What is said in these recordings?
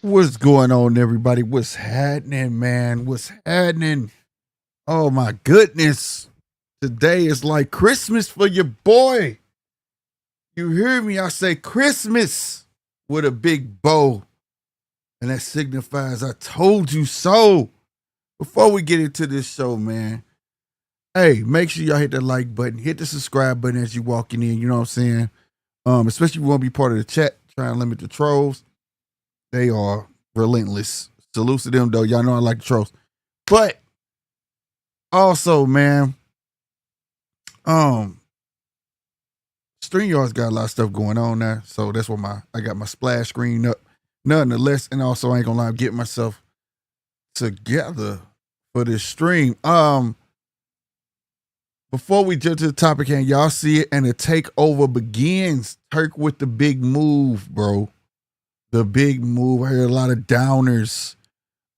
What's going on, everybody? What's happening, man? What's happening? Oh, my goodness. Today is like Christmas for your boy. You hear me? I say Christmas with a big bow, and that signifies I told you so. Before we get into this show, man, hey, make sure y'all hit that like button, hit the subscribe button as you walking in. You know what I'm saying? Especially if you want to be part of the chat, try and limit the trolls. They are relentless. Salute to them, though. Y'all know I like the trolls. But also, man, um, StreamYard's got a lot of stuff going on now. So that's why I got my splash screen up. Nonetheless, and also I ain't gonna lie, I'm getting myself together for this stream. Before we jump to the topic, and y'all see it, and the takeover begins. Turk with the big move, bro. The big move. I heard a lot of downers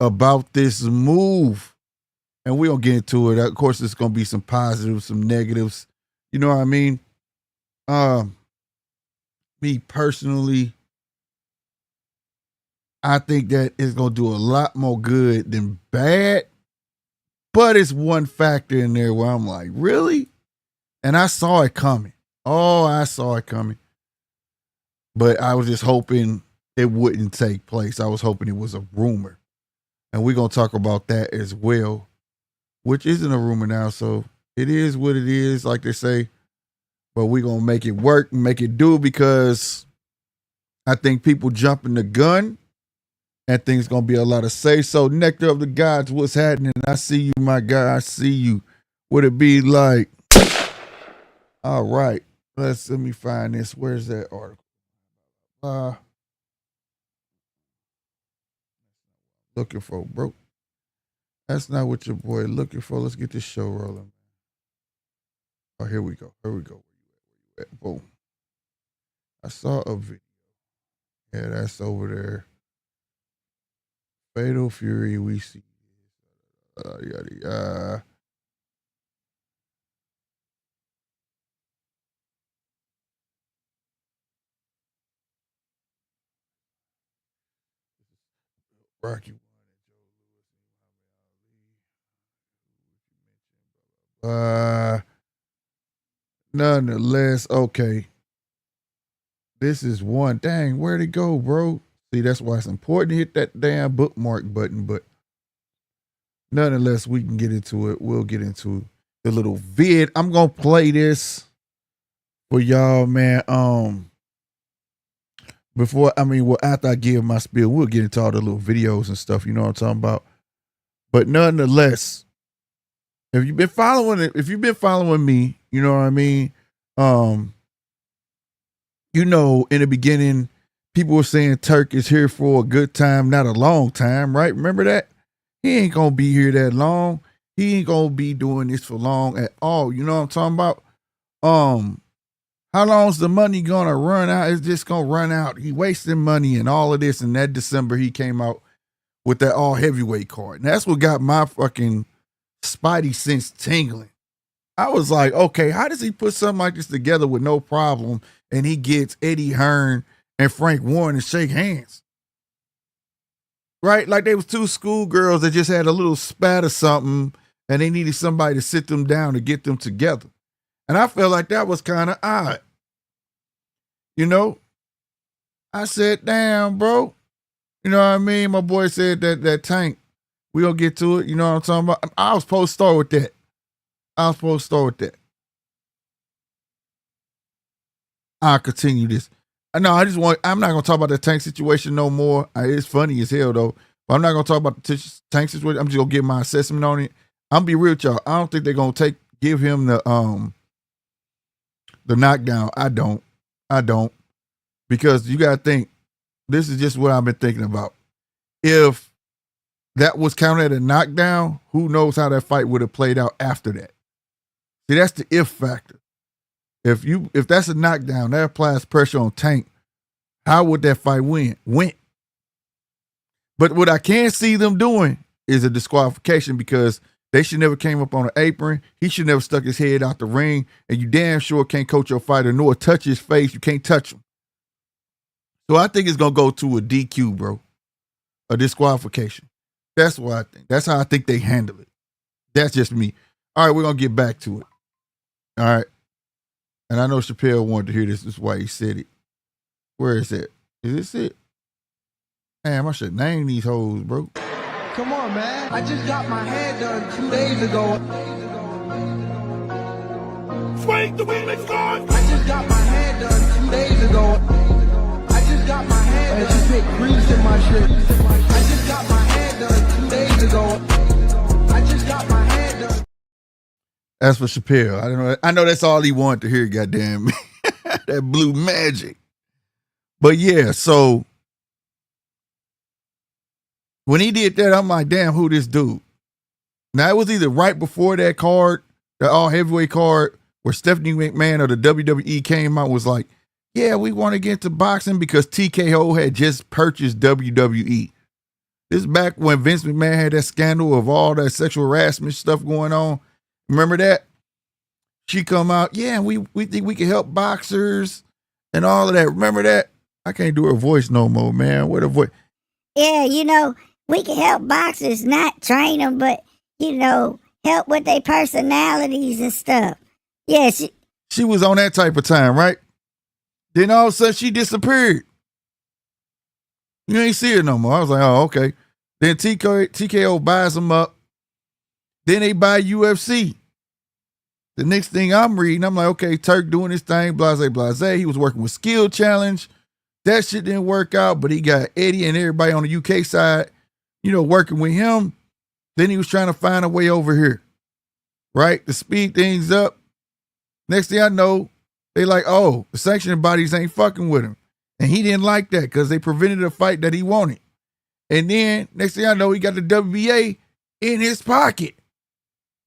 about this move. And we don't get into it. Of course, there's gonna be some positives, some negatives. You know what I mean? Me personally, I think that it's gonna do a lot more good than bad. But it's one factor in there where I'm like, really? And I saw it coming. Oh, I saw it coming. But I was just hoping it wouldn't take place. I was hoping it was a rumor. And we're gonna talk about that as well, which isn't a rumor now. So it is what it is, like they say. But we're going to make it work and make it do, because I think people jumping the gun and think it's going to be a lot of say. So, Nectar of the Gods, what's happening? I see you, my guy. I see you. Would it be like, all right, let me find this. Where's that article? Looking for, bro. That's not what your boy looking for. Let's get this show rolling. Oh, here we go. Here we go. Boom. I saw a video. Yeah, that's over there. Fatal Fury, we see. Yada, yada. Rocky. Nonetheless, okay. This is one. Dang, where'd it go, bro? See, that's why it's important to hit that damn bookmark button. But nonetheless, we can get into it. We'll get into the little vid. I'm gonna play this for y'all, man. After I give my spiel, we'll get into all the little videos and stuff. You know what I'm talking about. But nonetheless, if you've been following me, you know what I mean. In the beginning, people were saying Turk is here for a good time, not a long time, right? Remember that? He ain't gonna be here that long. He ain't gonna be doing this for long at all. You know what I'm talking about? How long's the money gonna run out? It's just gonna run out. He wasting money and all of this. And that December, he came out with that all heavyweight card. And that's what got my fucking spidey sense tingling. I was like, okay, how does he put something like this together with no problem, and he gets Eddie Hearn and Frank Warren to shake hands? Right? Like they was two schoolgirls that just had a little spat or something, and they needed somebody to sit them down to get them together. And I felt like that was kind of odd. You know? I said, damn, bro. You know what I mean? My boy said that Tank, we gonna get to it. You know what I'm talking about? I was supposed to start with that. I'll continue this. No, I'm not going to talk about the Tank situation no more. It's funny as hell, though. But I'm not going to talk about the Tank situation. I'm just going to give my assessment on it. I'm going to be real with y'all. I don't think they're going to give him the knockdown. I don't. Because you got to think, this is just what I've been thinking about. If that was counted as a knockdown, who knows how that fight would have played out after that. See, that's the if factor. If that's a knockdown, that applies pressure on Tank. How would that fight went? But what I can't see them doing is a disqualification, because they should never came up on an apron. He should never stuck his head out the ring, and you damn sure can't coach your fighter nor touch his face. You can't touch him. So I think it's gonna go to a DQ, bro. a disqualification. That's what I think. That's how I think they handle it. That's just me. All right, we're gonna get back to it. All right. And I know Chappelle wanted to hear this. This is why he said it. Where is it? Is this it? Damn, I should name these hoes, bro. Come on, man. I just got my hair done 2 days ago. Swing the wheeling gone. I just got my hair done 2 days ago. I just got my hair done. She put grease in my shit. I just got my hair done 2 days ago. I just got my hair done. That's for Chappelle. I don't know. I know that's all he wanted to hear, goddamn. That blue magic. But yeah, so when he did that, I'm like, damn, who this dude? Now, it was either right before that card, the all heavyweight card, where Stephanie McMahon of the WWE came out, was like, yeah, we want to get into boxing because TKO had just purchased WWE. This is back when Vince McMahon had that scandal of all that sexual harassment stuff going on. Remember that? She come out, yeah, we think we can help boxers and all of that. Remember that? I can't do her voice no more, man. What a voice. Yeah, we can help boxers, not train them, but, help with their personalities and stuff. Yeah, she was on that type of time, right? Then all of a sudden she disappeared. You ain't see her no more. I was like, oh, okay. Then TKO buys them up. Then they buy UFC. The next thing I'm reading, I'm like, okay, Turk doing his thing, blase, blase. He was working with Skill Challenge. That shit didn't work out, but he got Eddie and everybody on the UK side, working with him. Then he was trying to find a way over here, right, to speed things up. Next thing I know, they like, oh, the sanctioning bodies ain't fucking with him. And he didn't like that because they prevented a fight that he wanted. And then, next thing I know, he got the WBA in his pocket.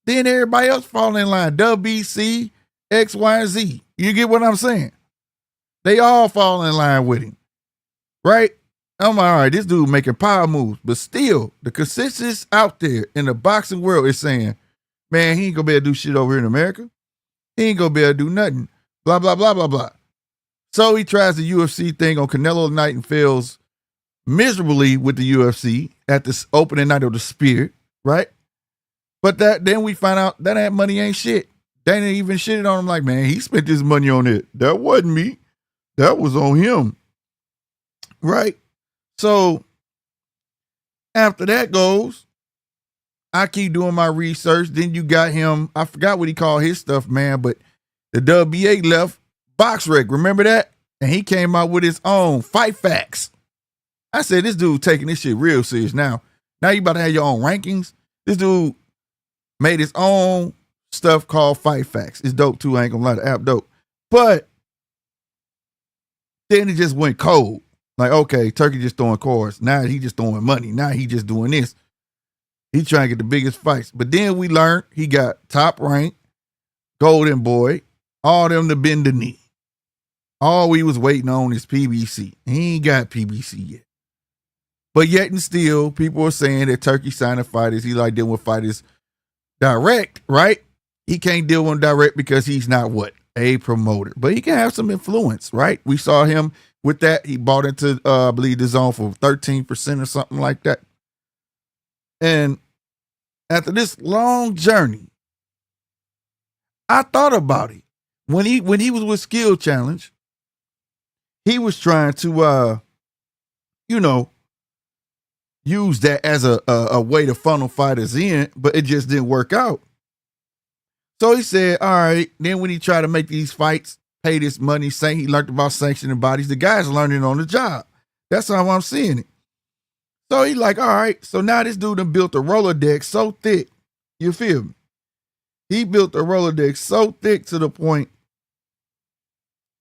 Then everybody else fall in line. WBC, X, Y, and Z. You get what I'm saying? They all fall in line with him. Right? I'm like, all right, this dude making power moves. But still, the consensus out there in the boxing world is saying, man, he ain't going to be able to do shit over here in America. He ain't going to be able to do nothing. Blah, blah, blah, blah, blah. So he tries the UFC thing on Canelo night and fails miserably with the UFC at this opening night of the Spirit, right? But then we find out that money ain't shit. They didn't even shit it on him like, man, he spent his money on it. That wasn't me. That was on him. Right? So after that goes, I keep doing my research. Then you got him. I forgot what he called his stuff, man, but the WBA left BoxRec. Remember that? And he came out with his own Fight Facts. I said, this dude taking this shit real serious now. Now you about to have your own rankings. This dude made his own stuff called Fight Facts. It's dope too. I ain't gonna lie, the app dope. But then it just went cold. Like, okay, Turkey just throwing cards. Now he just throwing money. Now he just doing this. He trying to get the biggest fights. But then we learned he got Top Rank, Golden Boy, all them to bend the knee. All we was waiting on is PBC. He ain't got PBC yet. But yet and still, people are saying that Turkey signing fighters, he like dealing with fighters direct, right? He can't deal with them direct because he's not what? A promoter. But he can have some influence, right? We saw him with that. He bought into, I believe, the zone for 13% or something like that. And after this long journey, I thought about it. When he was with Skill Challenge, he was trying to, use that as a way to funnel fighters in, but it just didn't work out. So he said, all right, then when he tried to make these fights, pay this money, saying he learned about sanctioning bodies, the guy's learning on the job. That's how I'm seeing it. So he like, all right, so now this dude done built a Rolodex so thick, you feel me? He built a Rolodex so thick to the point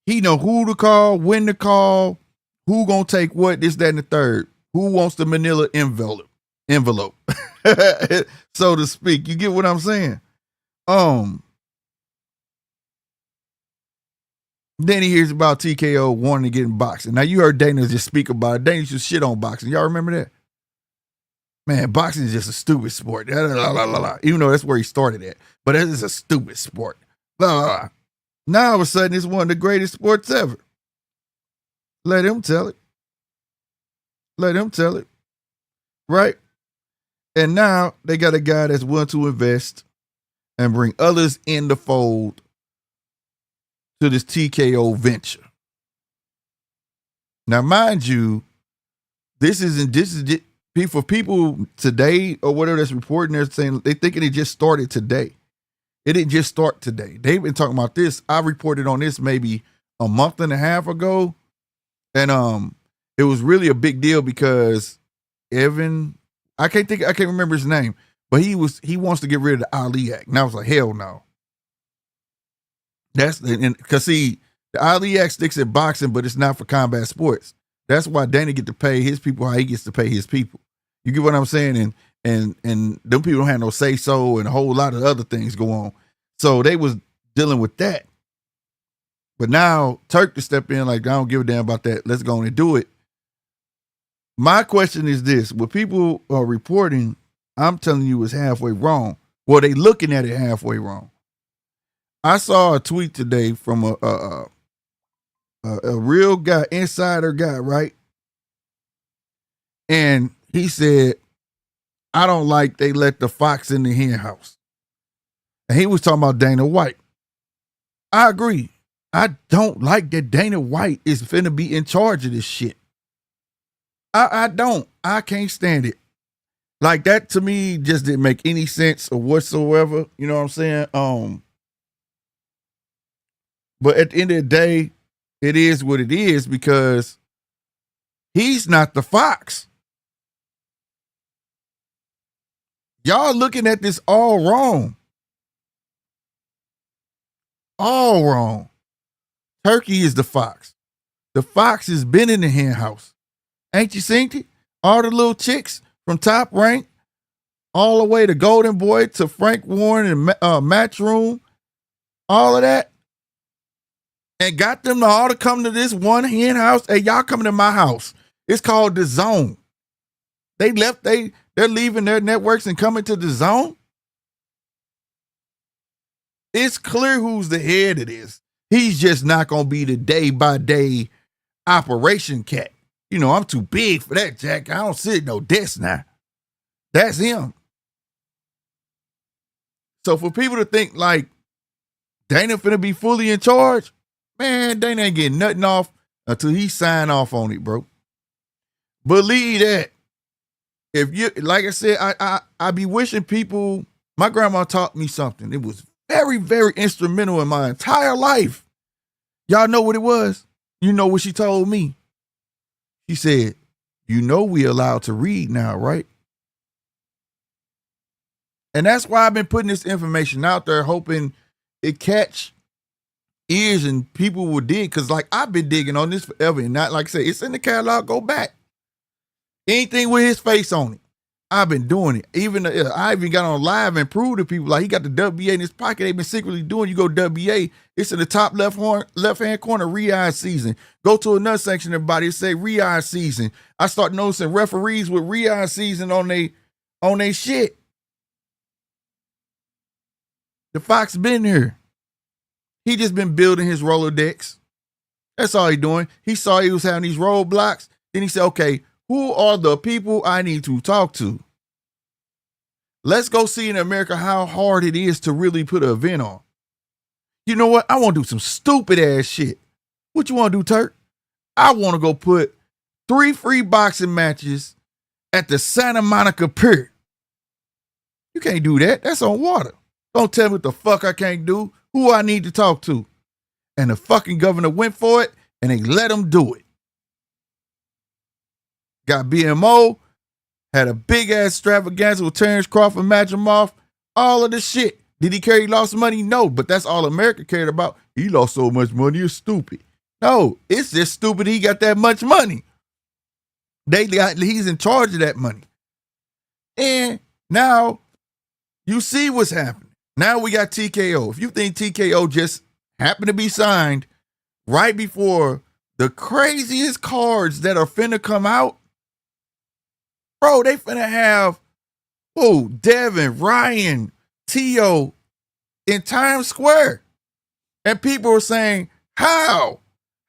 he know who to call, when to call, who gonna take what, this, that, and the third. Who wants the manila envelope, so to speak. You get what I'm saying? Then he hears about TKO wanting to get in boxing. Now, you heard Dana just speak about it. Dana used to shit on boxing. Y'all remember that? Man, boxing is just a stupid sport. Even though that's where he started at. But that is a stupid sport. Now, all of a sudden, it's one of the greatest sports ever. Let him tell it. Let him tell it. right? And now they got a guy that's willing to invest and bring others in the fold to this TKO venture. Now, mind you, this is for people today or whatever that's reporting. They're saying they thinking it just started today. It didn't just start today. They've been talking about this. I reported on this maybe a month and a half ago, and it was really a big deal because Evan, I can't remember his name, but he wants to get rid of the Ali Act. And I was like, hell no. That's because see, the Ali Act sticks at boxing, but it's not for combat sports. That's why Dana get to pay his people how he gets to pay his people. You get what I'm saying? And them people don't have no say so, and a whole lot of other things go on. So they was dealing with that. But now Turk to step in like, I don't give a damn about that. Let's go on and do it. My question is this: what people are reporting, I'm telling you, is halfway wrong. Well, they looking at it halfway wrong. I saw a tweet today from a real guy, insider guy, right? And he said, I don't like they let the fox in the hen house. And he was talking about Dana White. I agree. I don't like that Dana White is finna be in charge of this shit. I don't. I can't stand it. Like, that to me just didn't make any sense or whatsoever. You know what I'm saying? But at the end of the day, it is what it is because he's not the fox. Y'all looking at this all wrong. All wrong. Turkey is the fox. The fox has been in the hen house. Ain't you seen it? All the little chicks from Top Rank, all the way to Golden Boy to Frank Warren and Matchroom, all of that. And got them to all to come to this one hen house. Hey, y'all coming to my house. It's called The Zone. They're leaving their networks and coming to The Zone. It's clear who's the head of this. He's just not going to be the day-by-day operation cat. You know, I'm too big for that, Jack. I don't sit at no desk now. That's him. So for people to think like Dana finna be fully in charge, man, Dana ain't getting nothing off until he sign off on it, bro. Believe that. If you, like I said, I be wishing people, my grandma taught me something. It was very, very instrumental in my entire life. Y'all know what it was? You know what she told me? She said, you know we allowed to read now, right? And that's why I've been putting this information out there, hoping it catch ears and people will dig. Because like I've been digging on this forever. And not like I say, it's in the catalog, go back. Anything with his face on it. I've been doing it. Even I even got on live and proved to people like he got the WA in his pocket. They've been secretly doing. You go WA, it's in the top left hand corner, re-eye season. Go to another section of the body, it say re-eye season. I start noticing referees with re-eye season on they shit. The Fox been here. He just been building his Rolodex. That's all he doing. He saw he was having these roadblocks. Then he said, okay, who are the people I need to talk to? Let's go see in America how hard it is to really put an event on. You know what? I want to do some stupid ass shit. What you want to do, Turk? I want to go put 3 free boxing matches at the Santa Monica Pier. You can't do that. That's on water. Don't tell me what the fuck I can't do. Who I need to talk to. And the fucking governor went for it and they let him do it. Got BMO, had a big ass extravaganza with Terrence Crawford, match him off, all of this shit. Did he care he lost money? No, but that's all America cared about. He lost so much money, it's stupid. No, it's just stupid he got that much money. He's in charge of that money. And now you see what's happening. Now we got TKO. If you think TKO just happened to be signed right before the craziest cards that are finna come out, bro, they finna have, Devin, Ryan, T.O. in Times Square. And people are saying, how?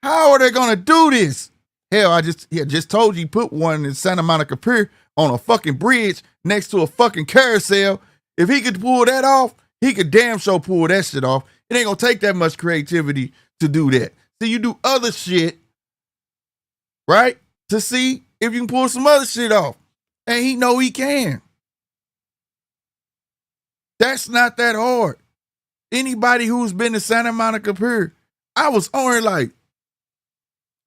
How are they gonna do this? Hell, I just told you he put one in Santa Monica Pier on a fucking bridge next to a fucking carousel. If he could pull that off, he could damn sure pull that shit off. It ain't gonna take that much creativity to do that. See, you do other shit, right? To see if you can pull some other shit off. And he know he can. That's not that hard. Anybody who's been to Santa Monica Pier, I was on it like,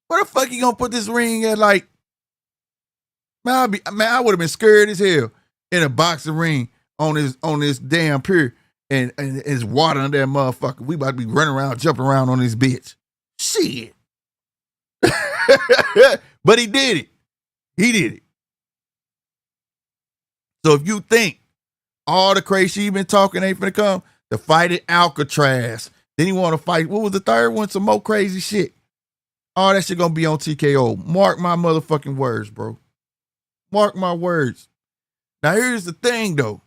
where the fuck you gonna put this ring at? Like, man, I would have been scared as hell in a boxing ring on this damn pier and it's water under that motherfucker. We about to be running around, jumping around on this bitch. Shit. But he did it. He did it. So if you think all the crazy he been talking ain't finna come, the fight at Alcatraz, then he want to fight, what was the third one? Some more crazy shit. All that shit gonna be on TKO. Mark my motherfucking words, bro. Mark my words. Now here's the thing though.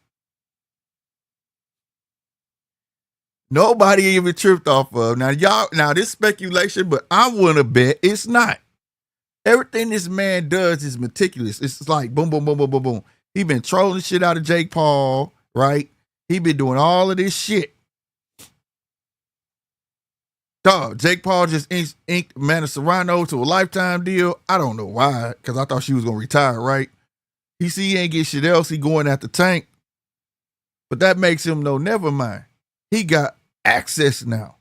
Nobody even tripped off of. Now this speculation, but I wanna bet it's not. Everything this man does is meticulous. It's like boom, boom, boom, boom, boom, boom. He been trolling shit out of Jake Paul, right? He been doing all of this shit. Dog, Jake Paul just inked Amanda Serrano to a lifetime deal. I don't know why, because I thought she was going to retire, right? He ain't get shit else. He going at the Tank. But that makes him know, never mind. He got access now.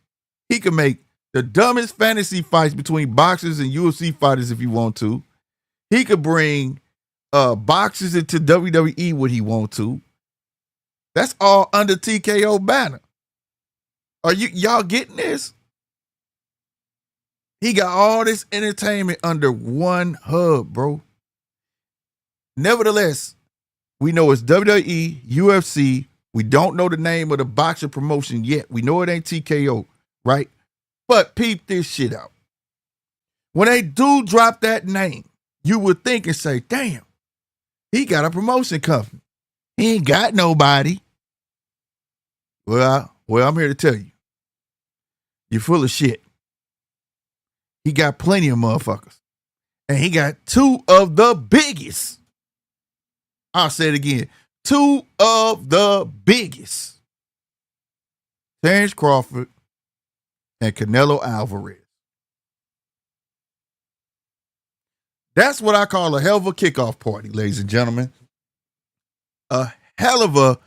He can make the dumbest fantasy fights between boxers and UFC fighters if he want to. He could bring boxers into WWE when he want to. That's all under TKO banner. Are y'all getting this? He got all this entertainment under one hub, bro. Nevertheless, we know it's WWE, UFC. We don't know the name of the boxing promotion yet. We know it ain't TKO, right? But peep this shit out. When they do drop that name, you would think and say, damn, he got a promotion company. He ain't got nobody. Well, I'm here to tell you. You're full of shit. He got plenty of motherfuckers. And he got two of the biggest. I'll say it again. Two of the biggest. Terrence Crawford and Canelo Alvarez. That's what I call a hell of a kickoff party, ladies and gentlemen. A hell of a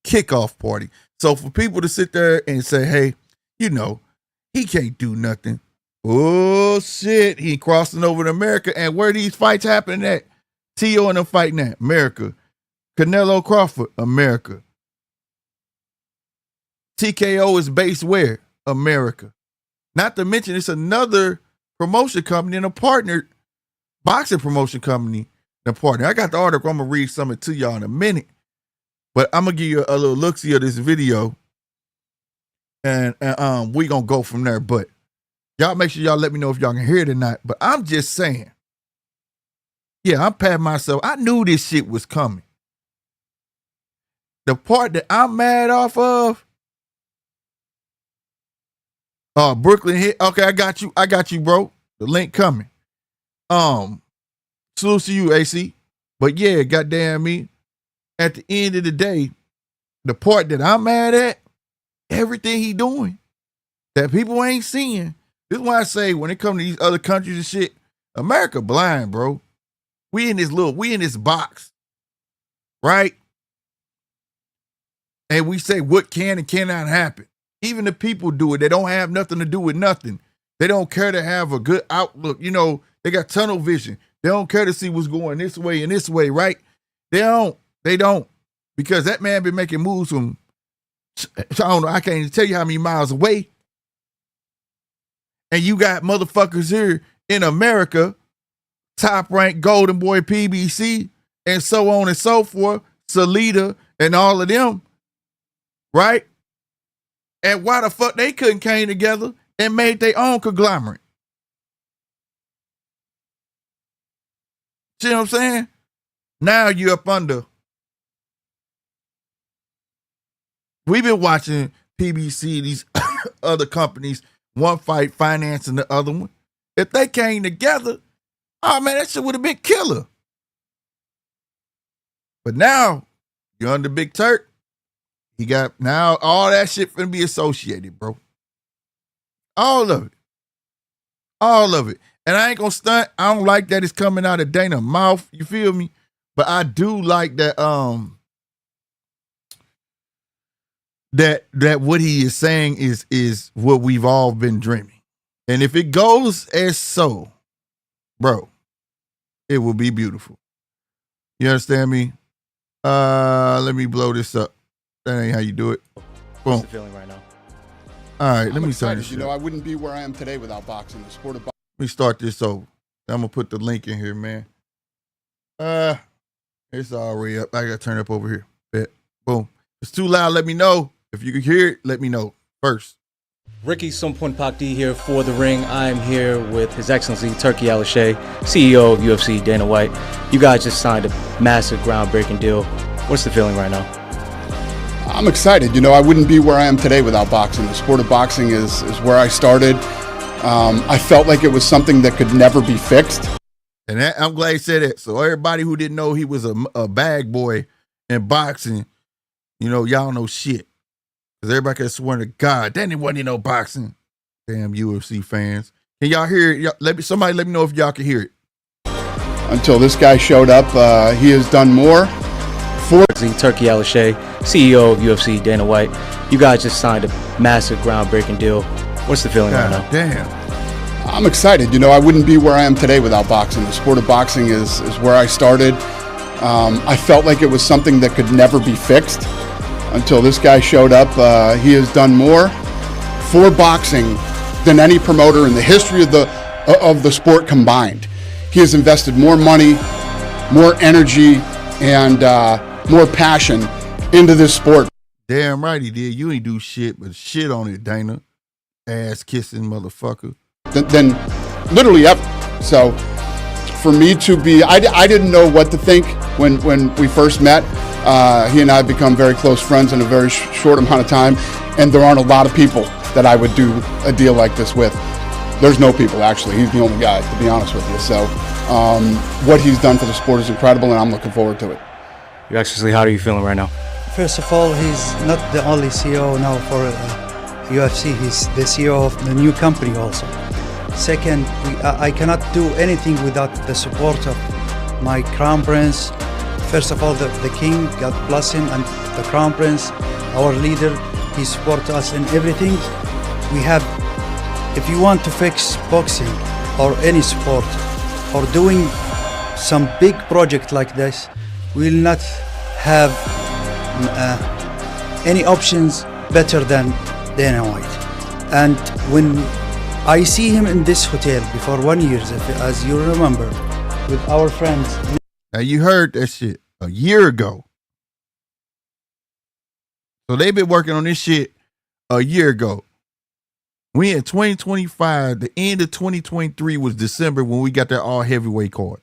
kickoff party. So for people to sit there and say, hey, you know, he can't do nothing. Oh, shit. He crossing over to America. And where these fights happening at? T.O. and them fighting at America. Canelo Crawford, America. TKO is based where? America. Not to mention it's another promotion company and a partner, boxing promotion company and a partner. I got the article. I'm going to read something to y'all in a minute. But I'm going to give you a little look-see of this video. And we going to go from there. But y'all make sure y'all let me know if y'all can hear it or not. But I'm just saying. Yeah, I'm patting myself. I knew this shit was coming. The part that I'm mad off of. Brooklyn hit. Okay, I got you, bro. The link coming. Salute to you, AC. But yeah, goddamn me. At the end of the day, the part that I'm mad at, everything he doing that people ain't seeing. This is why I say when it comes to these other countries and shit, America blind, bro. We in this box, right? And we say what can and cannot happen. Even the people do it. They don't have nothing to do with nothing. They don't care to have a good outlook. You know, they got tunnel vision. They don't care to see what's going this way and this way, right? They don't. Because that man been making moves from, I don't know, I can't even tell you how many miles away. And you got motherfuckers here in America, top ranked Golden Boy PBC, and so on and so forth, Salida and all of them, right? And why the fuck they couldn't came together and made their own conglomerate? See what I'm saying? Now you up under. We've been watching PBC, these other companies, one fight financing the other one. If they came together, Oh man, that shit would have been killer. But now you're under Big Turk. He got now all that shit finna be associated, bro. All of it. All of it. And I ain't gonna stunt. I don't like that it's coming out of Dana's mouth. You feel me? But I do like that that what he is saying is what we've all been dreaming. And if it goes as so, bro, it will be beautiful. You understand me? Let me blow this up. That ain't how you do it. Boom. What's the feeling right now? All right, let I'm me excited. turn this shit. You know, I wouldn't be where I am today without boxing. The sport of boxing. Let me start this over. I'm gonna put the link in here, man. It's already up. I gotta turn it up over here. Bet. Boom. If it's too loud, let me know. If you can hear it, let me know first. Ricky Sumpun Pakdi here for The Ring. I'm here with His Excellency Turki Al-Sheh, CEO of UFC, Dana White. You guys just signed a massive groundbreaking deal. What's the feeling right now? I'm excited. You know, I wouldn't be where I am today without boxing. The sport of boxing is where I started. I felt like it was something that could never be fixed. And I'm glad he said it. So everybody who didn't know he was a bag boy in boxing, you know, y'all know shit. Because everybody could have sworn to God, Danny wasn't in no boxing. Damn UFC fans. Can y'all hear it? Somebody let me know if y'all can hear it. Until this guy showed up, he has done more for Turki Al-Sheh, CEO of UFC, Dana White. You guys just signed a massive groundbreaking deal. What's the feeling right now? Damn. I'm excited. You know, I wouldn't be where I am today without boxing. The sport of boxing is where I started. I felt like it was something that could never be fixed. Until this guy showed up, he has done more for boxing than any promoter in the history of the sport combined. He has invested more money, more energy, and more passion into this sport. Damn right he did. You ain't do shit but shit on it, Dana. Ass kissing motherfucker. Than literally ever. So for me to be, I didn't know what to think when we first met. He and I have become very close friends in a very short amount of time, and there aren't a lot of people that I would do a deal like this with. There's no people, actually. He's the only guy, to be honest with you. So what he's done for the sport is incredible, and I'm looking forward to it. Your Excellency, how are you feeling right now? First of all, he's not the only CEO now for UFC. He's the CEO of the new company also. Second, I cannot do anything without the support of my Crown Prince. First of all, the King, God bless him, and the Crown Prince, our leader. He supports us in everything. We have, if you want to fix boxing or any sport or doing some big project like this, we will not have any options better than Dana White. And when I see him in this hotel before 1 year, as you remember, with our friends. Now you heard that shit a year ago. So they've been working on this shit a year ago. We in 2025, the end of 2023 was December when we got that all heavyweight card.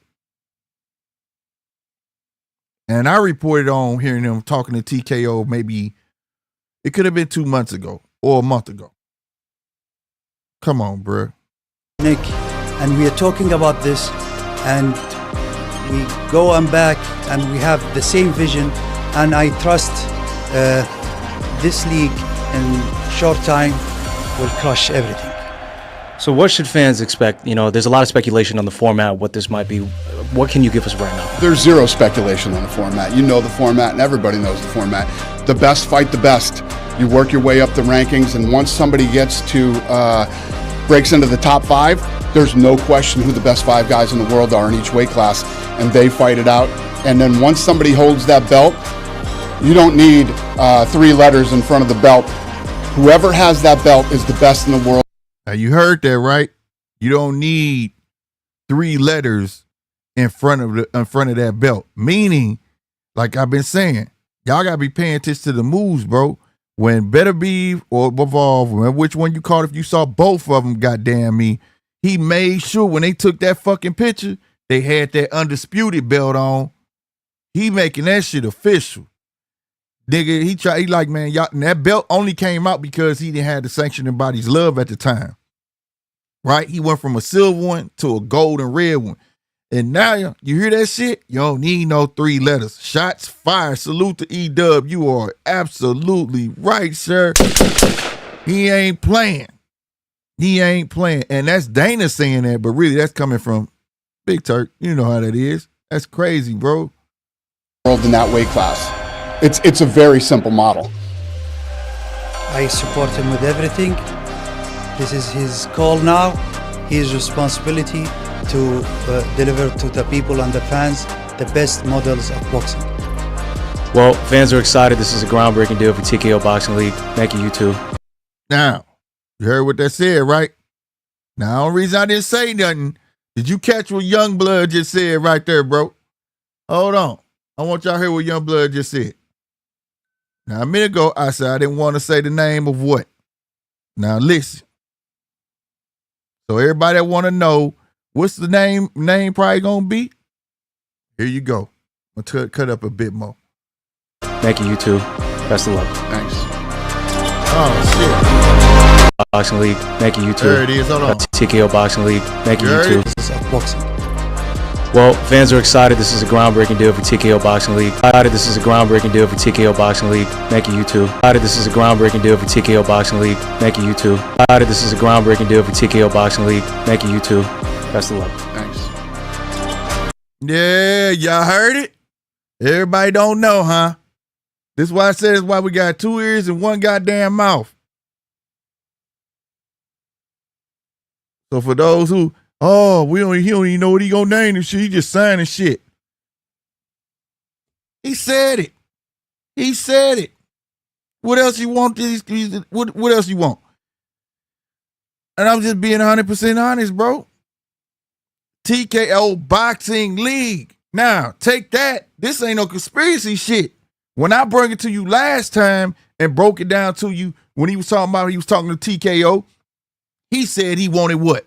And I reported on hearing them talking to TKO maybe, it could have been 2 months ago or a month ago. Come on, bruh. Nick, and we are talking about this, and we go and back, and we have the same vision, and I trust this league in short time will crush everything. So what should fans expect? You know, there's a lot of speculation on the format, what this might be. What can you give us right now? There's zero speculation on the format. You know the format, and everybody knows the format. The best fight the best. You work your way up the rankings, and once somebody gets to breaks into the top 5, there's no question who the best 5 guys in the world are in each weight class, and they fight it out. And then once somebody holds that belt, you don't need 3 letters in front of the belt. Whoever has that belt is the best in the world. Now you heard that, right? You don't need 3 letters in front of that belt. Meaning, like I've been saying, y'all gotta be paying attention to the moves, bro. When Better Be or Evolve, which one you called, if you saw both of them, goddamn me, he made sure when they took that fucking picture, they had that undisputed belt on. He making that shit official. Nigga, he like, man, y'all, and that belt only came out because he didn't have the sanctioning body's love at the time. Right? He went from a silver one to a gold and red one. And now you hear that shit? You don't need no 3 letters. Shots fired. Salute to E-Dub. You are absolutely right, sir. He ain't playing. He ain't playing. And that's Dana saying that, but really that's coming from Big Turk. You know how that is. That's crazy, bro. World in that weight class. It's a very simple model. I support him with everything. This is his call now. His responsibility to deliver to the people and the fans the best models of boxing. Well, fans are excited. This is a groundbreaking deal for TKO Boxing League. Thank you, you two. Now, you heard what that said, right? Now, the only reason I didn't say nothing, did you catch what Youngblood just said right there, bro? Hold on. I want y'all to hear what Youngblood just said. Now, a minute ago, I said I didn't want to say the name of what. Now, listen. So everybody that want to know what's the name probably going to be, here you go. I'm going to cut up a bit more. Thank you, you two. Best of luck. Thanks. Oh, shit. Boxing League. Thank you, you two. There it is. Hold on. TKO Boxing League. Thank you, you two. This is boxing. Well, fans are excited. This is a groundbreaking deal for TKO Boxing League. This is a groundbreaking deal for TKO Boxing League. Thank you, you two. This is a groundbreaking deal for TKO Boxing League. Thank you, you two. This is a groundbreaking deal for TKO Boxing League. Thank you, you two. Best of luck. Thanks. Yeah, y'all heard it? Everybody don't know, huh? This is why I said it's why we got 2 ears and 1 goddamn mouth. So for those who, he don't even know what he gonna name and shit, he just signing shit. He said it. He said it. What else you want? What else you want? And I'm just being 100% honest, bro. TKO Boxing League. Now, take that. This ain't no conspiracy shit. When I brought it to you last time and broke it down to you, when he was talking to TKO, he said he wanted what?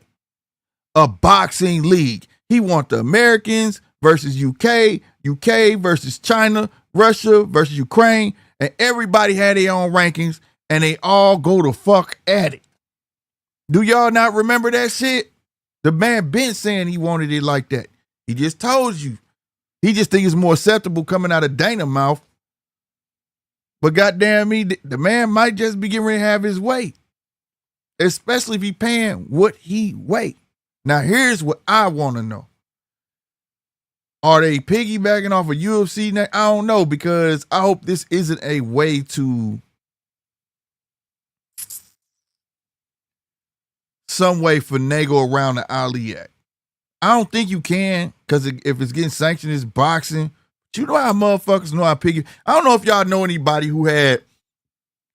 A boxing league. He want the Americans versus UK, UK versus China, Russia versus Ukraine, and everybody had their own rankings, and they all go the fuck at it. Do y'all not remember that shit? The man been saying he wanted it like that. He just told you. He just think it's more acceptable coming out of Dana's mouth. But goddamn me, the man might just be getting ready to have his way. Especially if he paying what he weigh. Now here's what I want to know. Are they piggybacking off of UFC? I don't know, because I hope this isn't a way to some way finagle around the Ali Act. I don't think you can, because if it's getting sanctioned, it's boxing. But you know how motherfuckers know how piggy. I don't know if y'all know anybody who had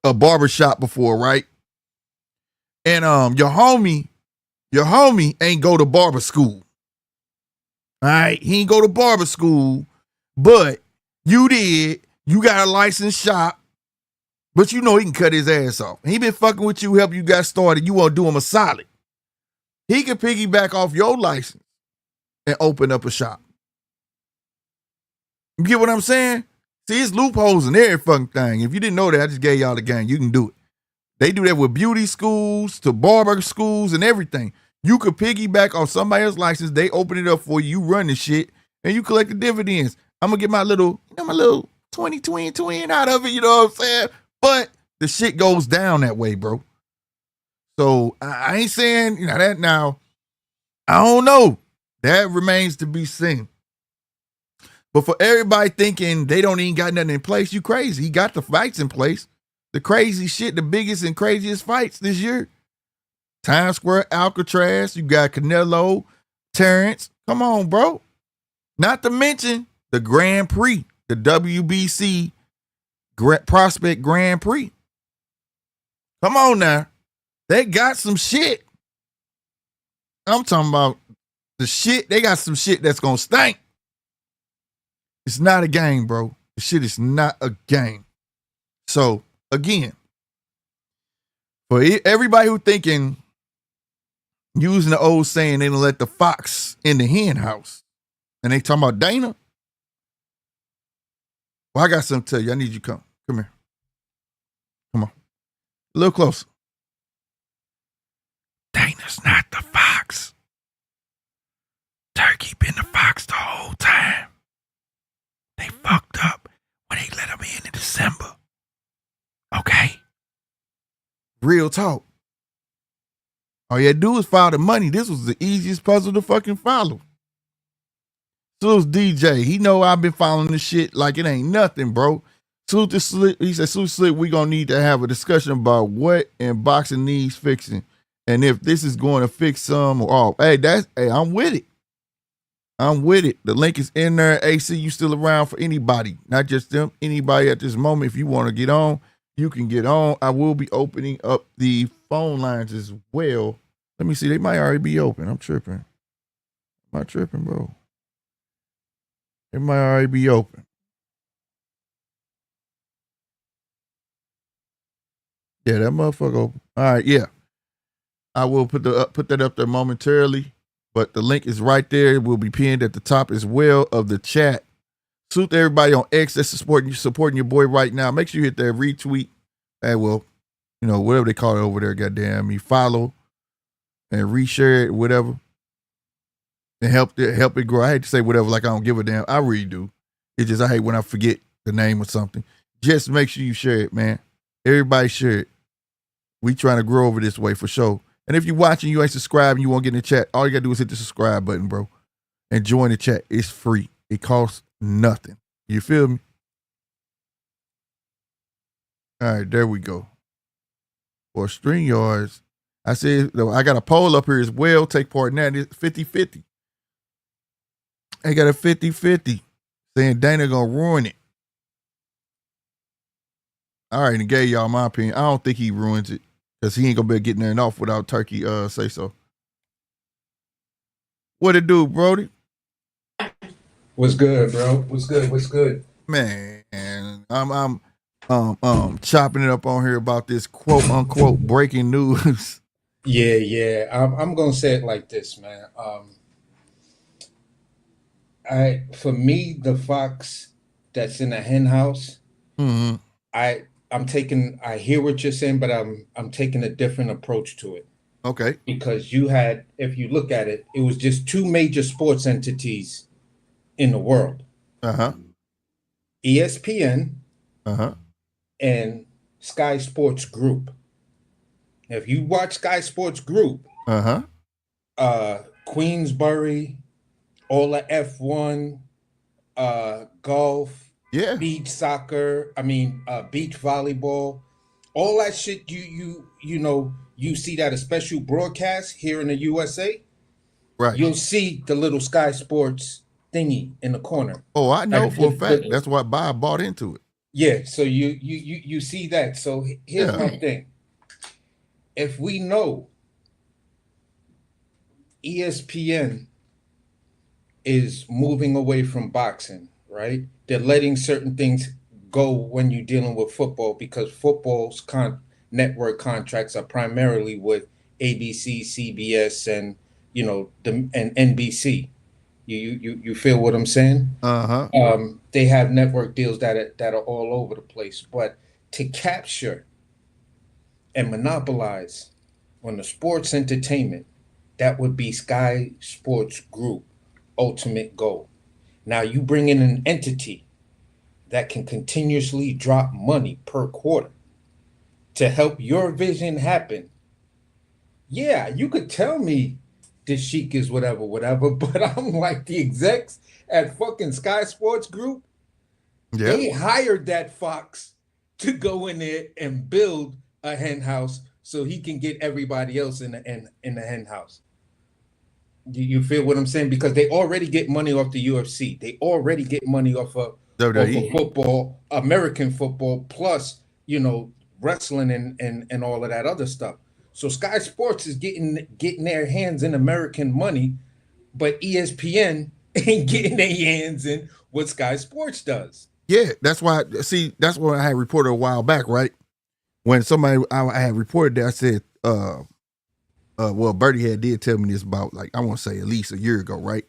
a barbershop before, right? And your homie ain't go to barber school. All right, he ain't go to barber school, but you did. You got a licensed shop, but you know he can cut his ass off. He been fucking with you, help you got started. You want to do him a solid. He can piggyback off your license and open up a shop. You get what I'm saying? See, it's loopholes in every fucking thing. If you didn't know that, I just gave y'all the game. You can do it. They do that with beauty schools to barber schools and everything. You could piggyback off somebody else's license. They open it up for you. You run the shit and you collect the dividends. I'm gonna get my little 20 out of it. You know what I'm saying? But the shit goes down that way, bro. So I ain't saying that now. I don't know. That remains to be seen. But for everybody thinking they don't even got nothing in place, you crazy. He got the fights in place. The crazy shit, the biggest and craziest fights this year. Times Square, Alcatraz, you got Canelo, Terrence. Come on, bro. Not to mention the Grand Prix, the WBC Prospect Grand Prix. Come on now. They got some shit. I'm talking about the shit. They got some shit that's going to stink. It's not a game, bro. The shit is not a game. So, again, for everybody who thinking, using the old saying, they don't let the fox in the hen house, and they talking about Dana, well, I got something to tell you. I need you to come. Come here. Come on. A little closer. Dana's not the fox. Turkey been the fox Real talk. All you had to do was follow the money. This was the easiest puzzle to fucking follow. So it's DJ. He know I've been following this shit like it ain't nothing, bro. He said, Slick, we gonna need to have a discussion about what in boxing needs fixing. And if this is going to fix some or all. Hey, I'm with it. I'm with it. The link is in there. AC, you still around for anybody, not just them. Anybody at this moment, if you want to get on, you can get on. I will be opening up the phone lines as well. Let me see. They might already be open. I'm tripping. Am I tripping, bro? They might already be open. Yeah, that motherfucker open. All right, yeah. I will put that up there momentarily, but the link is right there. It will be pinned at the top as well of the chat. Salute to everybody on X that's supporting your boy right now. Make sure you hit that retweet. And well, whatever they call it over there, goddamn me. Follow and reshare it, whatever. And help it grow. I hate to say whatever, like I don't give a damn. I really do. It's just I hate when I forget the name or something. Just make sure you share it, man. Everybody share it. We trying to grow over this way for sure. And if you're watching, you ain't subscribed, and you won't get in the chat, all you gotta do is hit the subscribe button, bro. And join the chat. It's free. It costs nothing. You feel me? All right, there we go. For StreamYards, I said, I got a poll up here as well. Take part in that. It's 50-50. I got a 50-50 saying Dana gonna ruin it. I already gave y'all my opinion. I don't think he ruins it because he ain't gonna be getting there and off without Turkey say so. What it do, Brody? What's good, bro? What's good? Man, I'm chopping it up on here about this quote unquote breaking news. Yeah. I'm gonna say it like this, man. For me, the fox that's in a hen house, Mm-hmm. I hear what you're saying, but I'm taking a different approach to it. Okay. Because if you look at it, it was just two major sports entities in the world. Uh-huh. ESPN Uh-huh. and Sky Sports Group. If you watch Sky Sports Group, Queensbury, all the F1, golf, yeah, beach soccer, beach volleyball, all that shit you see that a special broadcast here in the USA, right. You'll see the little Sky Sports thingy in the corner. Oh, I know for a fact. That's why Bob bought into it. Yeah, so you see that. So here's my thing. If we know ESPN is moving away from boxing, right? They're letting certain things go when you're dealing with football because football's network contracts are primarily with ABC, CBS, and and NBC. You feel what I'm saying? They have network deals that are all over the place, but to capture and monopolize on the sports entertainment, that would be Sky Sports Group ultimate goal. Now you bring in an entity that can continuously drop money per quarter to help your vision happen. Yeah, you could tell me the Sheik is whatever, but I'm like the execs at fucking Sky Sports Group. Yeah. They hired that fox to go in there and build a hen house so he can get everybody else in the hen house. You feel what I'm saying? Because they already get money off the UFC. They already get money off of football, American football, plus, wrestling and all of that other stuff. So Sky Sports is getting their hands in American money, but ESPN ain't getting their hands in what Sky Sports does. Yeah, that's why. See, that's what I had reported a while back, right? When I had reported that, I said, well, Bertie did tell me this about, like, I want to say at least a year ago, right?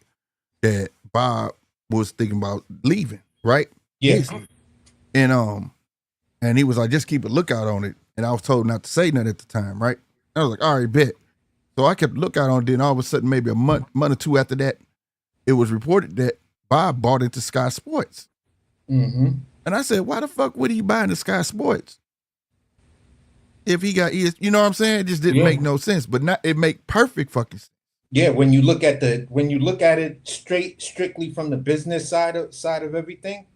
That Bob was thinking about leaving, right? Yeah. And he was like, just keep a lookout on it. And I was told not to say nothing at the time, right? I was like, all right, bet. So I kept a lookout on it. Then all of a sudden, maybe a month or two after that, it was reported that Bob bought into Sky Sports. Mm-hmm. And I said, why the fuck would he buy into Sky Sports? if he got ES, you know what I'm saying? It just didn't Yeah. make no sense. But not it make perfect fucking sense. Yeah, when you look at it strictly from the business side of everything,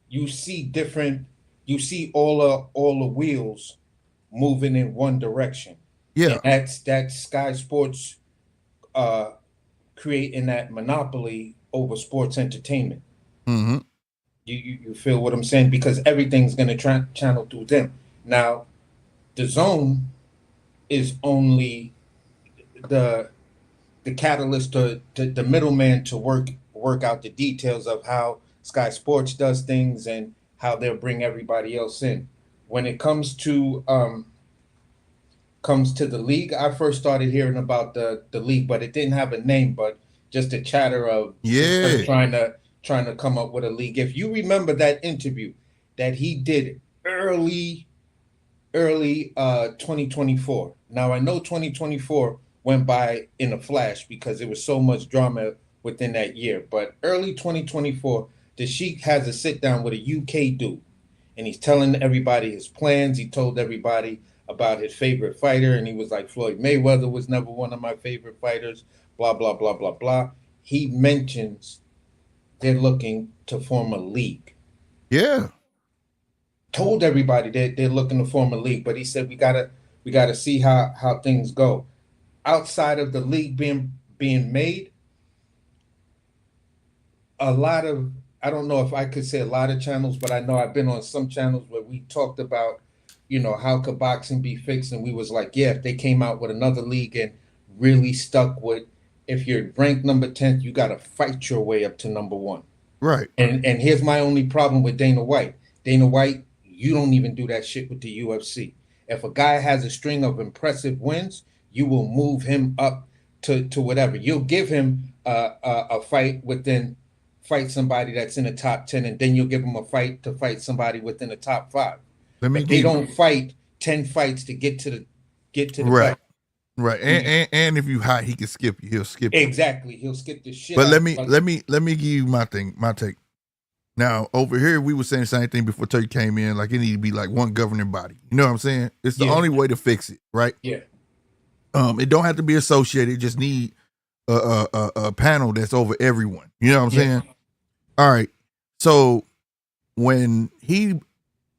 you see different. You see all the wheels moving in one direction, Yeah. and that's Sky Sports creating that monopoly over sports entertainment. Mm-hmm. You feel what I'm saying? Because everything's going to channel through them. Now, the zone is only the catalyst to the middleman to work out the details of how Sky Sports does things and how they'll bring everybody else in. When it comes to the league, I first started hearing about the league, but it didn't have a name, but just a chatter of just her Yeah. trying to come up with a league. If you remember that interview that he did early 2024. Now I know 2024 went by in a flash because there was so much drama within that year, but early 2024, the Sheik has a sit down with a UK dude, and he's telling everybody his plans. He told everybody about his favorite fighter, and he was like, Floyd Mayweather was never one of my favorite fighters, blah, blah, blah, blah, blah. He mentions they're looking to form a league. Yeah. Told everybody that they're looking to form a league, but he said we gotta see how things go. Outside of the league being made, a lot of, I don't know if I could say a lot of channels, but I know I've been on some channels where we talked about, how could boxing be fixed, and we was like, yeah, if they came out with another league and really stuck with, if you're ranked number 10th, you got to fight your way up to number 1. Right. And here's my only problem with Dana White. Dana White, you don't even do that shit with the UFC. If a guy has a string of impressive wins, you will move him up to whatever. You'll give him a fight somebody that's in the top 10, and then you'll give him a fight to fight somebody within the top 5. They don't fight 10 fights to get to the right. belt. Right. And if you hot, he can skip you. He'll skip you. Exactly. He'll skip the shit. But let me give you my take. Now, over here, we were saying the same thing before Turkey came in. Like, it need to be like one governing body. You know what I'm saying? It's the only way to fix it, right? Yeah. It don't have to be associated. It just need a panel that's over everyone. You know what I'm saying? All right. So when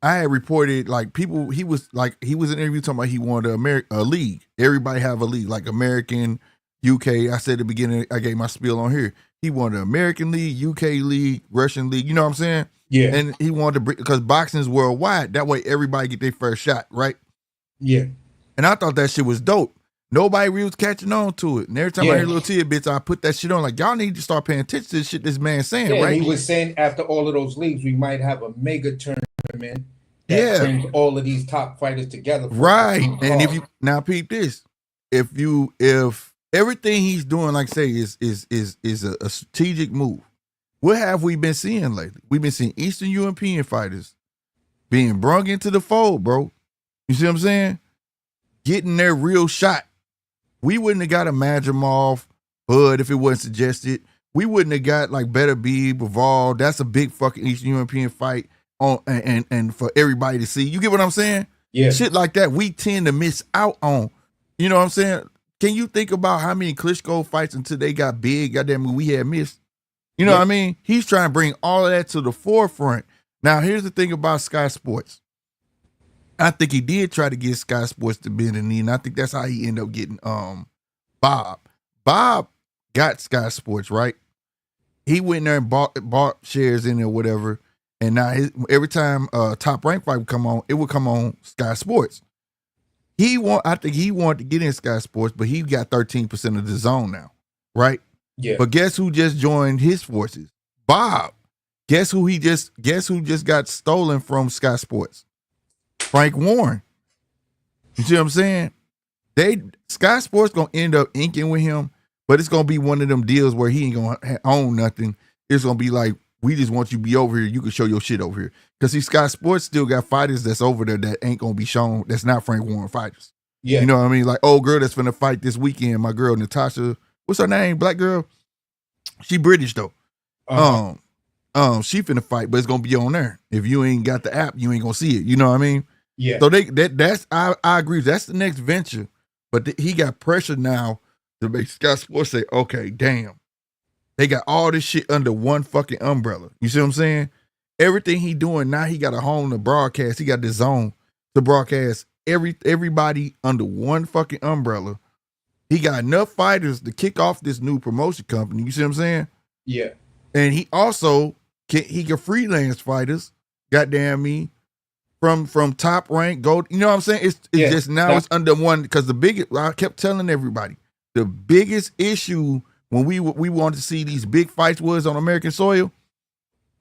I had reported, like, people, he was in an interview talking about he wanted a league. Everybody have a league, like American, UK. I said at the beginning, I gave my spiel on here. He wanted American league, UK league, Russian league. You know what I'm saying? Yeah. And he wanted to bring, because boxing is worldwide. That way everybody get their first shot, right? Yeah. And I thought that shit was dope. Nobody really was catching on to it. And every time I hear little tidbits, I put that shit on. Like, y'all need to start paying attention to this shit this man's saying, right? And he was saying after all of those leagues, we might have a mega tournament that brings all of these top fighters together. Right. And if you now peep this, if everything he's doing, like say, is a strategic move. What have we been seeing lately? We've been seeing Eastern European fighters being brung into the fold, bro. You see what I'm saying? Getting their real shot. We wouldn't have got a Madrimov, Bud, if it wasn't suggested. We wouldn't have got like Better Be, Bivol. That's a big fucking Eastern European fight on and for everybody to see. You get what I'm saying? Yeah. Shit like that we tend to miss out on. You know what I'm saying? Can you think about how many Klitschko fights until they got big, goddamn, we had missed? You know what I mean? He's trying to bring all of that to the forefront. Now, here's the thing about Sky Sports. I think he did try to get Sky Sports to bend the knee, and I think that's how he ended up getting Bob. Bob got Sky Sports, right? He went in there and bought shares in it or whatever, and now every time Top Rank fight would come on, it would come on Sky Sports. I think he wanted to get in Sky Sports, but he got 13% of the zone now, right? Yeah. But guess who just joined his forces? Bob. Guess who just got stolen from Sky Sports? Frank Warren. You see what I'm saying? Sky Sports gonna end up inking with him, but it's gonna be one of them deals where he ain't gonna own nothing. It's gonna be like, we just want you to be over here. You can show your shit over here. Because see, Sky Sports still got fighters that's over there that ain't gonna be shown. That's not Frank Warren fighters. Yeah. You know what I mean? Like, old girl that's finna fight this weekend. My girl Natasha. What's her name? Black girl. She British though. She finna fight, but it's gonna be on there. If you ain't got the app, you ain't gonna see it. You know what I mean? Yeah. So I agree. That's the next venture. But he got pressure now to make Sky Sports say, okay, damn. They got all this shit under one fucking umbrella. You see what I'm saying? Everything he doing now, he got a home to broadcast. He got the zone to broadcast everybody under one fucking umbrella. He got enough fighters to kick off this new promotion company. You see what I'm saying? Yeah. And he also can freelance fighters. Goddamn me. From top rank, gold. You know what I'm saying? It's just now it's under one, because the biggest, I kept telling everybody, the biggest issue when we wanted to see these big fights was on American soil.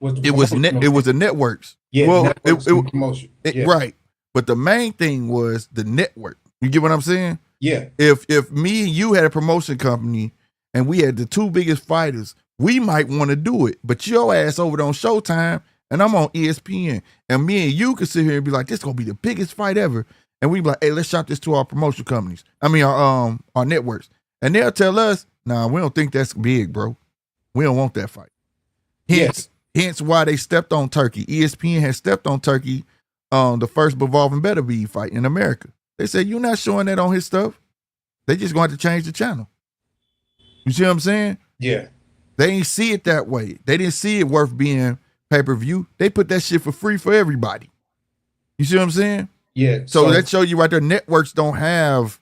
It was the networks. Yeah, well, networks and promotion. Yeah. Right. But the main thing was the network. You get what I'm saying? Yeah. If me and you had a promotion company and we had the two biggest fighters, we might want to do it. But your ass over there on Showtime and I'm on ESPN, and me and you could sit here and be like, this is gonna be the biggest fight ever. And we be like, hey, let's shop this to our promotion companies. I mean our networks. And they'll tell us, nah, we don't think that's big, bro. We don't want that fight. Hence why they stepped on Turkey. ESPN has stepped on Turkey on the first Bivol and Beterbiev fight in America. They said, you're not showing that on his stuff. They just going to change the channel. You see what I'm saying? Yeah. They ain't see it that way. They didn't see it worth being pay-per-view. They put that shit for free for everybody. You see what I'm saying? Yeah. So that show you right there, networks don't have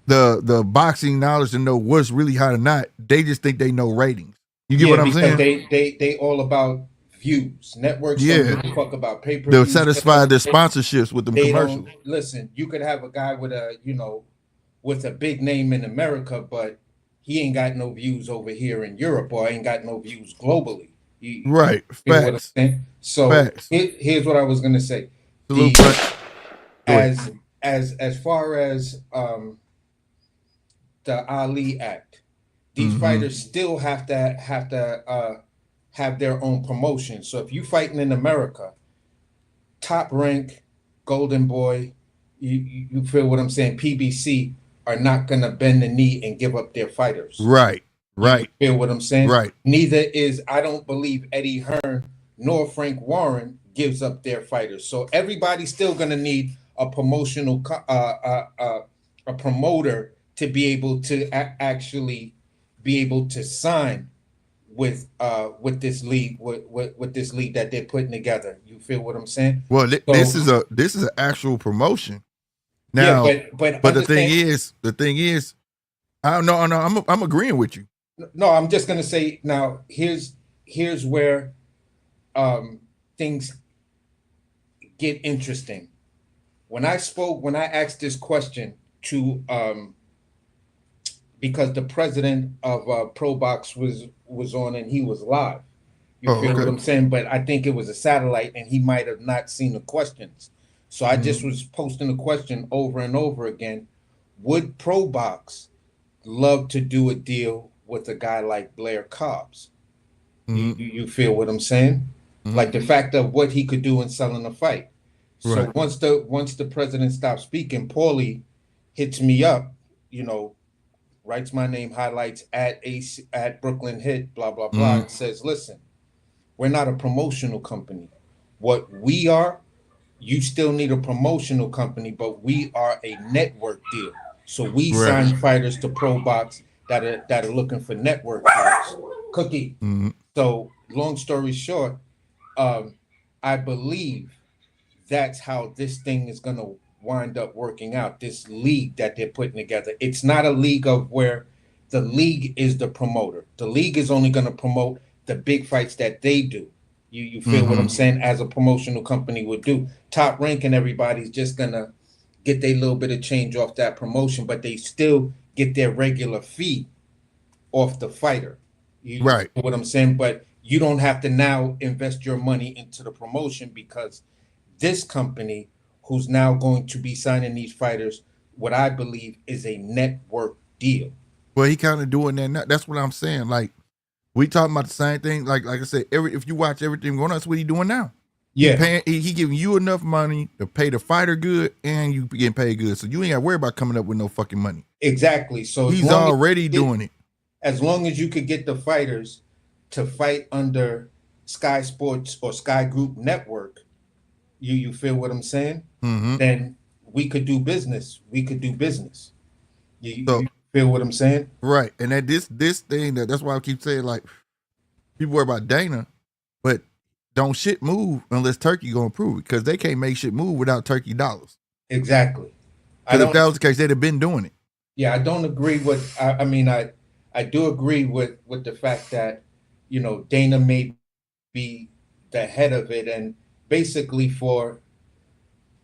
the boxing knowledge to know what's really hot or not. They just think they know ratings. You get what I'm saying? They all about views. Networks don't give a fuck about pay-per-view. They'll satisfy their sponsorships with them commercials. Listen, you could have a guy with a big name in America, but he ain't got no views over here in Europe, or ain't got no views globally. Right. Facts. So Facts. Here's what I was gonna say. As far as the Ali Act, these fighters still have to have their own promotion. So if you fighting in America, Top Rank, Golden Boy, you feel what I'm saying? PBC are not gonna bend the knee and give up their fighters. Right. Right. You feel what I'm saying? Right. Neither is, I don't believe, Eddie Hearn nor Frank Warren gives up their fighters. So everybody's still gonna need a promotional a promoter to be able to actually be able to sign with this league with this league that they're putting together. You feel what I'm saying? Well, this is an actual promotion. Now, yeah, but the thing is, I don't know. I'm agreeing with you. No, I'm just gonna say now. Here's where things get interesting. When I asked this question to because the president of Pro Box was on and he was live. You feel what I'm saying? But I think it was a satellite and he might have not seen the questions. So I just was posting the question over and over again. Would Pro Box love to do a deal with a guy like Blair Cobbs? You feel what I'm saying? Like the fact of what he could do in selling a fight. So once the president stops speaking, Paulie hits me up, writes my name, highlights at Brooklyn Hit, blah, blah, blah, and says, listen, we're not a promotional company. What we are, you still need a promotional company, but we are a network deal. So we sign fighters to Pro Box that are looking for network deals. Cookie. So long story short, I believe that's how this thing is going to wind up working out, this league that they're putting together. It's not a league of where the league is the promoter. The league is only going to promote the big fights that they do. You feel what I'm saying? As a promotional company would do. Top Rank and everybody's just going to get their little bit of change off that promotion, but they still get their regular fee off the fighter. You know what I'm saying? But you don't have to now invest your money into the promotion, because this company who's now going to be signing these fighters, what I believe is a network deal. Well, he kind of doing that now. That's what I'm saying. Like, we talking about the same thing. Like I said, if you watch everything going on, that's what he doing now. Yeah. He giving you enough money to pay the fighter good, and you getting paid good. So you ain't got to worry about coming up with no fucking money. Exactly. So he's already doing it. As long as you could get the fighters to fight under Sky Sports or Sky Group Network, You feel what I'm saying? Mm-hmm. Then we could do business. We could do business. So You feel what I'm saying? right, and that this thing that's why I keep saying like people worry about Dana, but don't shit move unless Turkey gonna approve it because they can't make shit move without Turkey dollars. Exactly. I Because if don't. that was the case, they'd have been doing it. Yeah, I don't agree with. I mean, I do agree with the fact that Dana may be the head of it, and basically for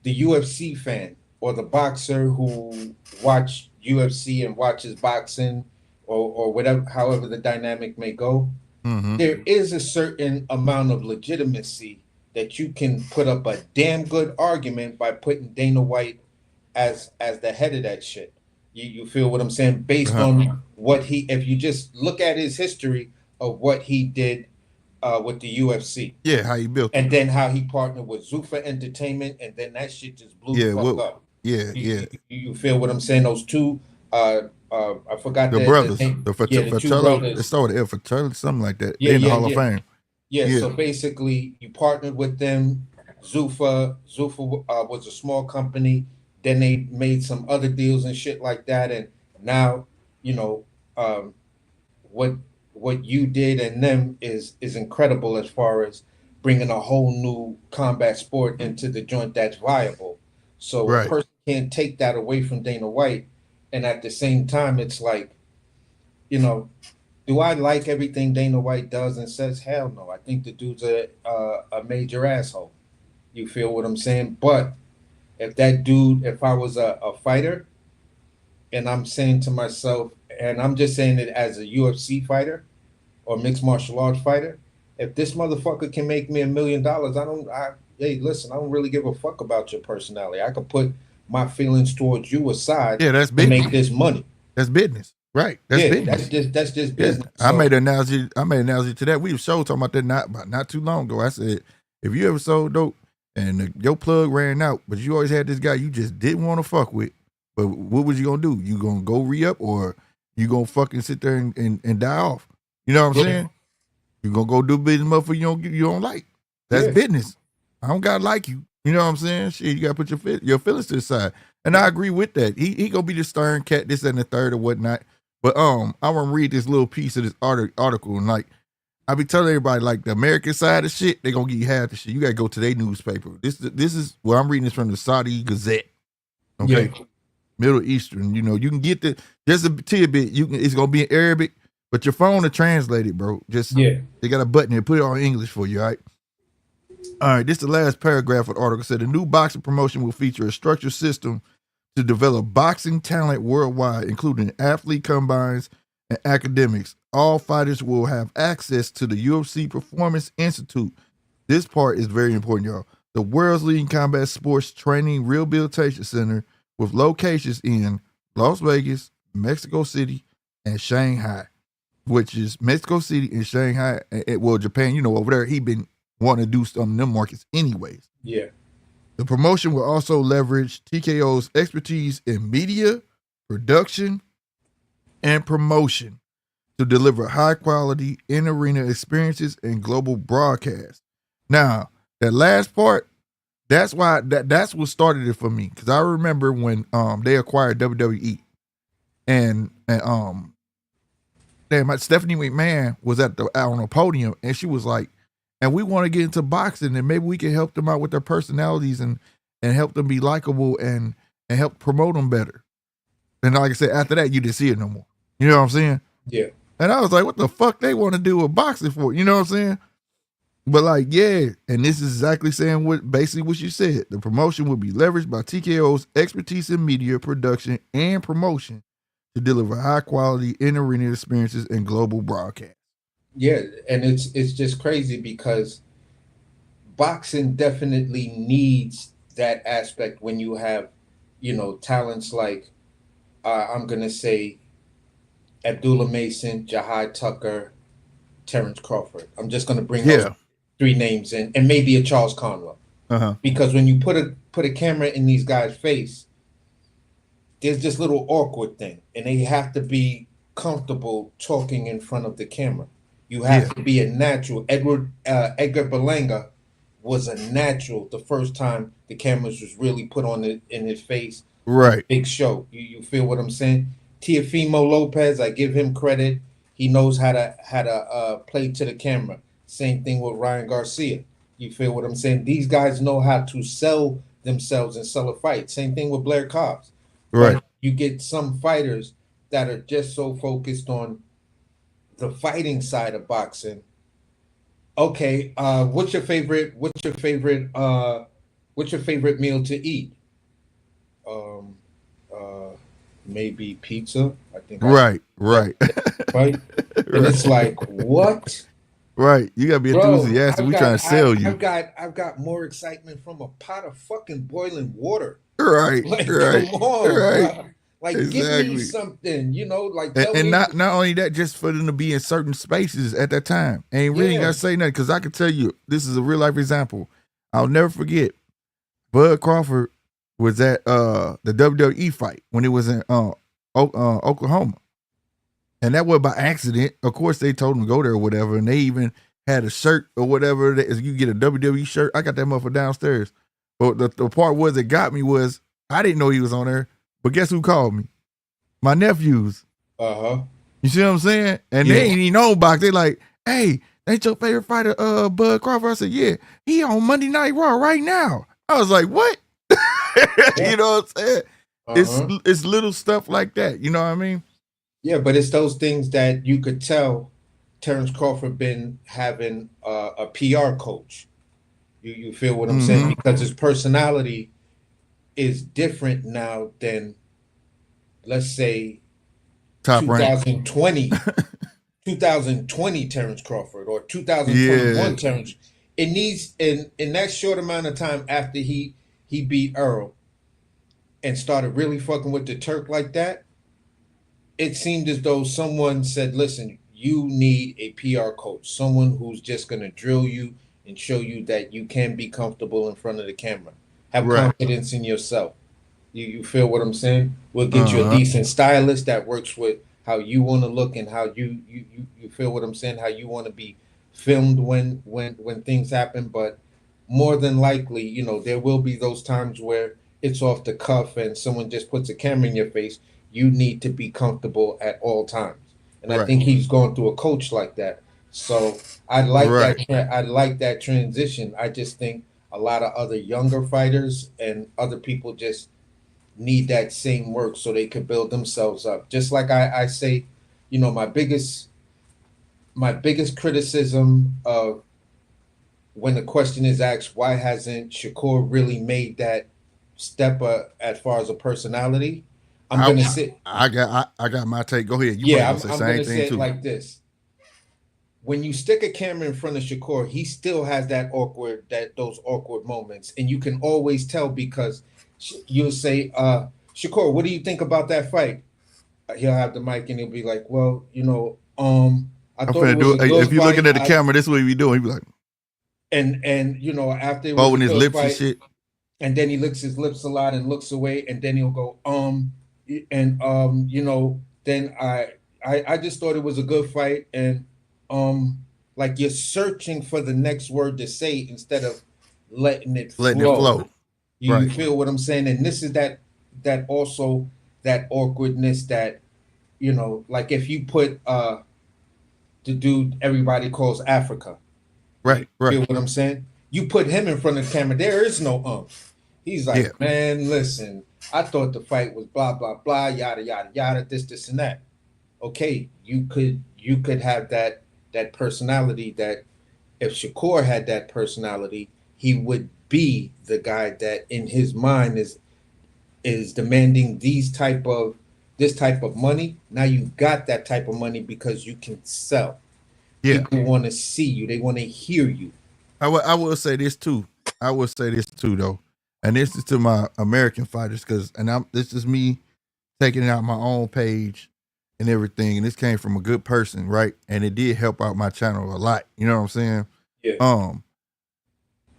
the UFC fan or the boxer who watch UFC and watches boxing or whatever, however the dynamic may go, Mm-hmm. there is a certain amount of legitimacy that you can put up a damn good argument by putting Dana White as the head of that shit. You feel what I'm saying? Based on what if you just look at his history of what he did with the UFC. Yeah, how you built it. And then how he partnered with Zuffa Entertainment, and then that shit just blew the fuck up. Yeah, You feel what I'm saying? Those two, I forgot the brothers, the two brothers. It started with Fatelli, something like that. Yeah, They're in the yeah, Hall of yeah. Fame. Yeah, so basically, you partnered with them. Zuffa was a small company. Then they made some other deals and shit like that. And now, what you did and them is incredible as far as bringing a whole new combat sport into the joint that's viable. So a person can't take that away from Dana White. And at the same time, it's like, do I like everything Dana White does and says? Hell no. I think the dude's a major asshole. You feel what I'm saying? But if I was a fighter, and I'm saying to myself, and I'm just saying it as a UFC fighter or mixed martial arts fighter, if this motherfucker can make me $1 million, hey, listen, I don't really give a fuck about your personality. I could put my feelings towards you aside that's to make this money. That's business. Right. That's business. That's just business. I made an analogy to that. We were talking about that not too long ago. I said, if you ever sold dope and your plug ran out, but you always had this guy you just didn't want to fuck with, but what was you gonna do? You gonna go re-up or you gonna fucking sit there and die off? You know what I'm saying? You gonna go do business motherfucker you don't like. That's business. I don't gotta like you. You know what I'm saying? Shit, you gotta put your feelings to the side. And I agree with that. He gonna be the stern cat, this and the third or whatnot. But I want to read this little piece of this article, and like I be telling everybody, like the American side of shit, they gonna give you half the shit. You gotta go to their newspaper. This is where I'm reading this from the Saudi Gazette. Okay, Middle Eastern. You can get just a tidbit. It's gonna be in Arabic, but your phone to translate it, bro. They got a button there. Put it on English for you. All right. This is the last paragraph of the article. Said the new boxing promotion will feature a structured system to develop boxing talent worldwide, including athlete combines and academics. All fighters will have access to the UFC Performance Institute. This part is very important, y'all. The world's leading combat sports training rehabilitation center with locations in Las Vegas, Mexico City, and Shanghai, which is Mexico City and Shanghai. Japan, over there, he been wanting to do some of them markets anyways. Yeah. The promotion will also leverage TKO's expertise in media, production, and promotion to deliver high-quality in-arena experiences and global broadcasts. Now, that last part, that's what started it for me. Because I remember when they acquired WWE, and Stephanie McMahon was on a podium, and she was like, and we want to get into boxing, and maybe we can help them out with their personalities and help them be likable and help promote them better. And like I said, after that, you didn't see it no more. You know what I'm saying? Yeah. And I was like, what the fuck they want to do with boxing for? You know what I'm saying? But and this is exactly saying basically what you said. The promotion will be leveraged by TKO's expertise in media, production, and promotion to deliver high quality in-arena experiences and global broadcasts. Yeah, and it's just crazy because boxing definitely needs that aspect when you have, talents like I'm gonna say Abdullah Mason, Jahai Tucker, Terrence Crawford. I'm just gonna bring those three names in, and maybe a Charles Conwell. Because when you put a camera in these guys' face, there's this little awkward thing, and they have to be comfortable talking in front of the camera. You have to be a natural. Edgar Berlanga was a natural the first time the cameras was really put on it in his face. Right. Big show. You feel what I'm saying? Teofimo Lopez, I give him credit. He knows how to play to the camera. Same thing with Ryan Garcia. You feel what I'm saying? These guys know how to sell themselves and sell a fight. Same thing with Blair Cobbs. Right. But you get some fighters that are just so focused on the fighting side of boxing. Okay, what's your favorite meal to eat? Um, maybe pizza. I think. Right. Right. And it's like, what? Right. You gotta be enthusiastic. We trying to sell you. I've got more excitement from a pot of fucking boiling water. Right. Like, right. come on, right. bro. Like, Exactly. give me something, like, tell And me. not only that, just for them to be in certain spaces at that time. Ain't really Yeah. gotta say nothing, because I can tell you, this is a real life example. I'll never forget. Bud Crawford was at the WWE fight when it was in Oklahoma. And that was by accident. Of course, they told him to go there or whatever, and they even had a shirt or whatever. That you get a WWE shirt. I got that motherfucker downstairs. But the part was that got me was I didn't know he was on there. But guess who called me? My nephews. Uh-huh. You see what I'm saying? And Yeah. they ain't even know box. They like, hey, ain't your favorite fighter Bud Crawford? I said, yeah. He on Monday Night Raw right now. I was like, what? You know what I'm saying? Uh-huh. It's little stuff like that. You know what I mean? Yeah, but it's those things that you could tell Terrence Crawford been having a PR coach. You feel what I'm saying? Because his personality is different now than, let's say, Top rank. 2020 Terrence Crawford or 2021 Terrence. It needs in that short amount of time after he beat Earl and started really fucking with the Turk like that. It seemed as though someone said, listen, you need a PR coach, someone who's just going to drill you and show you that you can be comfortable in front of the camera. Have confidence in yourself. You feel what I'm saying? We'll get you a decent stylist that works with how you want to look and how you feel what I'm saying, how you want to be filmed when things happen. But more than likely, there will be those times where it's off the cuff and someone just puts a camera in your face. You need to be comfortable at all times. And I think he's going through a coach like that. So I like that. I like that transition. I just think a lot of other younger fighters and other people just need that same work so they could build themselves up. Just like I say, my biggest criticism of when the question is asked, why hasn't Shakur really made that step as far as a personality? I'm gonna say I got my take. Go ahead. I'm gonna say it like this. When you stick a camera in front of Shakur, he still has those awkward moments, and you can always tell because you'll say, Shakur, what do you think about that fight? He'll have the mic and he'll be like, well, I thought it was a good if you're looking at the camera, this is what he be doing. He be like, and after it was holding his lips fight, and shit. And then he licks his lips a lot and looks away, and then he'll go, then I just thought it was a good fight, and like you're searching for the next word to say instead of letting it flow. You feel what I'm saying? And this is that also that awkwardness that, like if you put the dude everybody calls Africa. Right. Feel what I'm saying? You put him in front of the camera, there is no He's like, man, listen, I thought the fight was blah, blah, blah, yada, yada, yada, this, and that. Okay, you could have that personality that if Shakur had that personality, he would be the guy that in his mind is demanding this type of money. Now you got that type of money because you can sell. Yeah. People want to see you. They want to hear you. I will say this too. Though. And this is to my American fighters, this is me taking it out my own page and everything. And this came from a good person, right? And it did help out my channel a lot. You know what I'm saying? Yeah.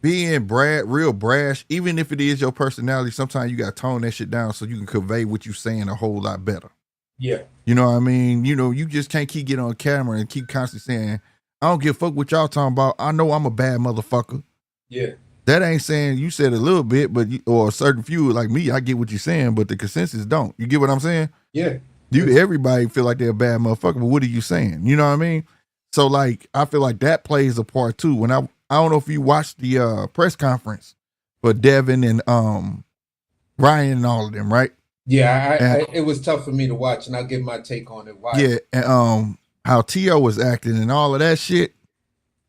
Being real brash, even if it is your personality, sometimes you got to tone that shit down so you can convey what you're saying a whole lot better. Yeah. You know what I mean? You just can't keep getting on camera and keep constantly saying, I don't give a fuck what y'all talking about. I know I'm a bad motherfucker. Yeah. That ain't saying you said a little bit, but or a certain few like me, I get what you're saying, but the consensus don't. You get what I'm saying? Yeah. Everybody feel like they're a bad motherfucker, but what are you saying? You know what I mean? So like, I feel like that plays a part too. When I don't know if you watched the press conference for Devin and Ryan and all of them, right? Yeah, it was tough for me to watch, and I'll give my take on it. Why? Yeah, and how T.O. was acting and all of that shit.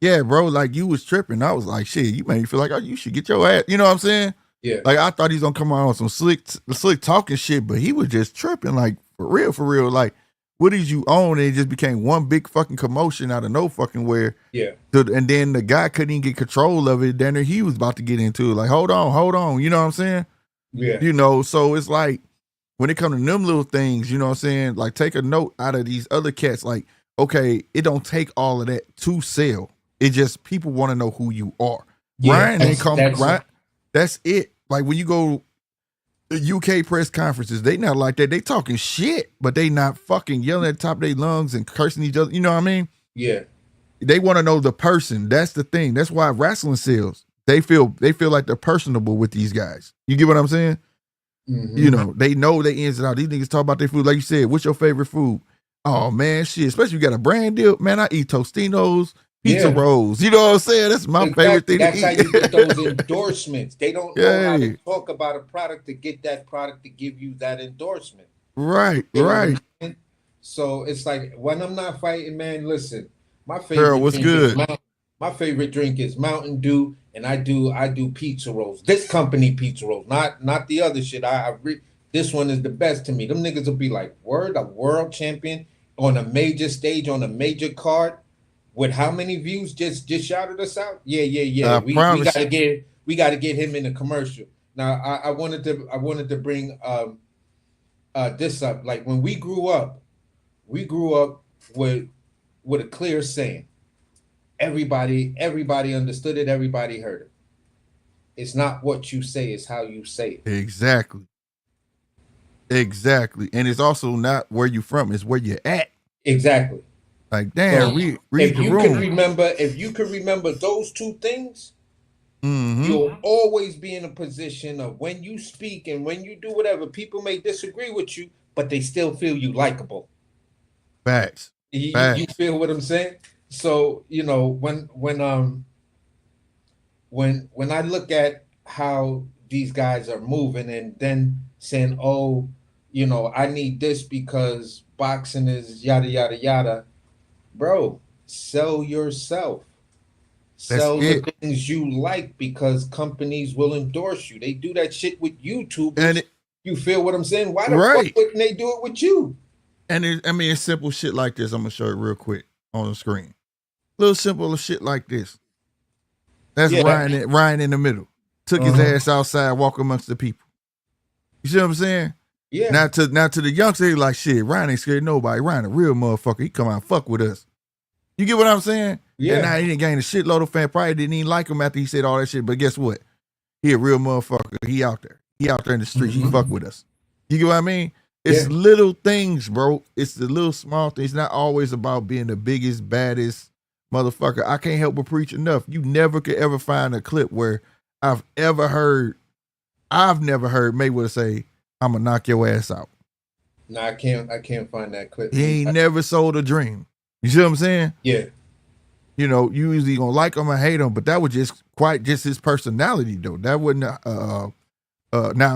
Yeah, bro, like you was tripping. I was like, shit, you made me feel like, oh, you should get your ass. You know what I'm saying? Yeah. Like I thought he's gonna come out on some slick talking shit, but he was just tripping, like for real. Like, what did you own? And it just became one big fucking commotion out of no fucking where. Yeah. And then the guy couldn't even get control of it. Then he was about to get into it. Like, hold on. You know what I'm saying? Yeah. You know, so it's like when it comes to them little things, you know what I'm saying? Like, take a note out of these other cats. Like, okay, it don't take all of that to sell. It just people want to know who you are. Yeah, Ryan ain't come. Ryan, that's it. Like when you go to UK press conferences, they not like that. They talking shit, but they not fucking yelling at the top of their lungs and cursing each other. You know what I mean? Yeah. They want to know the person. That's the thing. That's why wrestling sells. They feel like they're personable with these guys. You get what I'm saying? Mm-hmm. You know they ins and outs. These niggas talk about their food. Like you said, what's your favorite food? Oh man, shit. Especially if you got a brand deal. Man, I eat Tostinos, pizza rolls. You know what I'm saying? That's my favorite thing That's to eat. how you get those endorsements. They don't know how to talk about a product to get that product to give you that endorsement. Right. So it's like when I'm not fighting, man, listen, my favorite what's good? My favorite drink is Mountain Dew, and I do pizza rolls. This company pizza rolls, not the other shit. This one is the best to me. Them niggas will be like, word, a world champion on a major stage, on a major card, with how many views just shouted us out? Yeah. We gotta get him in a commercial. Now I wanted to bring this up. Like when we grew up with a clear saying. Everybody understood it, everybody heard it. It's not what you say, it's how you say it. Exactly. And it's also not where you from, it's where you're at. Exactly. Like, damn, so read the room. If you can remember those two things, mm-hmm. You'll always be in a position of when you speak and when you do whatever, people may disagree with you, but they still feel you likable. Facts. You feel what I'm saying? So, you know, when I look at how these guys are moving and then saying, oh, you know, I need this because boxing is yada, yada, yada. Bro, sell yourself. Sell the things you like because companies will endorse you. They do that shit with YouTubers. And you feel what I'm saying? Why the fuck wouldn't they do it with you? And it's simple shit like this. I'm going to show it real quick on the screen. Little simple shit like this. That's Ryan in the middle. Took his ass outside, walk amongst the people. You see what I'm saying? Yeah. Now to the youngsters, like, shit, Ryan ain't scared of nobody. Ryan a real motherfucker. He come out and fuck with us. You get what I'm saying? Yeah. And now he didn't gain a shitload of fan. Probably didn't even like him after he said all that shit. But guess what? He a real motherfucker. He out there. He out there in the streets. He fuck with us. You get what I mean? It's little things, bro. It's the little small things. It's not always about being the biggest, baddest motherfucker. I can't help but preach enough. You never could ever find a clip where I've never heard Mayweather say, I'm gonna knock your ass out. No, I can't find that clip. He ain't never sold a dream. You see what I'm saying? Yeah. You know, you usually gonna like him or hate him, but that was just his personality though. That wouldn't now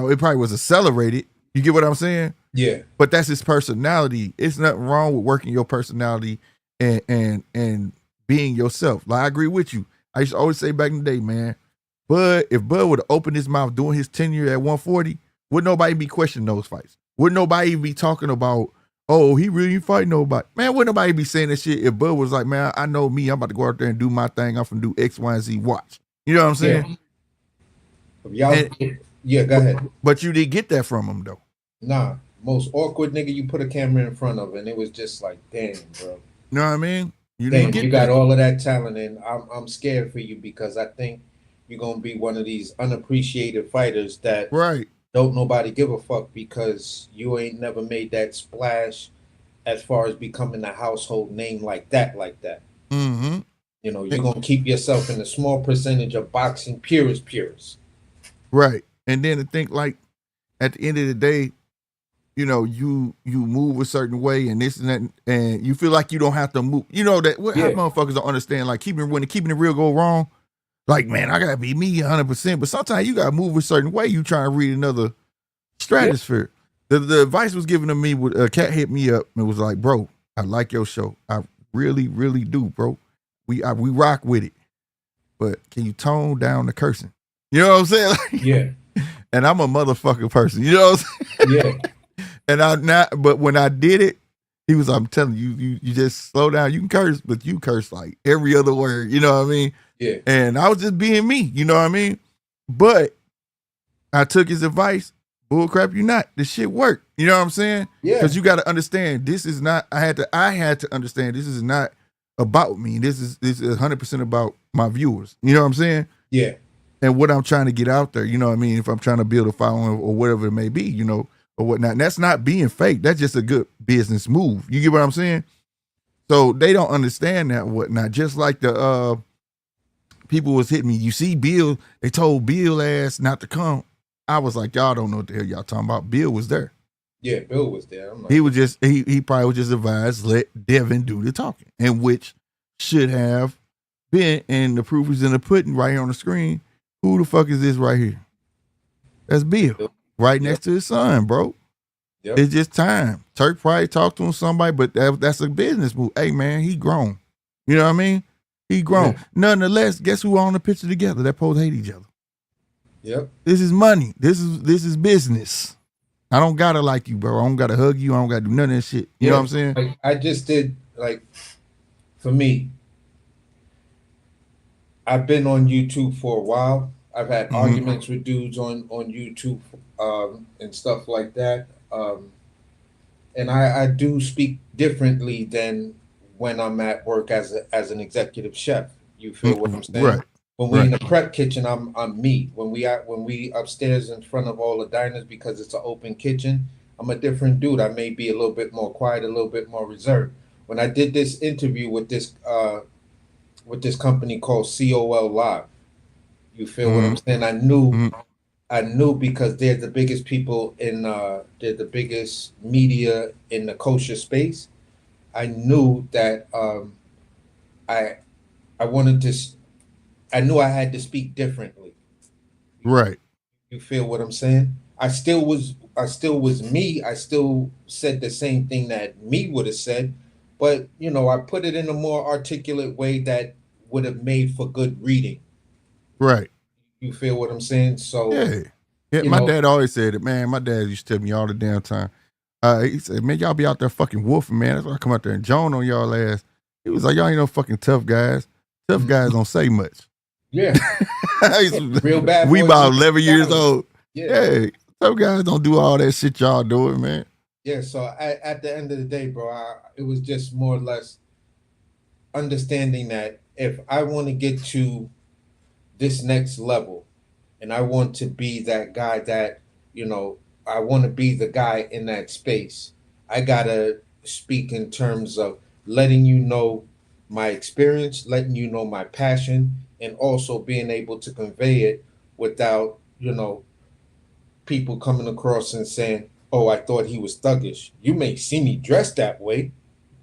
it probably was accelerated. You get what I'm saying? Yeah. But that's his personality. It's nothing wrong with working your personality and being yourself. Like I agree with you. I used to always say back in the day, man, if Bud would have opened his mouth doing his tenure at 140, would nobody be questioning those fights? Would nobody be talking about, oh, he really ain't fight nobody? Man, would nobody be saying that shit if Bud was like, man, I know me, I'm about to go out there and do my thing. I'm finna do X, Y, and Z. Watch. You know what I'm saying? Yeah, go ahead. But you didn't get that from him though. Nah, most awkward nigga you put a camera in front of, and it was just like, damn, bro. You know what I mean? You got all of that talent, and I'm scared for you because I think you're gonna be one of these unappreciated fighters that don't nobody give a fuck because you ain't never made that splash as far as becoming a household name like that. Mm-hmm. You know, you're gonna keep yourself in a small percentage of boxing purists. Right. And then to think like at the end of the day, you know, you move a certain way and this and that, and you feel like you don't have to move. You know that what how motherfuckers don't understand like keeping it real go wrong. Like, man, I gotta be me 100%. But sometimes you gotta move a certain way. You trying to read another stratosphere. The advice was given to me with a cat hit me up and was like, bro, I like your show. I really, really do, bro. We rock with it. But can you tone down the cursing? You know what I'm saying? Like, Yeah. And I'm a motherfucking person. You know what I'm saying? Yeah. And but when I did it, he was, I'm telling you, you just slow down. You can curse, but you curse like every other word. You know what I mean? Yeah. And I was just being me. You know what I mean? But I took his advice. Bullcrap, you not. This shit worked. You know what I'm saying? Yeah. Because you got to understand, this is not. I had to understand, this is not about me. This is 100% about my viewers. You know what I'm saying? Yeah. And what I'm trying to get out there. You know what I mean? If I'm trying to build a following or whatever it may be, you know, or whatnot. And that's not being fake. That's just a good business move. You get what I'm saying? So they don't understand that whatnot. Just like the people was hitting me. You see, Bill. They told Bill ass not to come. I was like, y'all don't know what the hell y'all talking about. Bill was there. Yeah, Bill was there. I'm like, He was just he probably was just advised let Devin do the talking, and which should have been. And the proof is in the pudding right here on the screen. Who the fuck is this right here? That's Bill, right next to his son, bro. Yep. It's just time. Turk probably talked to him somebody, but that's a business move. Hey man, he grown. You know what I mean? He grown. Yeah. Nonetheless, guess who on the picture together? That both hate each other. Yep. This is money. This is business. I don't gotta like you, bro. I don't gotta hug you. I don't gotta do none of that shit. You know what I'm saying? Like, I just did, like, for me, I've been on YouTube for a while. I've had arguments with dudes on YouTube and stuff like that. And I do speak differently than when I'm at work as an executive chef. You feel what I'm saying? Right. When we in the prep kitchen, I'm me. When we upstairs in front of all the diners, because it's an open kitchen, I'm a different dude. I may be a little bit more quiet, a little bit more reserved. When I did this interview with this company called COL Live, you feel what I'm saying? I knew because they're the biggest people in they're the biggest media in the kosher space. I knew that I wanted to. I knew I had to speak differently. Right. You feel what I'm saying? I still was me. I still said the same thing that me would have said, but you know, I put it in a more articulate way that would have made for good reading. Right. You feel what I'm saying? So yeah. My dad always said it, man. My dad used to tell me all the damn time. He said, man, y'all be out there fucking wolfing, man. That's why I come out there and Joan on y'all ass. He was like, y'all ain't no fucking tough guys. Tough guys don't say much. Yeah. Real bad. We about 11 years old. Yeah. Hey, tough guys don't do all that shit y'all doing, man. Yeah. So at the end of the day, bro, it was just more or less understanding that if I want to get to this next level and I want to be that guy that, you know, I want to be the guy in that space, I got to speak in terms of letting you know my experience, letting you know my passion, and also being able to convey it without, you know, people coming across and saying, oh, I thought he was thuggish. You may see me dressed that way.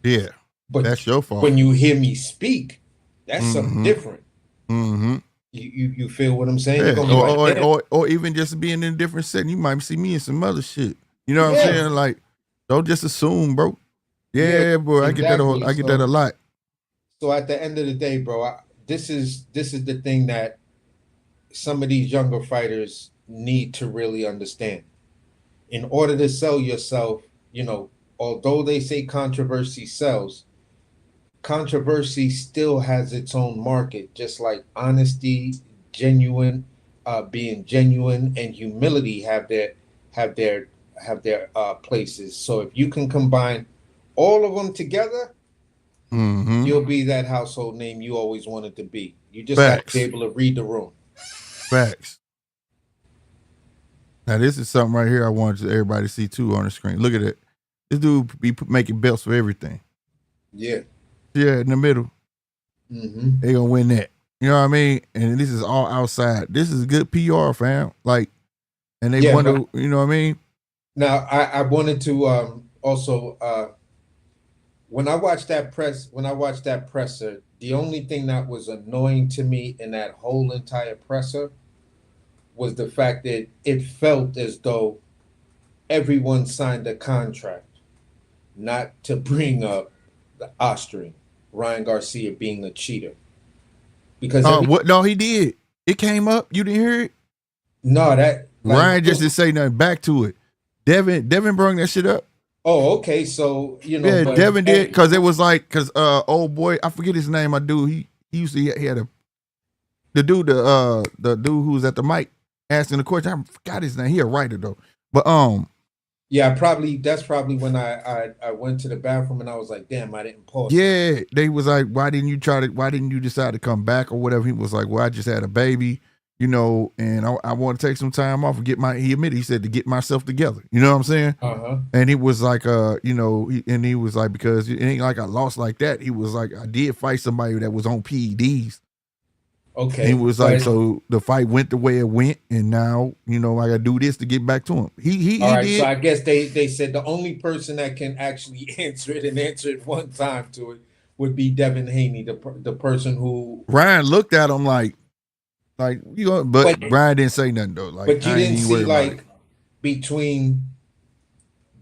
Yeah. But that's your fault. When you hear me speak, that's something different. Mm-hmm. You feel what I'm saying? Yeah. Or even just being in a different setting, you might see me in some other shit. You know what I'm saying? Like, don't just assume, bro. Yeah, bro. Exactly. I get that a lot. So at the end of the day, bro, this is the thing that some of these younger fighters need to really understand. In order to sell yourself, you know, although they say controversy sells, controversy still has its own market, just like honesty, being genuine, and humility have their places. So if you can combine all of them together, you'll be that household name you always wanted to be. You just got to be able to read the room. Facts. Now this is something right here I wanted everybody to see too on the screen. Look at it. This dude be making belts for everything. Yeah. Yeah, in the middle. They gonna win that. You know what I mean? And this is all outside. This is good PR, fam. Like, and they wonder, you know what I mean? Now, I wanted to also when I watched that presser, the only thing that was annoying to me in that whole entire presser was the fact that it felt as though everyone signed a contract not to bring up the Austrian, Ryan Garcia being a cheater. Because what? No, he did. It came up. You didn't hear it? No, that Ryan just didn't say nothing back to it. Devin brought that shit up. Oh, okay. So yeah, but Devin did because it was like old boy, I forget his name. He used to he had the dude who was at the mic asking the question. I forgot his name. He a writer though, but yeah, that's probably when I went to the bathroom and I was like, damn, I didn't pause. Yeah, they was like, why didn't you decide to come back or whatever? He was like, well, I just had a baby, and I want to take some time off and he admitted, he said, to get myself together. You know what I'm saying? And he was like, he was like, because it ain't like I lost like that. He was like, I did fight somebody that was on PEDs. Okay. And he was like, so the fight went the way it went, and now, I gotta do this to get back to him. He All right, did. so I guess they said the only person that can actually answer it one time to it would be Devin Haney, the person who Ryan looked at him like but Ryan didn't say nothing though. Like, but you didn't see like between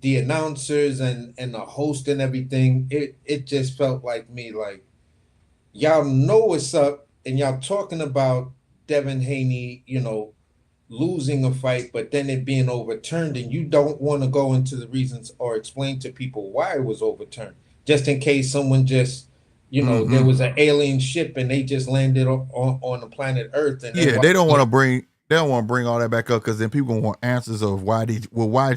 the announcers and the host and everything, it just felt like me like y'all know what's up and y'all talking about Devin Haney, losing a fight, but then it being overturned, and you don't want to go into the reasons or explain to people why it was overturned, just in case someone just, there was an alien ship and they just landed on the planet Earth. And they don't want to bring all that back up because then people gonna want answers of why did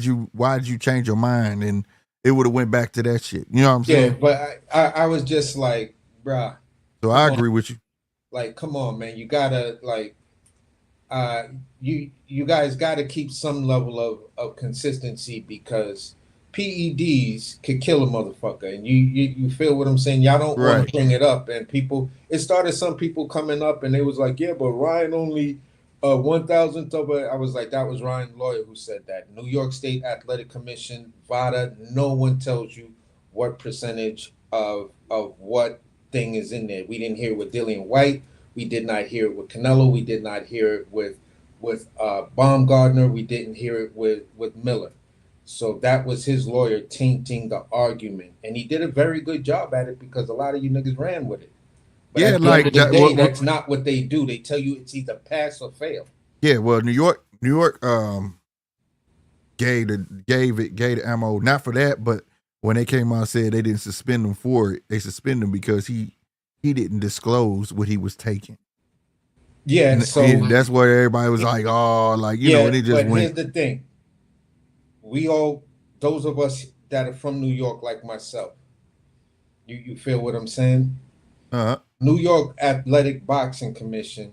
you change your mind, and it would have went back to that shit. You know what I'm saying? Yeah, but I was just like, bruh. So I agree with you. Like, come on, man, you gotta like. You guys got to keep some level of consistency because PEDs could kill a motherfucker, and you feel what I'm saying. Y'all don't want to bring it up, and it started some people coming up, and they was like, yeah, but Ryan only 1,000th of it. I was like, that was Ryan Lawyer who said that. New York State Athletic Commission, VADA. No one tells you what percentage of what thing is in there. We didn't hear it with Dillian White. We did not hear it with Canelo. We did not hear it with Baumgartner. We didn't hear it with Miller. So that was his lawyer tainting the argument, and he did a very good job at it because a lot of you niggas ran with it. But at the end of the day, that's not what they do. They tell you it's either pass or fail. Yeah, well, New York gave the ammo not for that, but when they came out and said they didn't suspend him for it, they suspended him because he didn't disclose what he was taking. Yeah, and that's where everybody was like, oh, like, and it just went. Here's the thing. Those of us that are from New York, like myself, you feel what I'm saying? New York Athletic Boxing Commission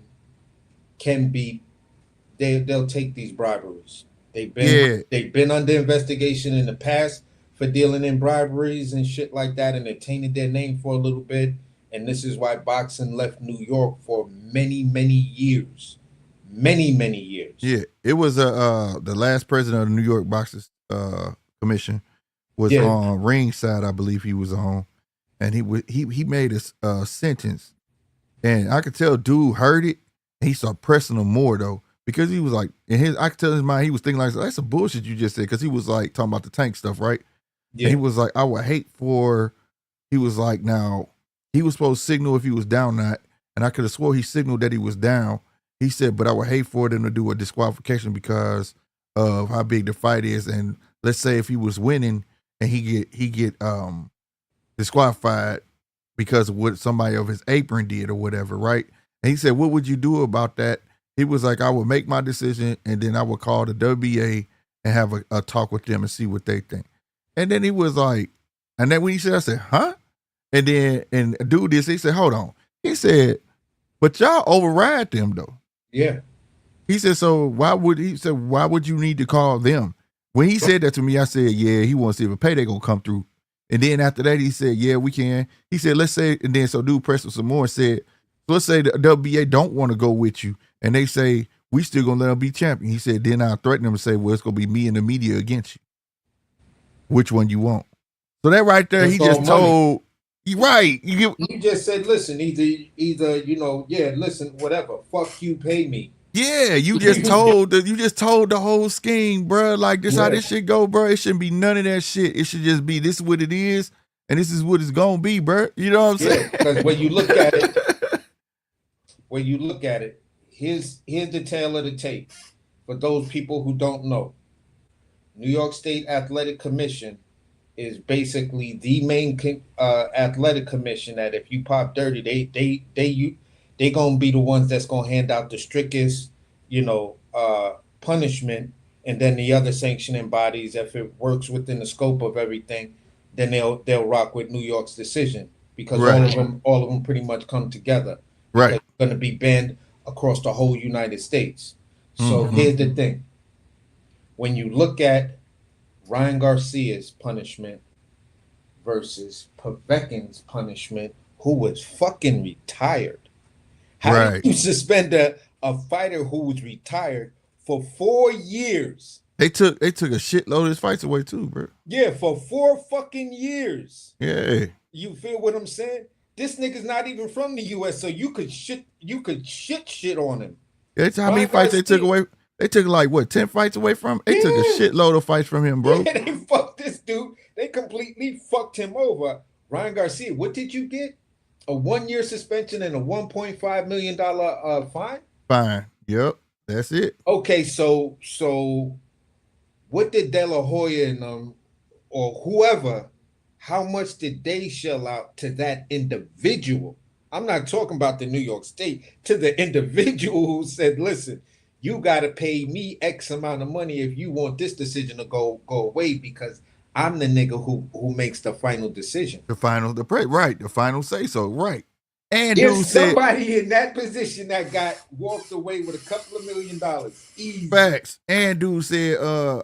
they'll take these briberies. They've been under investigation in the past for dealing in briberies and shit like that, and they tainted their name for a little bit. And this is why boxing left New York for many, many years. Many, many years. Yeah, it was the last president of the New York Boxers Commission was on ringside, I believe he was on, and he made a sentence, and I could tell dude heard it, and he started pressing him more though, because he was like, I could tell in his mind he was thinking like, that's some bullshit you just said, because he was like talking about the tank stuff, right? Yeah. And he was like, I would hate for, he was like, now he was supposed to signal if he was down or not, and I could have swore he signaled that he was down. He said, but I would hate for them to do a disqualification because of how big the fight is. And let's say if he was winning and he get disqualified because of what somebody of his apron did or whatever, right? And he said, what would you do about that? He was like, I would make my decision and then I would call the WBA and have a talk with them and see what they think. And then he was like, and then when he said, I said, huh? And then, and dude this, he said, hold on. He said, but y'all override them though. Yeah. He said, so why would you need to call them? When he said that to me, I said, yeah, he wants to see if a payday gonna come through. And then after that, he said, yeah, we can. He said, let's say, and then so dude pressed him some more and said, so let's say the WBA don't want to go with you. And they say, we still going to let them be champion. He said, then I'll threaten them and say, well, it's going to be me and the media against you. Which one you want? So that right there, That's he just told, right. You just said, listen, either, you know, yeah, listen, whatever. Fuck you, pay me. Yeah, you just told the whole scheme, bro. Like this, how this shit go, bro. It shouldn't be none of that shit. It should just be this is what it is, and this is what it's gonna be, bro. You know what I'm saying? Because when you look at it, here's the tale of the tape. For those people who don't know, New York State Athletic Commission is basically the main athletic commission that if you pop dirty, they gonna be the ones that's gonna hand out the strictest, you know, punishment, and then the other sanctioning bodies, if it works within the scope of everything, then they'll rock with New York's decision because all of them pretty much come together. Right, it's gonna be banned across the whole United States. So here's the thing: when you look at Ryan Garcia's punishment versus Povetkin's punishment, who was fucking retired. How did you suspend a fighter who was retired for 4 years? They took a shitload of his fights away too, bro. Yeah, for 4 fucking years. Yeah. You feel what I'm saying? This nigga's not even from the US, so you could shit on him. That's how many fights they took away. They took like what, 10 fights away from him? They took a shitload of fights from him, bro. Yeah, they fucked this dude. They completely fucked him over. Ryan Garcia, what did you get? A 1-year suspension and a $1.5 million fine? Fine. Yep. That's it. Okay, so what did De La Hoya and or whoever, how much did they shell out to that individual? I'm not talking about the New York State, to the individual who said, listen, you got to pay me X amount of money if you want this decision to go away because I'm the nigga who makes the final decision. The final say so, right. And there's dude somebody in that position that got walked away with a couple of $1 million. Easy. Facts. And dude said,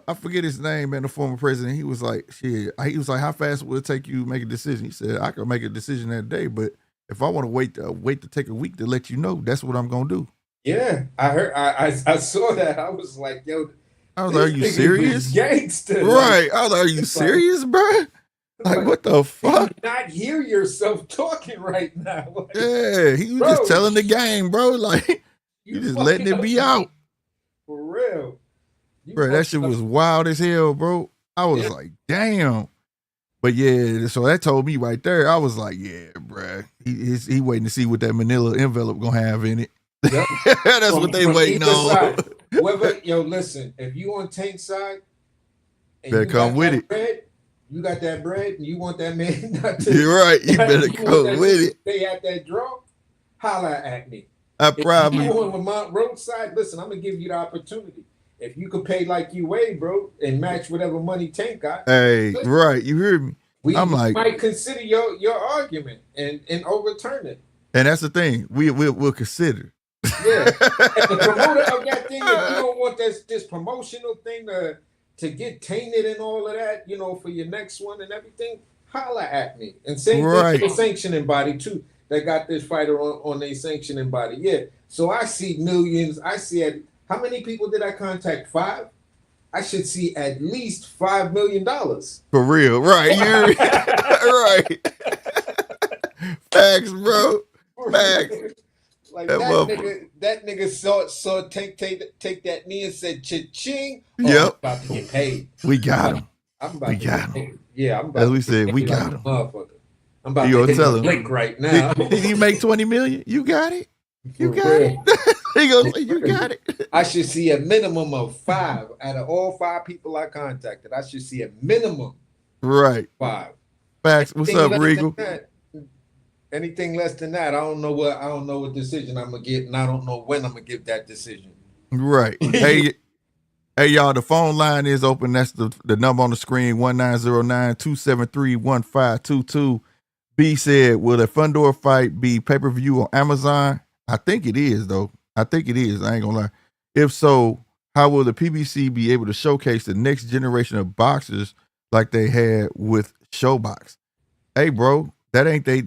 I forget his name, man, the former president. He was like, shit. He was like, how fast will it take you to make a decision? He said, I could make a decision that day, but if I want to wait to take a week to let you know, that's what I'm gonna do. Yeah, I heard. I saw that. I was like, yo. I was like, are you serious? Gangster. Right. I was like, are you serious, bro? Like, what the fuck? You not hear yourself talking right now. Like, yeah, he was just telling the game, bro. Like, you just letting it be out. For real. Bro, that shit was wild as hell, bro. I was like, damn. But yeah, so that told me right there, I was like, yeah, bro. He waiting to see what that manila envelope gonna have in it. Yep. That's what they waiting on. Side, whoever, listen, if you on Tank's side, and better come with it. Bread, you got that bread, and you want that man not to. You're right. You better come with it. They at that draw, holla at me. If you on Lamont Roadside, listen, I'm gonna give you the opportunity. If you could pay like you weigh, bro, and match whatever money Tank got. Hey, right, you hear me? We might consider your argument and overturn it. And that's the thing. We'll consider. Yeah. And the promoter of that thing, if you don't want this promotional thing to get tainted and all of that, for your next one and everything, holla at me. And same thing for the sanctioning body too. They got this fighter on their sanctioning body. Yeah. So I see millions. I see how many people did I contact? 5? I should see at least $5 million. For real, right? Right. Facts, bro. Facts. Like that nigga saw Tank take that knee and said cha-ching. Oh, yep. I'm about to get paid. We got him. We got him. Yeah, I'm about as we said, we got him. Motherfucker. I'm about to hit the blink right now. Did he make 20 million? You got it. You got it. He goes, you got it. I should see a minimum of 5 out of all 5 people I contacted. I should see a minimum. Right. 5. Facts. What's up, Regal? Anything less than that, I don't know what decision I'm gonna get, and I don't know when I'm gonna give that decision. Right. Hey, y'all, the phone line is open. That's the number on the screen, 1909-273-1522. B said, will the Fundor fight be pay-per-view on Amazon? I think it is, though. I think it is. I ain't gonna lie. If so, how will the PBC be able to showcase the next generation of boxers like they had with Showbox. Hey, bro, that ain't they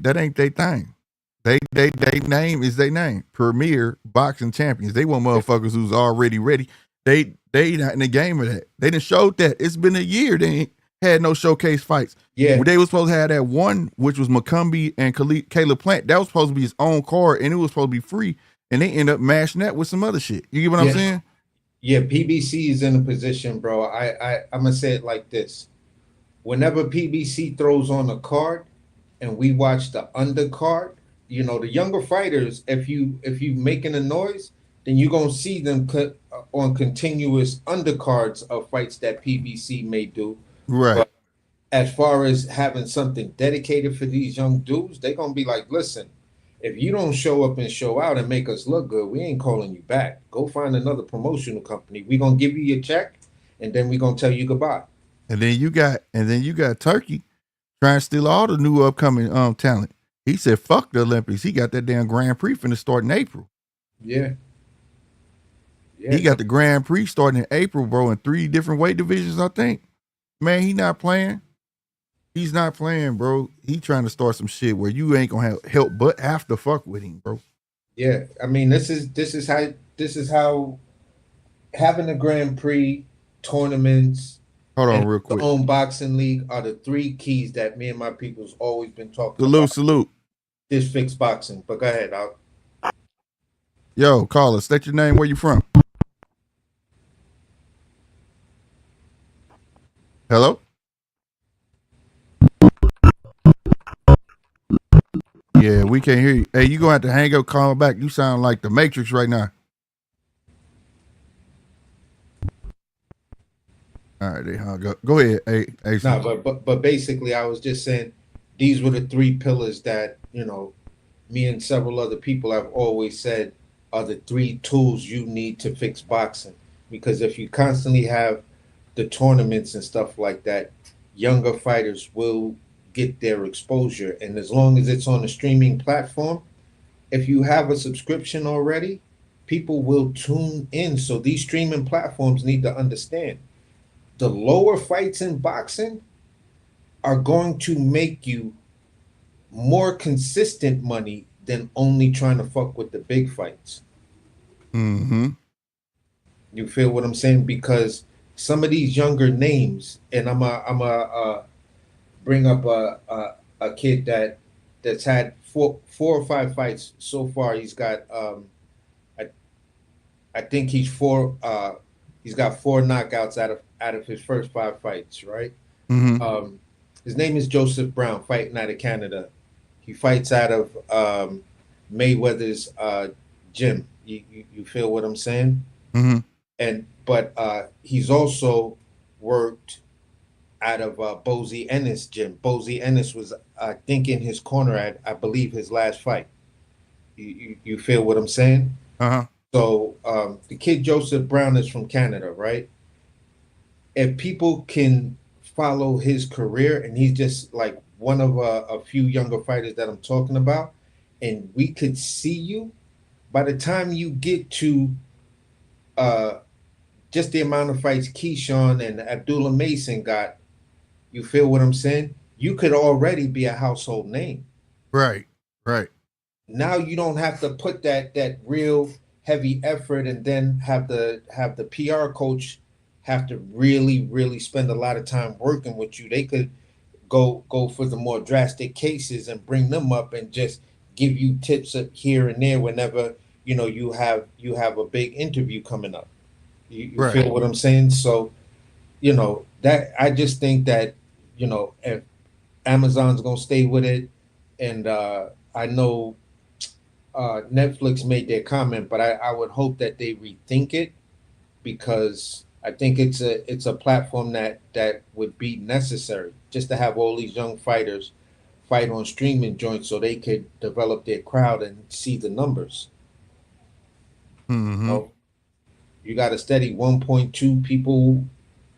thing. They name is they name. Premier Boxing Champions. They want motherfuckers who's already ready. They not in the game of that. They done showed that. It's been a year. They ain't had no showcase fights. Yeah. They was supposed to have that one, which was McCumbee and Caleb Plant. That was supposed to be his own card, and it was supposed to be free. And they end up mashing that with some other shit. You get what I'm saying? Yeah, PBC is in a position, bro. I'm gonna say it like this. Whenever PBC throws on a card and we watch the undercard, you know, the younger fighters, if you making a noise, then you're gonna see them cut on continuous undercards of fights that PBC may do. Right. But as far as having something dedicated for these young dudes, they're gonna be like, listen, if you don't show up and show out and make us look good, we ain't calling you back. Go find another promotional company. We're gonna give you your check and then we're gonna tell you goodbye. And then you got Turkey trying to steal all the new upcoming talent. He said, fuck the Olympics. He got that damn Grand Prix finna start in April. Yeah. He got the Grand Prix starting in April, bro, in 3 different weight divisions, I think. Man, he not playing. He's not playing, bro. He trying to start some shit where you ain't gonna help but have to fuck with him, bro. Yeah. I mean, this is how having a Grand Prix, tournaments, Hold on real quick. The own boxing league are the 3 keys that me and my people's always been talking about. Salute. This fixed boxing. But go ahead, Yo, caller, state your name, where you from? Hello? Yeah, we can't hear you. Hey, you gonna have to hang up, call back. You sound like the Matrix right now. All right, they hung up. Go ahead. But basically, I was just saying these were the 3 pillars that, you know, me and several other people have always said are the 3 tools you need to fix boxing. Because if you constantly have the tournaments and stuff like that, younger fighters will get their exposure. And as long as it's on a streaming platform, if you have a subscription already, people will tune in. So these streaming platforms need to understand the lower fights in boxing are going to make you more consistent money than only trying to fuck with the big fights. Mm-hmm. You feel what I'm saying? Because some of these younger names, and I'm a bring up a kid that's had 4 or 5 fights so far. He's got I think he's got 4 knockouts out of his first 5 fights, right? Mm-hmm. His name is Joseph Brown, fighting out of Canada. He fights out of Mayweather's gym. You feel what I'm saying? Mm-hmm. But he's also worked out of Bozy Ennis gym. Bozy Ennis was, I think, in his corner at, I believe, his last fight. You feel what I'm saying? Uh-huh. So the kid Joseph Brown is from Canada, right? If people can follow his career, and he's just like one of a few younger fighters that I'm talking about, and we could see you by the time you get to just the amount of fights Keyshawn and Abdullah Mason got, you feel what I'm saying? You could already be a household name. Right. Now you don't have to put that real heavy effort and then have the PR coach have to really spend a lot of time working with you. They could go for the more drastic cases and bring them up and just give you tips up here and there whenever, you know, you have a big interview coming up. You right. Feel what I'm saying? So, you know, that I just think that, you know, if Amazon's gonna stay with it, and I know Netflix made their comment, but I would hope that they rethink it, because I think it's a platform that would be necessary just to have all these young fighters fight on streaming joints so they could develop their crowd and see the numbers. Mm-hmm. So you got a steady 1.2 people,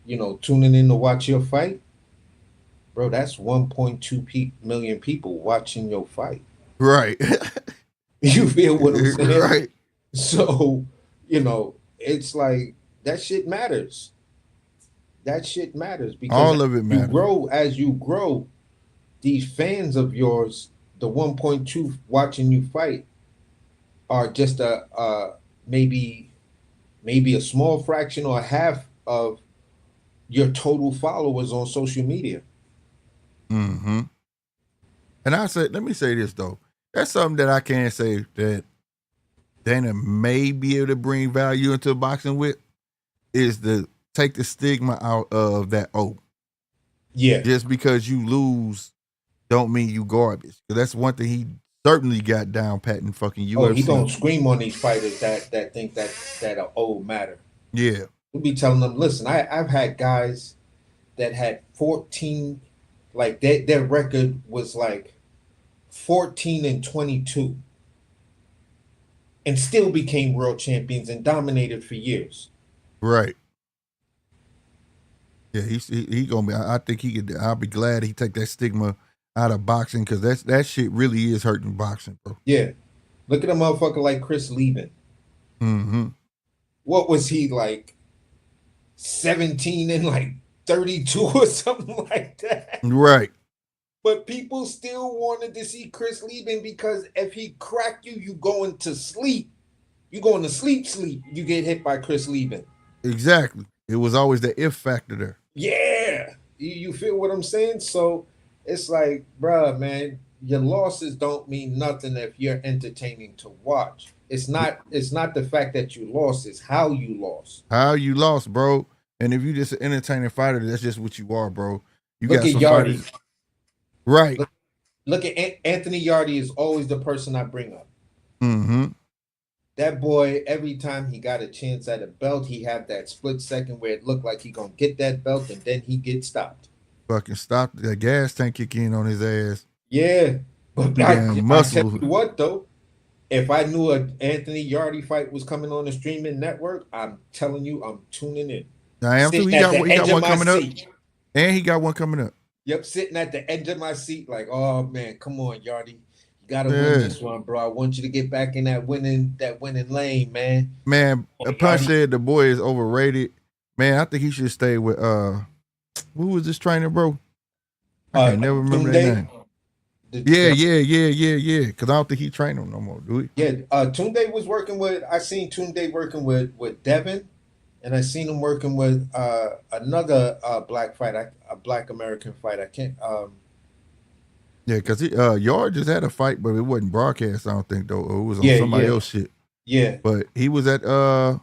you know, tuning in to watch your fight. Bro, that's 1.2 million people watching your fight. Right. You feel what I'm saying? Right. So, you know, it's like that shit matters. that shit matters because All of it matters. as you grow, these fans of yours, the 1.2 watching you fight, are just maybe a small fraction or half of your total followers on social media. Mm-hmm. And I said, let me say this though. That's something that I can say that Dana may be able to bring value into boxing with, is to take the stigma out of that. Oh, Yeah. just because you lose don't mean you garbage. Because that's one thing he certainly got down pat in fucking UFC. Oh, he don't scream on these fighters that think that are old matter. Yeah. We'll be telling them, listen, I've had guys that had 14, like their record was like 14-22, and still became world champions and dominated for years. Right. Yeah, he gonna be. I think he could. I'll be glad he take that stigma out of boxing, because that shit really is hurting boxing, bro. Yeah, look at a motherfucker like Chris Lieben. Mm-hmm. What was he like? 17 and like 32 or something like that. Right. But people still wanted to see Chris Lieben because if he cracked you, you going to sleep. You going to sleep. You get hit by Chris Lieben. Exactly. It was always the if factor there. Yeah. You feel what I'm saying? So it's like, bruh, man, your losses don't mean nothing if you're entertaining to watch. It's not the fact that you lost, it's how you lost. How you lost, bro. And if you just an entertaining fighter, that's just what you are, bro. You Look got at some Yardy. fighters. Right. Look at Anthony Yardy is always the person I bring up. Mm-hmm. That boy, every time he got a chance at a belt, he had that split second where it looked like he gonna get that belt, and then he gets stopped. Fucking stop that gas tank kick in on his ass. Yeah, but I muscle. tell you what though, if I knew an Anthony Yardy fight was coming on the streaming network, I'm telling you, I'm tuning in. I am too. He got one coming up, and he got one coming up. Yep, sitting at the edge of my seat, like, oh man, come on, Yardy. You gotta win this one, bro. I want you to get back in that winning lane, man. Man, Punch said the boy is overrated. Man, I think he should stay with who was this trainer, bro? I can never remember that name. Yeah. Because I don't think he trained him no more, do he? Yeah, Tunde was working with. I seen Tunde working with Devin, and I seen him working with another black fighter, a black American fight. I can't. Yeah, because Yard just had a fight, but it wasn't broadcast, I don't think, though. It was on somebody else shit. Yeah. But he was at the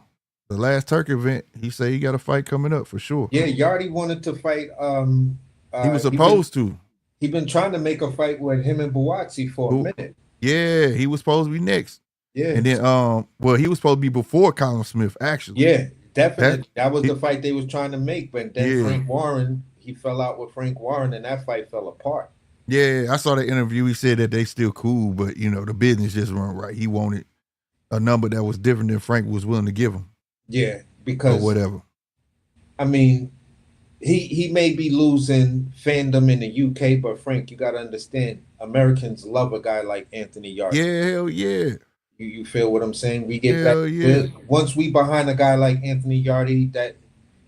last Turkey event. He said he got a fight coming up for sure. Yeah, Yardy wanted to fight. He was supposed to. He been trying to make a fight with him and Buatsi for a minute. Yeah, he was supposed to be next. Yeah. And then well, he was supposed to be before Colin Smith, actually. Yeah, definitely. That was the fight they was trying to make, but then Frank Warren, he fell out with Frank Warren, and that fight fell apart. Yeah, I saw the interview. He said that they still cool, but the business just run right. He wanted a number that was different than Frank was willing to give him. Yeah, because or whatever. I mean, he may be losing fandom in the UK, but Frank, you got to understand, Americans love a guy like Anthony Yardy. Yeah, hell yeah. You feel what I'm saying? We get back once we behind a guy like Anthony Yardy, that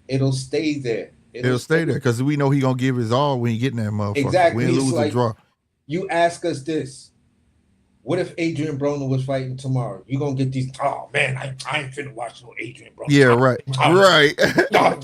it'll stay there. It'll stay there because we know he gonna give his all when he get in that motherfucker. Exactly. Win, lose, or draw. You ask us this: what if Adrian Broner was fighting tomorrow? You gonna get these? Oh man, I ain't finna watch no Adrian Broner. Yeah, right, right. Oh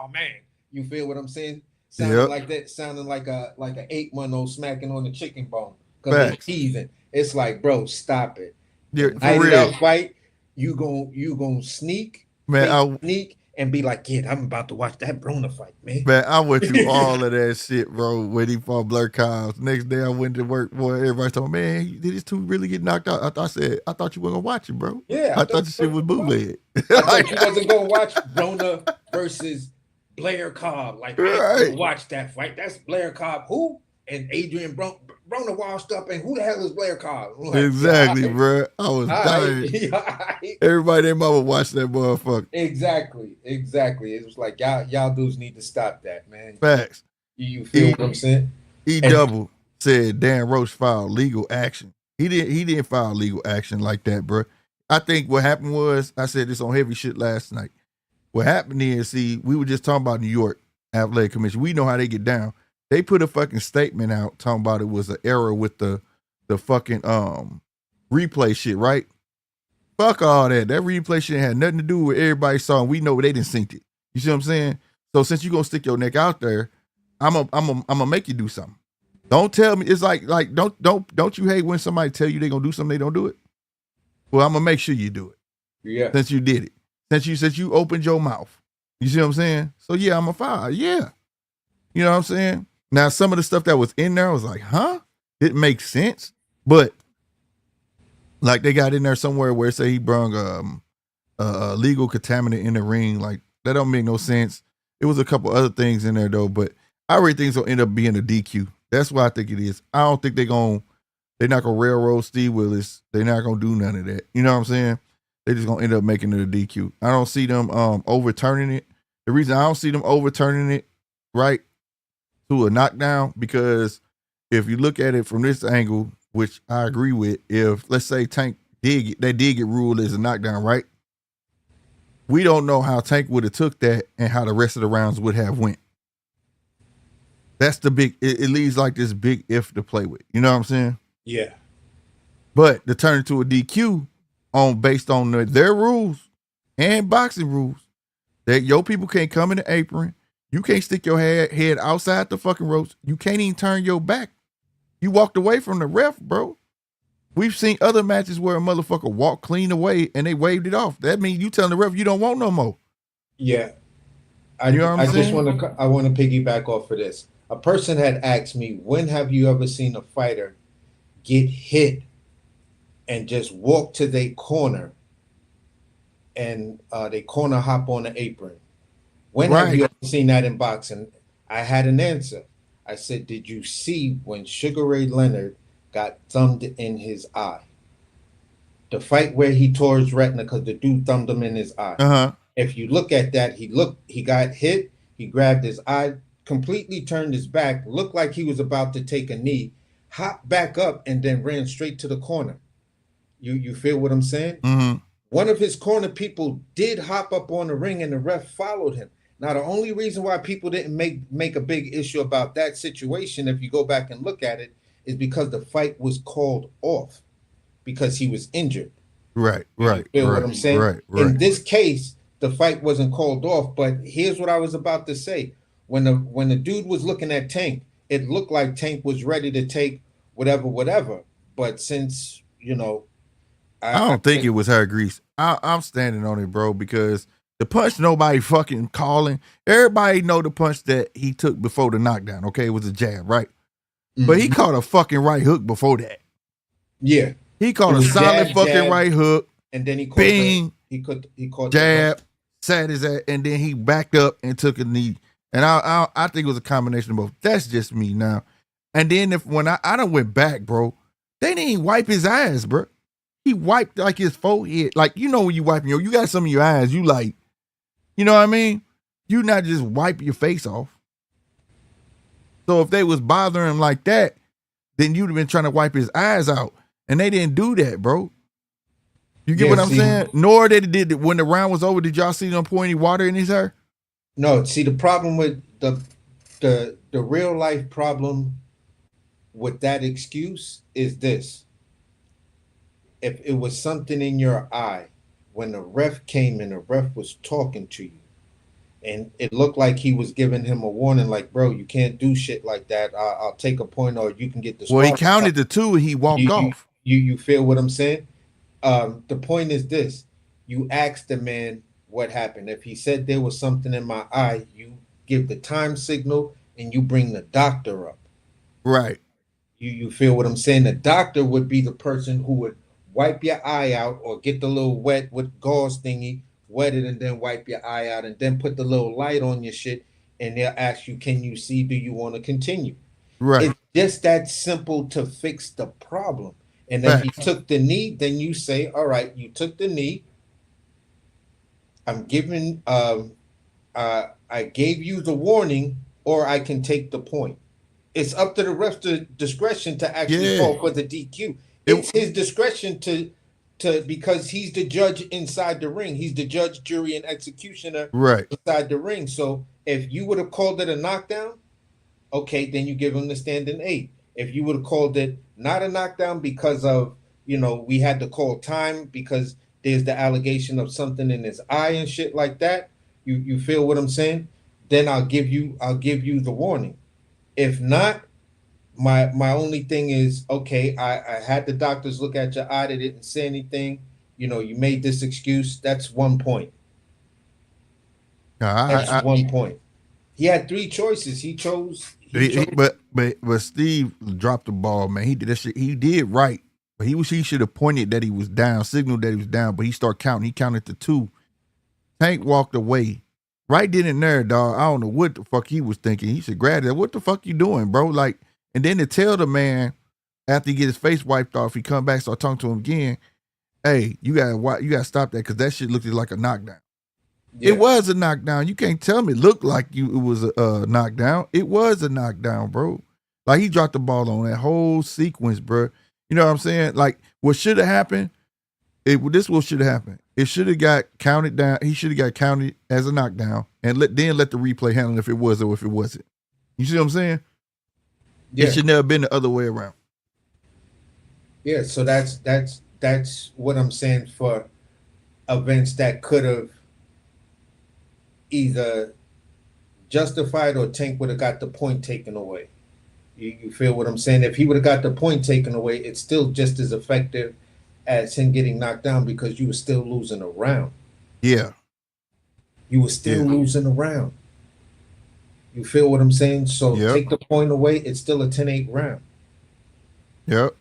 man. You feel what I'm saying? Sounding like that. Sounding like an 8-month-old smacking on the chicken bone because they're teasing. It's like, bro, stop it. Yeah, for real. That fight, you gonna sneak, man. Sneak. And be like, kid, I'm about to watch that Broner fight, man. Man, I went through all of that shit, bro, when he fought Blair Kyles. Next day I went to work, boy, everybody told me, man, did his two really get knocked out? I thought you weren't going to watch it, bro. Yeah. I thought the shit was bootleg. I thought you wasn't going to watch Broner versus Blair Cobb. Like, I watch that fight. That's Blair Cobb. Who? And Adrian Broner washed up, and who the hell is Blair Cobb? Like, exactly, bro. I was dying. Everybody in mama watched that motherfucker. Exactly. It was like, y'all dudes need to stop that, man. Facts. You feel what I'm saying? Double said Dan Roach filed legal action. He didn't file legal action like that, bro. I think what happened was, I said this on Heavy Shit last night. What happened is, see, we were just talking about New York Athletic Commission. We know how they get down. They put a fucking statement out talking about it was an error with the fucking replay shit, right? Fuck all that. That replay shit had nothing to do with everybody saw, and we know they didn't sync it. You see what I'm saying? So since you gonna stick your neck out there, I'm gonna make you do something. Don't tell me it's like don't you hate when somebody tell you they gonna do something they don't do it? Well, I'm gonna make sure you do it. Yeah. Since you did it. Since you opened your mouth. You see what I'm saying? So yeah, I'm a fire. Yeah. You know what I'm saying? Now some of the stuff that was in there, I was like, huh? It makes sense. But like they got in there somewhere where it say he brung a legal contaminant in the ring. Like that don't make no sense. It was a couple other things in there though, but I really think it's gonna end up being a DQ. That's what I think it is. I don't think they're not gonna railroad Steve Willis. They're not gonna do none of that. You know what I'm saying? They're just gonna end up making it a DQ. I don't see them overturning it. The reason I don't see them overturning it, right, to a knockdown, because if you look at it from this angle, which I agree with, if let's say Tank did get ruled as a knockdown, right? We don't know how Tank would have took that and how the rest of the rounds would have went. That's the big, it leaves like this big if to play with. You know what I'm saying? Yeah. But to turn it to a DQ based on their rules and boxing rules, that your people can't come in the apron. You can't stick your head outside the fucking ropes. You can't even turn your back. You walked away from the ref, bro. We've seen other matches where a motherfucker walked clean away and they waved it off. That means you telling the ref you don't want no more. Yeah. I want to piggyback off of this. A person had asked me, when have you ever seen a fighter get hit and just walk to their corner and they corner hop on the apron? When have you ever seen that in boxing? I had an answer. I said, did you see when Sugar Ray Leonard got thumbed in his eye? The fight where he tore his retina because the dude thumbed him in his eye. Uh-huh. If you look at that, he got hit, he grabbed his eye, completely turned his back, looked like he was about to take a knee, hopped back up, and then ran straight to the corner. You feel what I'm saying? Mm-hmm. One of his corner people did hop up on the ring, and the ref followed him. Now, the only reason why people didn't make a big issue about that situation, if you go back and look at it, is because the fight was called off because he was injured. Right. You feel what I'm saying? Right. In this case, the fight wasn't called off, but here's what I was about to say. When the dude was looking at Tank, it looked like Tank was ready to take whatever. But since, I don't think it was her grease. I'm standing on it, bro, because the punch nobody fucking calling. Everybody know the punch that he took before the knockdown, okay? It was a jab, right? Mm-hmm. But he caught a fucking right hook before that. Yeah. He caught a solid fucking right hook. And then he caught bing, he caught jab, sat his ass, and then he backed up and took a knee. And I think it was a combination of both. That's just me now. And then when I done went back, bro, they didn't even wipe his eyes, bro. He wiped like his forehead. Like, when you wiping you got some of your eyes, you like, you know what I mean? You not just wipe your face off. So if they was bothering him like that, then you'd have been trying to wipe his eyes out. And they didn't do that, bro. You get what I'm saying? Nor did it did when the round was over, did y'all see them pour any water in his hair? No, see, the problem with the real life problem with that excuse is this. If it was something in your eye, when the ref came and the ref was talking to you, and it looked like he was giving him a warning, like, bro, you can't do shit like that. I'll take a point, or you can get the. Well, he counted the two and he walked off. You feel what I'm saying? The point is this. You ask the man what happened. If he said there was something in my eye, you give the time signal and you bring the doctor up. Right. You feel what I'm saying? The doctor would be the person who would wipe your eye out or get the little wet with gauze thingy, wet it, and then wipe your eye out, and then put the little light on your shit, and they'll ask you, can you see? Do you want to continue? Right. It's just that simple to fix the problem. And if you took the knee, then you say, all right, you took the knee. I'm giving, I gave you the warning, or I can take the point. It's up to the ref's discretion to actually call for the DQ. It's his discretion to because he's the judge inside the ring. He's the judge, jury, and executioner Right. inside the ring. So if you would have called it a knockdown, okay, then you give him the standing 8. If you would have called it not a knockdown because of, we had to call time because there's the allegation of something in his eye and shit like that, you feel what I'm saying? Then I'll give you the warning. If not, my only thing is, okay, I had the doctors look at your eye, they didn't say anything. You made this excuse. That's 1 point. That's 1 point. He had 3 choices. He chose. But Steve dropped the ball, man. He did that shit. He did right, but he should have pointed that he was down, signaled that he was down. But he started counting. He counted to 2. Tank walked away. Right then and there, dog. I don't know what the fuck he was thinking. He should grab that. What the fuck you doing, bro? Like, and then to tell the man after he get his face wiped off, he come back, start talking to him again. Hey, you gotta stop that because that shit looked like a knockdown. Yeah. It was a knockdown. You can't tell me it looked like it was a knockdown. It was a knockdown, bro. Like, he dropped the ball on that whole sequence, bro. You know what I'm saying? Like, what should have happened? This what should have happened. It should have got counted down. He should have got counted as a knockdown and let the replay handle if it was or if it wasn't. You see what I'm saying? Yeah. It should never been the other way around. Yeah, so that's what I'm saying for events that could have either justified or Tank would have got the point taken away. You feel what I'm saying? If he would have got the point taken away, it's still just as effective as him getting knocked down because you were still losing a round. Yeah. You were still losing a round. You feel what I'm saying? So take the point away, it's still a 10-8 round. Yep.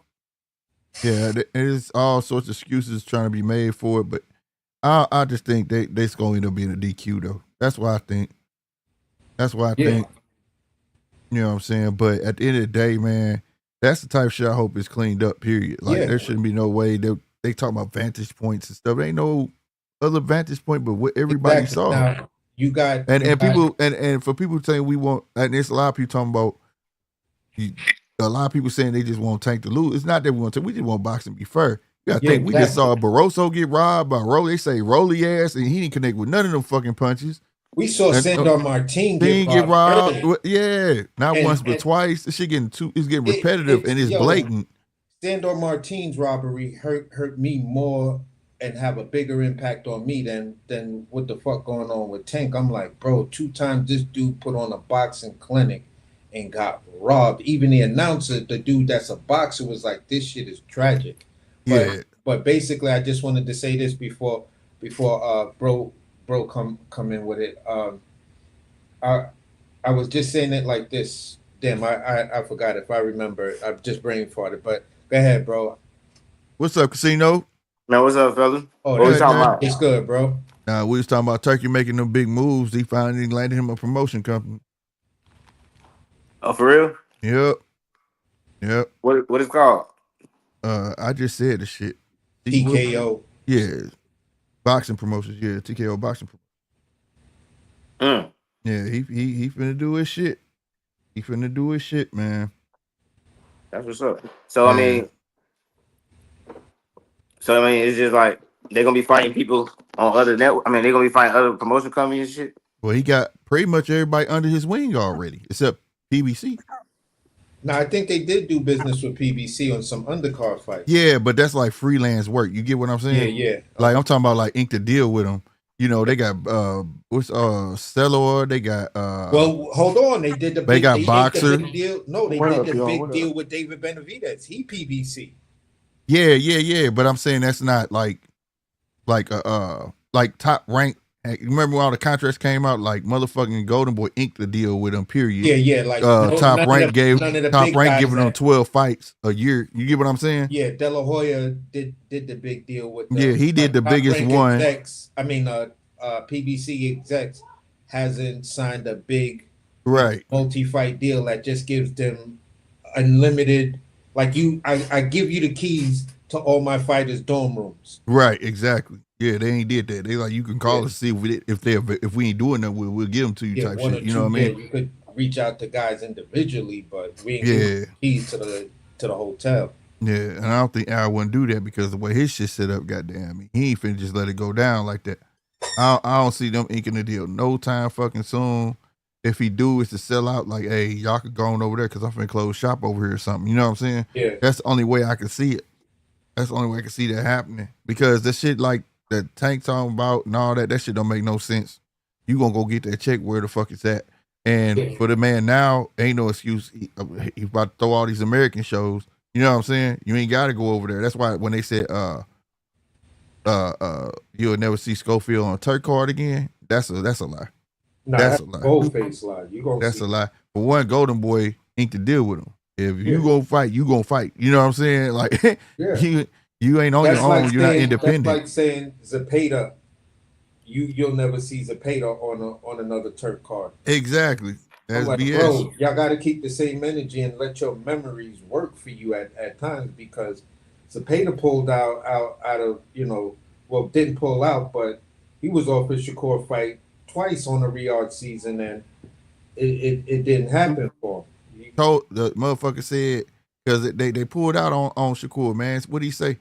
Yeah, there's all sorts of excuses trying to be made for it, but I just think they're going to end up being a DQ, though. That's what I think. think. You know what I'm saying? But at the end of the day, man, that's the type of shit I hope is cleaned up, period. Like, there shouldn't be no way they talk about vantage points and stuff. There ain't no other vantage point but what everybody saw. Now, you got people and for people saying we want, and there's a lot of people talking about a lot of people saying they just want Tank to lose. It's not that we want to. We just want boxing to be fair. You gotta think we just saw Barroso get robbed by Rolly. They say Rolly ass, and he didn't connect with none of them fucking punches. We saw Sandor Martin get robbed. Yeah, not once but twice. This shit it's getting repetitive and it's blatant. Sandor Martin's robbery hurt me more and have a bigger impact on me than what the fuck going on with Tank. I'm like, bro, 2 times this dude put on a boxing clinic and got robbed. Even the announcer, the dude that's a boxer, was like, this shit is tragic. But basically, I just wanted to say this before bro come in with it. I was just saying it like this. Damn, I forgot if I remember it. I'm just brain farted. But go ahead, bro. What's up, Casino? No, what's up, fella? Oh, what talking about? It's good, bro. We was talking about Turkey making them big moves. He finally landed him a promotion company. Oh, for real? Yep. What is it called? I just said the shit. TKO. Yeah. Boxing promotions. Yeah, TKO boxing promotions. Yeah, he finna do his shit. He finna do his shit, man. That's what's up. So, I mean, it's just like they're gonna be fighting people on other network. I mean, they're gonna be fighting other promotion companies and shit. Well, he got pretty much everybody under his wing already, except PBC. Now, I think they did do business with PBC on some undercard fights. Yeah, but that's like freelance work. You get what I'm saying? Yeah. Like, I'm talking about like ink the deal with them. You know, they got Stellar, they got well, hold on. They did the they got Boxer. Big deal. No, they did the big deal with David Benavidez. He PBC. Yeah. But I'm saying that's not like top rank. Remember when all the contracts came out? Like, motherfucking Golden Boy inked the deal with them. Period. Yeah. Like top rank giving them 12 fights a year. You get what I'm saying? Yeah, De La Hoya did the big deal with. He did the biggest one. Execs, PBC execs hasn't signed a big multi-fight deal that just gives them unlimited. Like I give you the keys to all my fighters' dorm rooms. Right, exactly. Yeah, they ain't did that. They like, you can call us, see if we ain't doing that, we'll give them to you type shit. You know what I mean? You could reach out to guys individually, but we ain't giving keys to the hotel. Yeah, and I don't think Al wouldn't do that because the way his shit set up, goddamn, he ain't finna just let it go down like that. I don't see them inking the deal no time fucking soon. If he do, it's to sell out. Like, hey, y'all could go on over there because I'm finna close shop over here or something. You know what I'm saying? Yeah. That's the only way I can see it. That's the only way I can see that happening because the shit like that Tank talking about and all that shit don't make no sense. You gonna go get that check where the fuck it's at. And for the man now, ain't no excuse. He about to throw all these American shows. You know what I'm saying? You ain't got to go over there. That's why when they said you'll never see Schofield on a Turk card again, that's a lie. Nah, that's a lie. Bold-faced lie. You gonna that's see a lie. For one, Golden Boy ain't to deal with him. If you gonna fight, you gonna fight. You know what I'm saying? Like you ain't on that's your own. You're not independent. That's like saying Zepeda. You'll never see Zepeda on another Turk card. Exactly. That's like, BS. bro, y'all got to keep the same energy and let your memories work for you at times because Zepeda pulled out of didn't pull out, but he was off his Shakur fight twice on the Riyadh season and it didn't happen for him. Told the motherfucker said because they pulled out on Shakur, man. What did he say?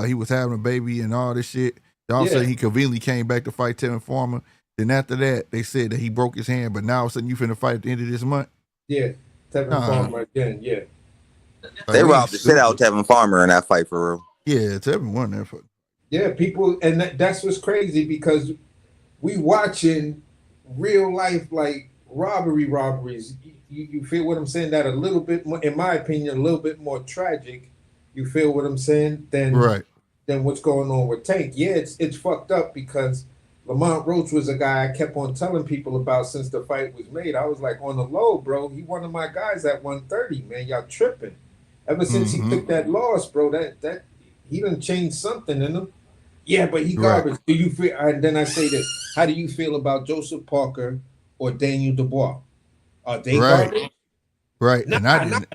He was having a baby and all this shit. They also he conveniently came back to fight Tevin Farmer. Then after that, they said that he broke his hand, but now all of a sudden you finna fight at the end of this month. Yeah, Tevin Farmer again. Yeah, they robbed the shit out of Tevin Farmer in that fight for real. Yeah, Tevin won that fight. Yeah, people, and that's what's crazy because we watching real life like robberies. You feel what I'm saying? That a little bit more, in my opinion, a little bit more tragic. You feel what I'm saying? Than what's going on with Tank. Yeah, it's fucked up because Lamont Roach was a guy I kept on telling people about since the fight was made. I was like, on the low, bro, he one of my guys at 130, man. Y'all tripping. Ever since he took that loss, bro, that he done changed something in him. Yeah, but he garbage. Do you feel? And then I say this: how do you feel about Joseph Parker or Daniel Dubois? Are they garbage? Right. Nah,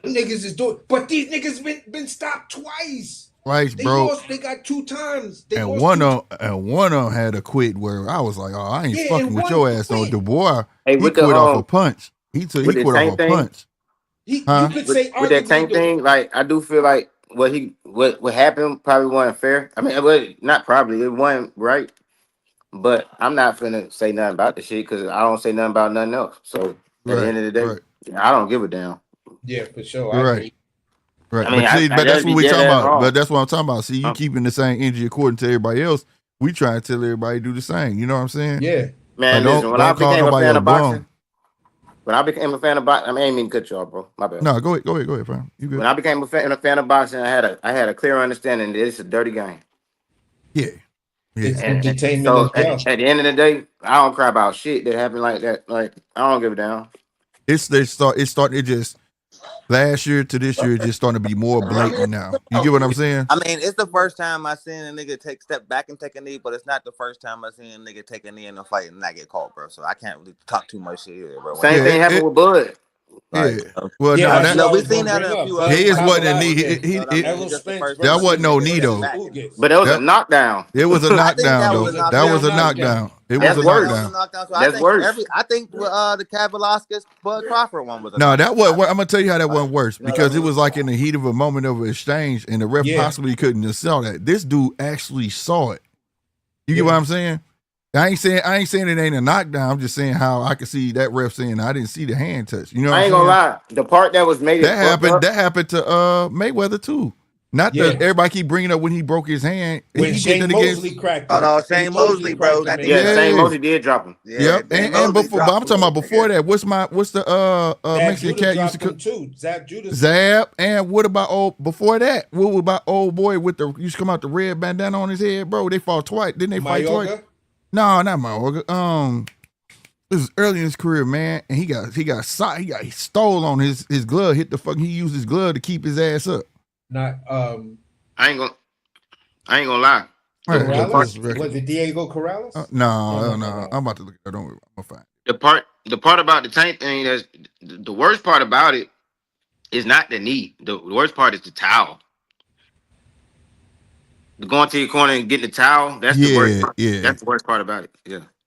niggas is doing, but these niggas been stopped twice. Twice, they bro. Lost, they got 2 times. And one of them had a quit where I was like, oh, I ain't fucking with your ass on Dubois. He quit off a punch. He quit off a punch. You could say with that Tank thing, like I do feel like what happened probably wasn't fair. I mean, not probably, it wasn't right. But I'm not finna say nothing about the shit because I don't say nothing about nothing else. So at the end of the day, I don't give a damn. Yeah, for sure. Right. I mean, but that's what we talking about. But that's what I'm talking about. See, you keeping the same energy according to everybody else. We try to tell everybody to do the same. You know what I'm saying? Yeah. Man, listen, when I became a fan of boxing, I mean, I ain't mean to cut you off, bro. My bad. No, go ahead, fam. You good. When I became a fan of boxing, I had a clear understanding that it's a dirty game. Yeah. It's entertainment. So at the end of the day, I don't cry about shit that happened like that. Like I don't give a damn. It just last year to this year, it's just starting to be more blatant now. You get what I'm saying? I mean, it's the first time I seen a nigga step back and take a knee, but it's not the first time I seen a nigga take a knee in a fight and not get caught, bro. So I can't really talk too much shit here, bro. Same thing happened with Bud. Yeah. Well, no, we've seen that in a few other. His wasn't a knee. That wasn't no knee though. But that was a knockdown. It was a knockdown though. That was a knockdown. It was a knockdown. That's worse. I think the Cat Velasquez Bud Crawford one was. No, that was. I'm gonna tell you how that wasn't worse because it was like in the heat of a moment of an exchange, and the ref possibly couldn't just saw that. This dude actually saw it. You get what I'm saying? I ain't saying it ain't a knockdown. I'm just saying how I could see that ref saying I didn't see the hand touch. You know, I ain't gonna lie. The part that was made that happened to Mayweather too. Not that everybody keep bringing up when he broke his hand. When Shane Mosley cracked. Oh no, Shane Mosley, bro. Shane Mosley did drop him. Yep. And before, but I'm talking about before that. What's the Mexican cat used to cook? Zab Judas. Zab. And what about before that? What about old boy with the used to come out the red bandana on his head, bro? They fought twice. Didn't they fight twice? No, not Mayorga. This was early in his career, man, and he stole on his glove. He used his glove to keep his ass up. Not I ain't gonna lie. Was it Diego Corrales? No. I'm about to look at it. Don't worry. I'm fine. The part about the Tank thing that's the worst part about it is not the knee. The worst part is the towel. Going to your corner and getting the towel, that's the worst part. Yeah. That's the worst part about it.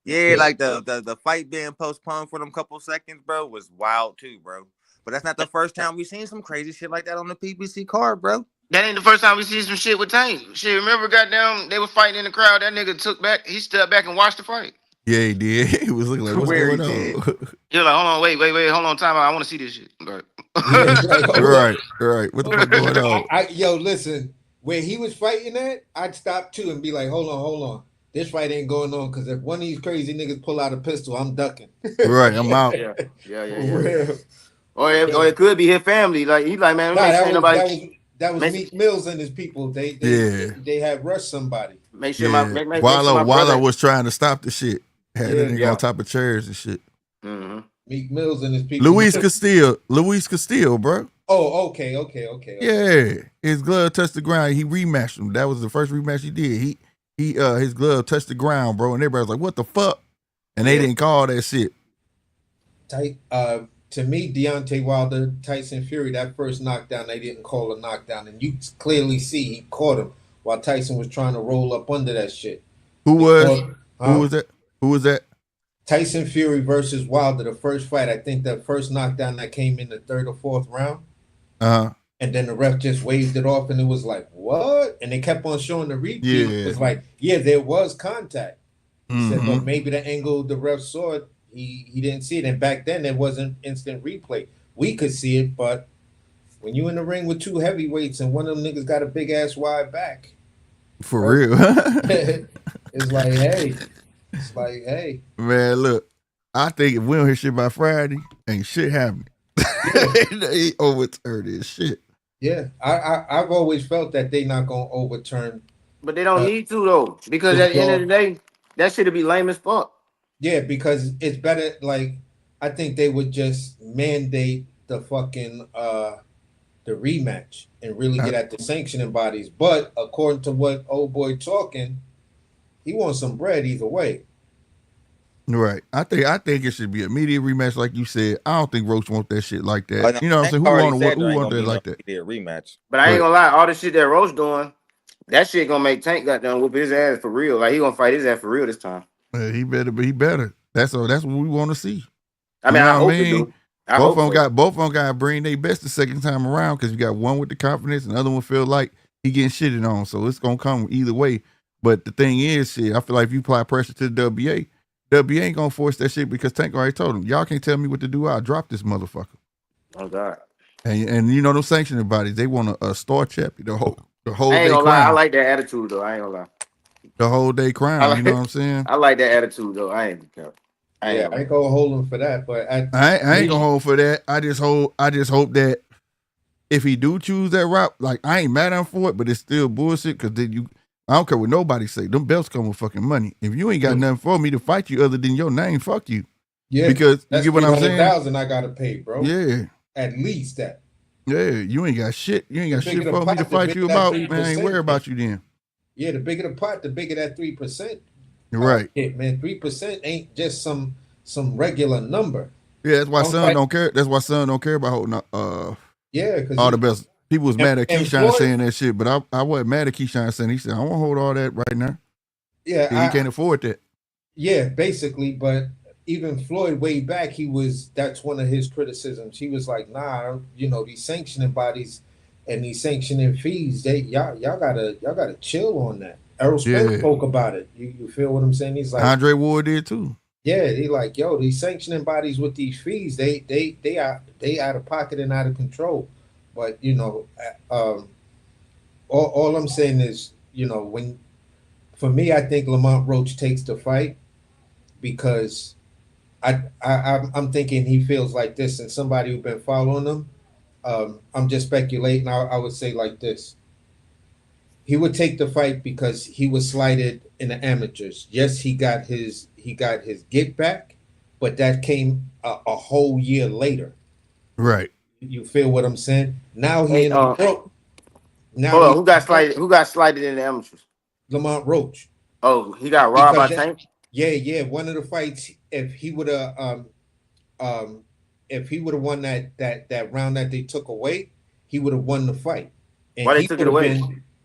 Yeah, like the fight being postponed for them couple seconds, bro, was wild too, bro. But that's not the first time we've seen some crazy shit like that on the PBC card, bro. That ain't the first time we see some shit with Tank. Shit, remember, goddamn, they were fighting in the crowd. That nigga took back. He stepped back and watched the fight. Yeah, he did. He was looking like, what's Where he going did. on? He was like, hold on, wait, hold on, time out. I want to see this shit. Right. Yeah, like, hold up. Right. What the fuck going on? Yo, listen, where he was fighting at, I'd stop too and be like, hold on. This fight ain't going on because if one of these crazy niggas pull out a pistol, I'm ducking. Right, I'm out. Yeah. Real. Or it could be his family. Like he like, man, Nah, make sure nobody. that was Make- Meek Mills and his people. They had rushed somebody. Make sure Yeah. make sure my Wallo brother. was trying to stop the shit. Had Yeah. the nigga on top of chairs and shit. Mm-hmm. Meek Mills and his people. Luis Castillo, bro. Oh, okay. Yeah, his glove touched the ground. He rematched him. That was the first rematch he did. His glove touched the ground, bro, and everybody was like, "What the fuck?" And they didn't call that shit. To me, Deontay Wilder, Tyson Fury, that first knockdown, they didn't call a knockdown, and you clearly see he caught him while Tyson was trying to roll up under that shit. Who was that? Tyson Fury versus Wilder, the first fight. I think the first knockdown that came in the third or fourth round. And then the ref just waved it off, and it was like, what? And they kept on showing the repeat. Yeah. It was like, yeah, there was contact. He said, Mhm. but maybe the angle the ref saw it, he didn't see it. And back then, there wasn't instant replay. We could see it, but when you in the ring with two heavyweights and one of them niggas got a big ass wide back, For real. it's like, hey. Man, look, I think if we don't hear shit by Friday, ain't shit happening. They overturned this shit. Yeah, I've always felt that they not gonna overturn. But they don't need to though, because at the end of the day, that shit'll be lame as fuck. Yeah, because it's better. Like, I think they would just mandate the fucking the rematch and really get at the sanctioning bodies. But according to what old boy talking, he wants some bread either way. Right. I think it should be an immediate rematch, like you said. I don't think Roach want that shit like that. Oh, no, You know what I'm saying? Who want that like that? Rematch. But I ain't gonna lie, all the shit that Roach doing, that shit gonna make Tank goddamn whoop his ass for real. Like he gonna fight his ass for real this time. Yeah, he better. That's what we want to see. I mean, You know I what hope it do. Both of them got to bring their best the second time around because you got one with the confidence and the other one feel like he getting shitted on. So it's gonna come either way. But the thing is, shit, I feel like if you apply pressure to the WBA ain't gonna force that shit because Tank already told him, y'all can't tell me what to do. I'll drop this motherfucker. Oh God. And you know them sanctioning bodies, they want a star champion the whole I ain't day gonna lie, crown. I like that attitude though. I ain't gonna lie. The whole day crown. You know what I'm saying? I like that attitude though. I ain't I ain't gonna hold him for that, but I ain't gonna hold for that. I just hope that if he do choose that route, like I ain't mad at him for it, but it's still bullshit because then I don't care what nobody say. Them belts come with fucking money. If you ain't got nothing for me to fight you other than your name, fuck you. yeah, Because you that's get what I'm saying? $300,000 I gotta pay, bro. Yeah. At least that. Yeah, you ain't got shit. You ain't got The shit bigger for the me to pot, the fight bigger you that about. 3%. Man, I ain't worry about you then. Yeah, the bigger the pot, the bigger that 3%. Right. Man, 3% ain't just some regular number. Yeah, that's why Don't son fight- don't care. That's why son don't care about holding Yeah, because all the best. People was mad at and Keyshawn Floyd- saying that shit, but I wasn't mad at Keyshawn saying he said I won't hold all that right now. yeah, He can't afford that. yeah, basically. But even Floyd, way back, that's one of his criticisms. He was like, nah, these sanctioning bodies and these sanctioning fees, y'all gotta chill on that. Errol Spence spoke about it. You feel what I'm saying? He's like, Andre Ward did too. yeah, he like, yo, these sanctioning bodies with these fees, they out of pocket and out of control. But all I'm saying is, when for me, I think Lamont Roach takes the fight because I'm thinking he feels like this, and somebody who's been following him, I'm just speculating. I would say like this: he would take the fight because he was slighted in the amateurs. Yes, he got his get back, but that came a whole year later. Right. You feel what I'm saying? Now he Hey, in the pro. Now hold on, who got slighted? Who got slighted in the amateurs? Lamont Roach. Oh, he got robbed by Because Tank. Yeah. One of the fights, if he would have won that round that they took away, he would have won the fight. And Why they took it away?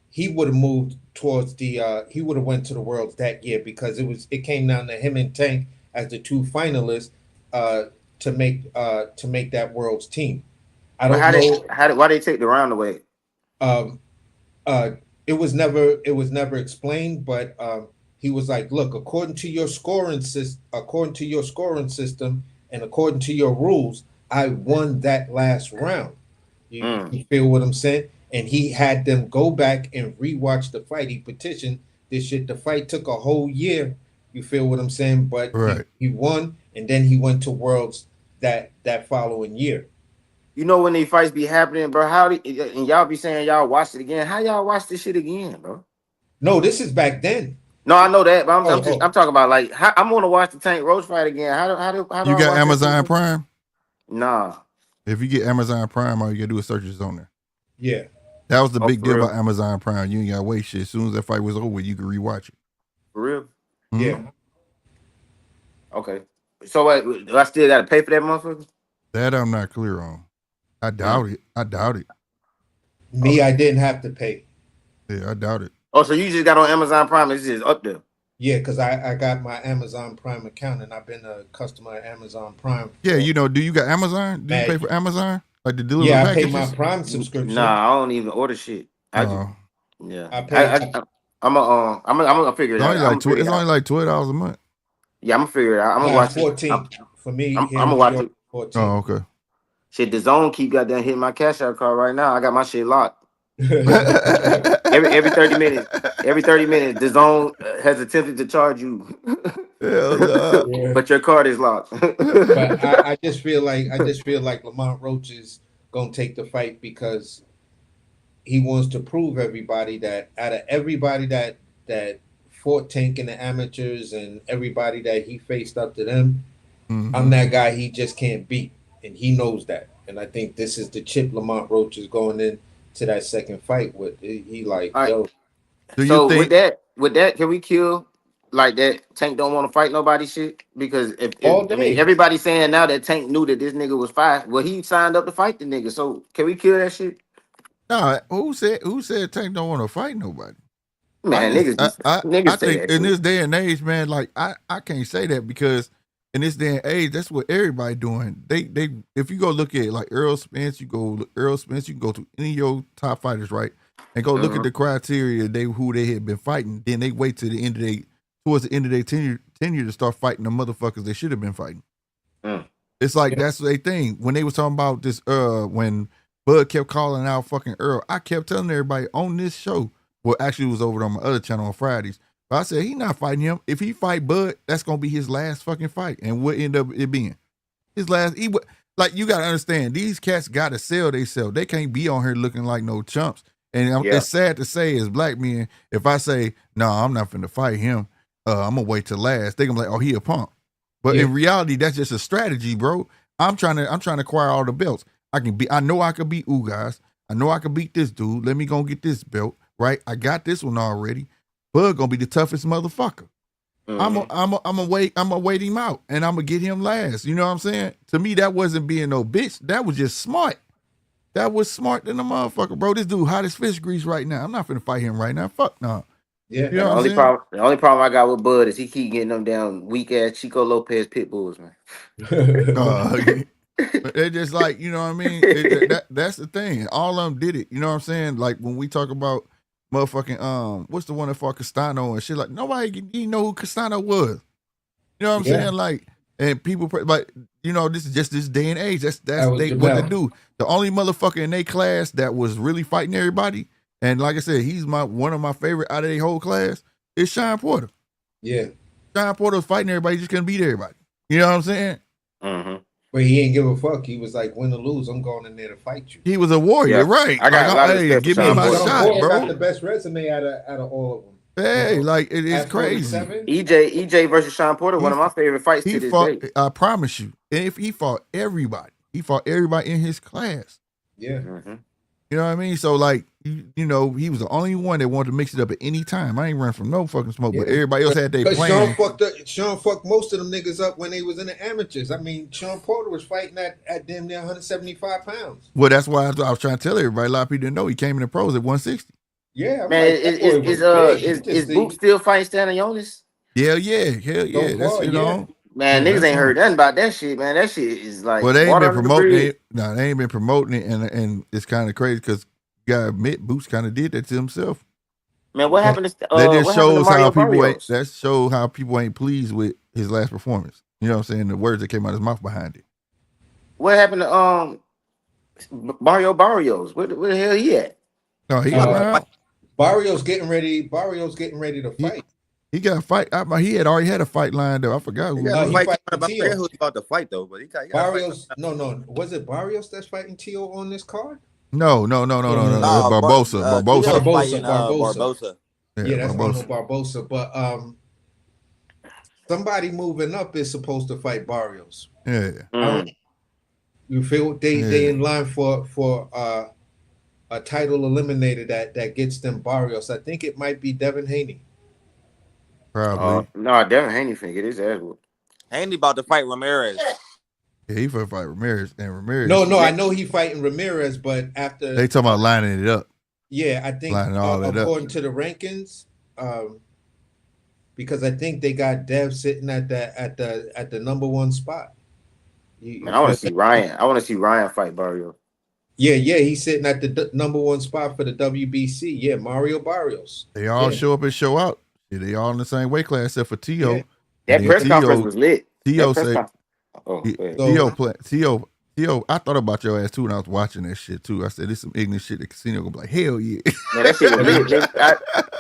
He would have moved towards he would have went to the Worlds that year because it came down to him and Tank as the two finalists to make that Worlds team. I don't know Why they take the round away? It was never explained, but he was like, look, according to your scoring system, and according to your rules, I won that last round. You feel what I'm saying? And he had them go back and rewatch the fight. He petitioned this shit. The fight took a whole year. You feel what I'm saying? But Right. he won, and then he went to Worlds that following year. You know when these fights be happening, bro? And y'all be saying y'all watched it again. How y'all watch this shit again, bro? No, this is back then. No, I know that, but I'm Oh. talking about like I'm gonna watch the Tank Roach fight again. How do I You got watch Amazon Prime? Nah. If you get Amazon Prime, all you gotta do is search it on there. Yeah. That was the big for deal real? about Amazon Prime. You ain't gotta wait shit. As soon as that fight was over, you could rewatch it. For real? Yeah. Okay. So do I still gotta pay for that motherfucker? That I'm not clear on. I doubt it. Me, I didn't have to pay. Yeah, I doubt it. Oh, so you just got on Amazon Prime? It's just up there. Yeah, because I got my Amazon Prime account, and I've been a customer at Amazon Prime. Yeah, do you got Amazon? Do you pay for Amazon? Like the delivery Yeah, I packages? pay my Prime subscription. Nah, I don't even order shit. I pay. I'm gonna figure it out. It's only like $12 a month. Yeah, I'm gonna figure it out. I'm gonna watch 14 for me. I'm gonna watch it. 14. Oh, okay. Shit, the zone keep goddamn hitting my cash out card right now. I got my shit locked. every 30 minutes, the zone has attempted to charge you. But your card is locked. But I just feel like Lamont Roach is gonna take the fight because he wants to prove everybody that out of everybody that fought Tank in the amateurs and everybody that he faced up to them, I'm that guy he just can't beat, and he knows that. And I think this is the chip Lamont Roach is going in to that second fight with. He like, right. yo. So with that, can we kill like that? Tank don't want to fight nobody shit because if I mean everybody's saying now that Tank knew that this nigga was fight. Well, he signed up to fight the nigga. So can we kill that shit? Nah, who said Tank don't want to fight nobody? Man, I think in this day and age, man, like I can't say that because in this day and age, that's what everybody doing. They if you go look at like Errol Spence, you can go to any of your top fighters, right? And go look at the criteria who they had been fighting. Then they wait to towards the end of their tenure to start fighting the motherfuckers they should have been fighting. It's like that's their thing. When they was talking about this, when Bud kept calling out fucking Earl, I kept telling everybody on this show. Well, actually, it was over on my other channel on Fridays. But I said he not fighting him. If he fight Bud, that's gonna be his last fucking fight, and what end up it being his last. Like you gotta understand, these cats gotta sell themselves. They can't be on here looking like no chumps. And it's sad to say, as black men, if I say no, I'm not finna fight him. I'm gonna wait till last. They gonna be like, oh, he a punk. But in reality, that's just a strategy, bro. I'm trying to acquire all the belts. I know I could beat Ugas. I know I could beat this dude. Let me go get this belt. Right, I got this one already. Bud gonna be the toughest motherfucker. I'm gonna wait him out, and I'm gonna get him last. You know what I'm saying? To me, that wasn't being no bitch. That was just smart. That was smart than a motherfucker, bro. This dude hot as fish grease right now. I'm not finna fight him right now. Fuck no. Yeah. You know the only problem I got with Bud is he keep getting them down weak ass Chico Lopez pit bulls, man. It's just like, you know what I mean? That's the thing. All of them did it. You know what I'm saying? Like when we talk about motherfucking what's the one that fought Castano and shit, like nobody didn't know who Castano was. You know what I'm saying? Like, and people like, you know, this is just this day and age. That's what they do. The only motherfucker in their class that was really fighting everybody, and like I said, he's one of my favorite out of their whole class, is Sean Porter. Yeah. Sean Porter was fighting everybody, just couldn't beat everybody. You know what I'm saying? But he ain't give a fuck. He was like, win or lose, I'm going in there to fight you. He was a warrior, right? I got a lot of respect give for me Sean my Porter. shot, bro. Got the best resume out of all of them. Hey, like it is crazy. EJ versus Sean Porter, one of my favorite fights to this day. I promise you. And if he fought everybody in his class. Yeah. You know what I mean? So like, you know, he was the only one that wanted to mix it up at any time. I ain't run from no fucking smoke, but everybody else had their plan. Sean fucked most of them niggas up when they was in the amateurs. I mean, Sean Porter was fighting at damn near 175 pounds. Well, that's why I was trying to tell everybody. A lot of people didn't know he came in the pros at 160. Yeah, man. Is Boot still fighting Stanionis? Hell yeah. That's you know. Man, niggas ain't heard nothing about that shit, man. That shit is like. Well, they ain't been promoting it. No, they ain't been promoting it, and it's kind of crazy because you gotta admit, Boots kind of did that to himself. Man, what happened to That just what happened to shows Mario how people ain't. Barrios? That shows how people ain't pleased with his last performance. You know what I'm saying? The words that came out of his mouth behind it. What happened to Mario Barrios? Where the hell he at? No, he Uh, around. Barrios getting ready to fight. He got a fight. He had already had a fight lined up. I forgot He who. got he a fight fighting coming up. I Tio. forget who he's about to fight though, but he got a fight. Barrios, no. Was it Barrios that's fighting Tio on this card? No. Barbosa. Tio's Barbosa. fighting Barbosa. Barbosa. Yeah, that's Barbosa. Arnold Barbosa. But somebody moving up is supposed to fight Barrios. Yeah. You feel they in line for a title eliminator that gets them Barrios. I think it might be Devin Haney. Probably. No, Devin Haney finna get his ass whooped. Haney about to fight Ramirez. Yeah, he finna fight Ramirez, and Ramirez. No, I know he fighting Ramirez, but after They talking about lining it up. yeah, I think Lining all that up. according to the rankings, because I think they got Dev sitting at the number one spot. Man, I want to see Ryan. I want to see Ryan fight Barrios. Yeah, he's sitting at the number one spot for the WBC. Yeah, Mario Barrios. They all show up and show out. Yeah, they all in the same weight class except for Tio. Yeah. That press conference was lit. Tio That press said, conference- Tio, I thought about your ass too when I was watching that shit too. I said, this some ignorant shit. The casino gonna be like, hell yeah. Man, that shit was lit.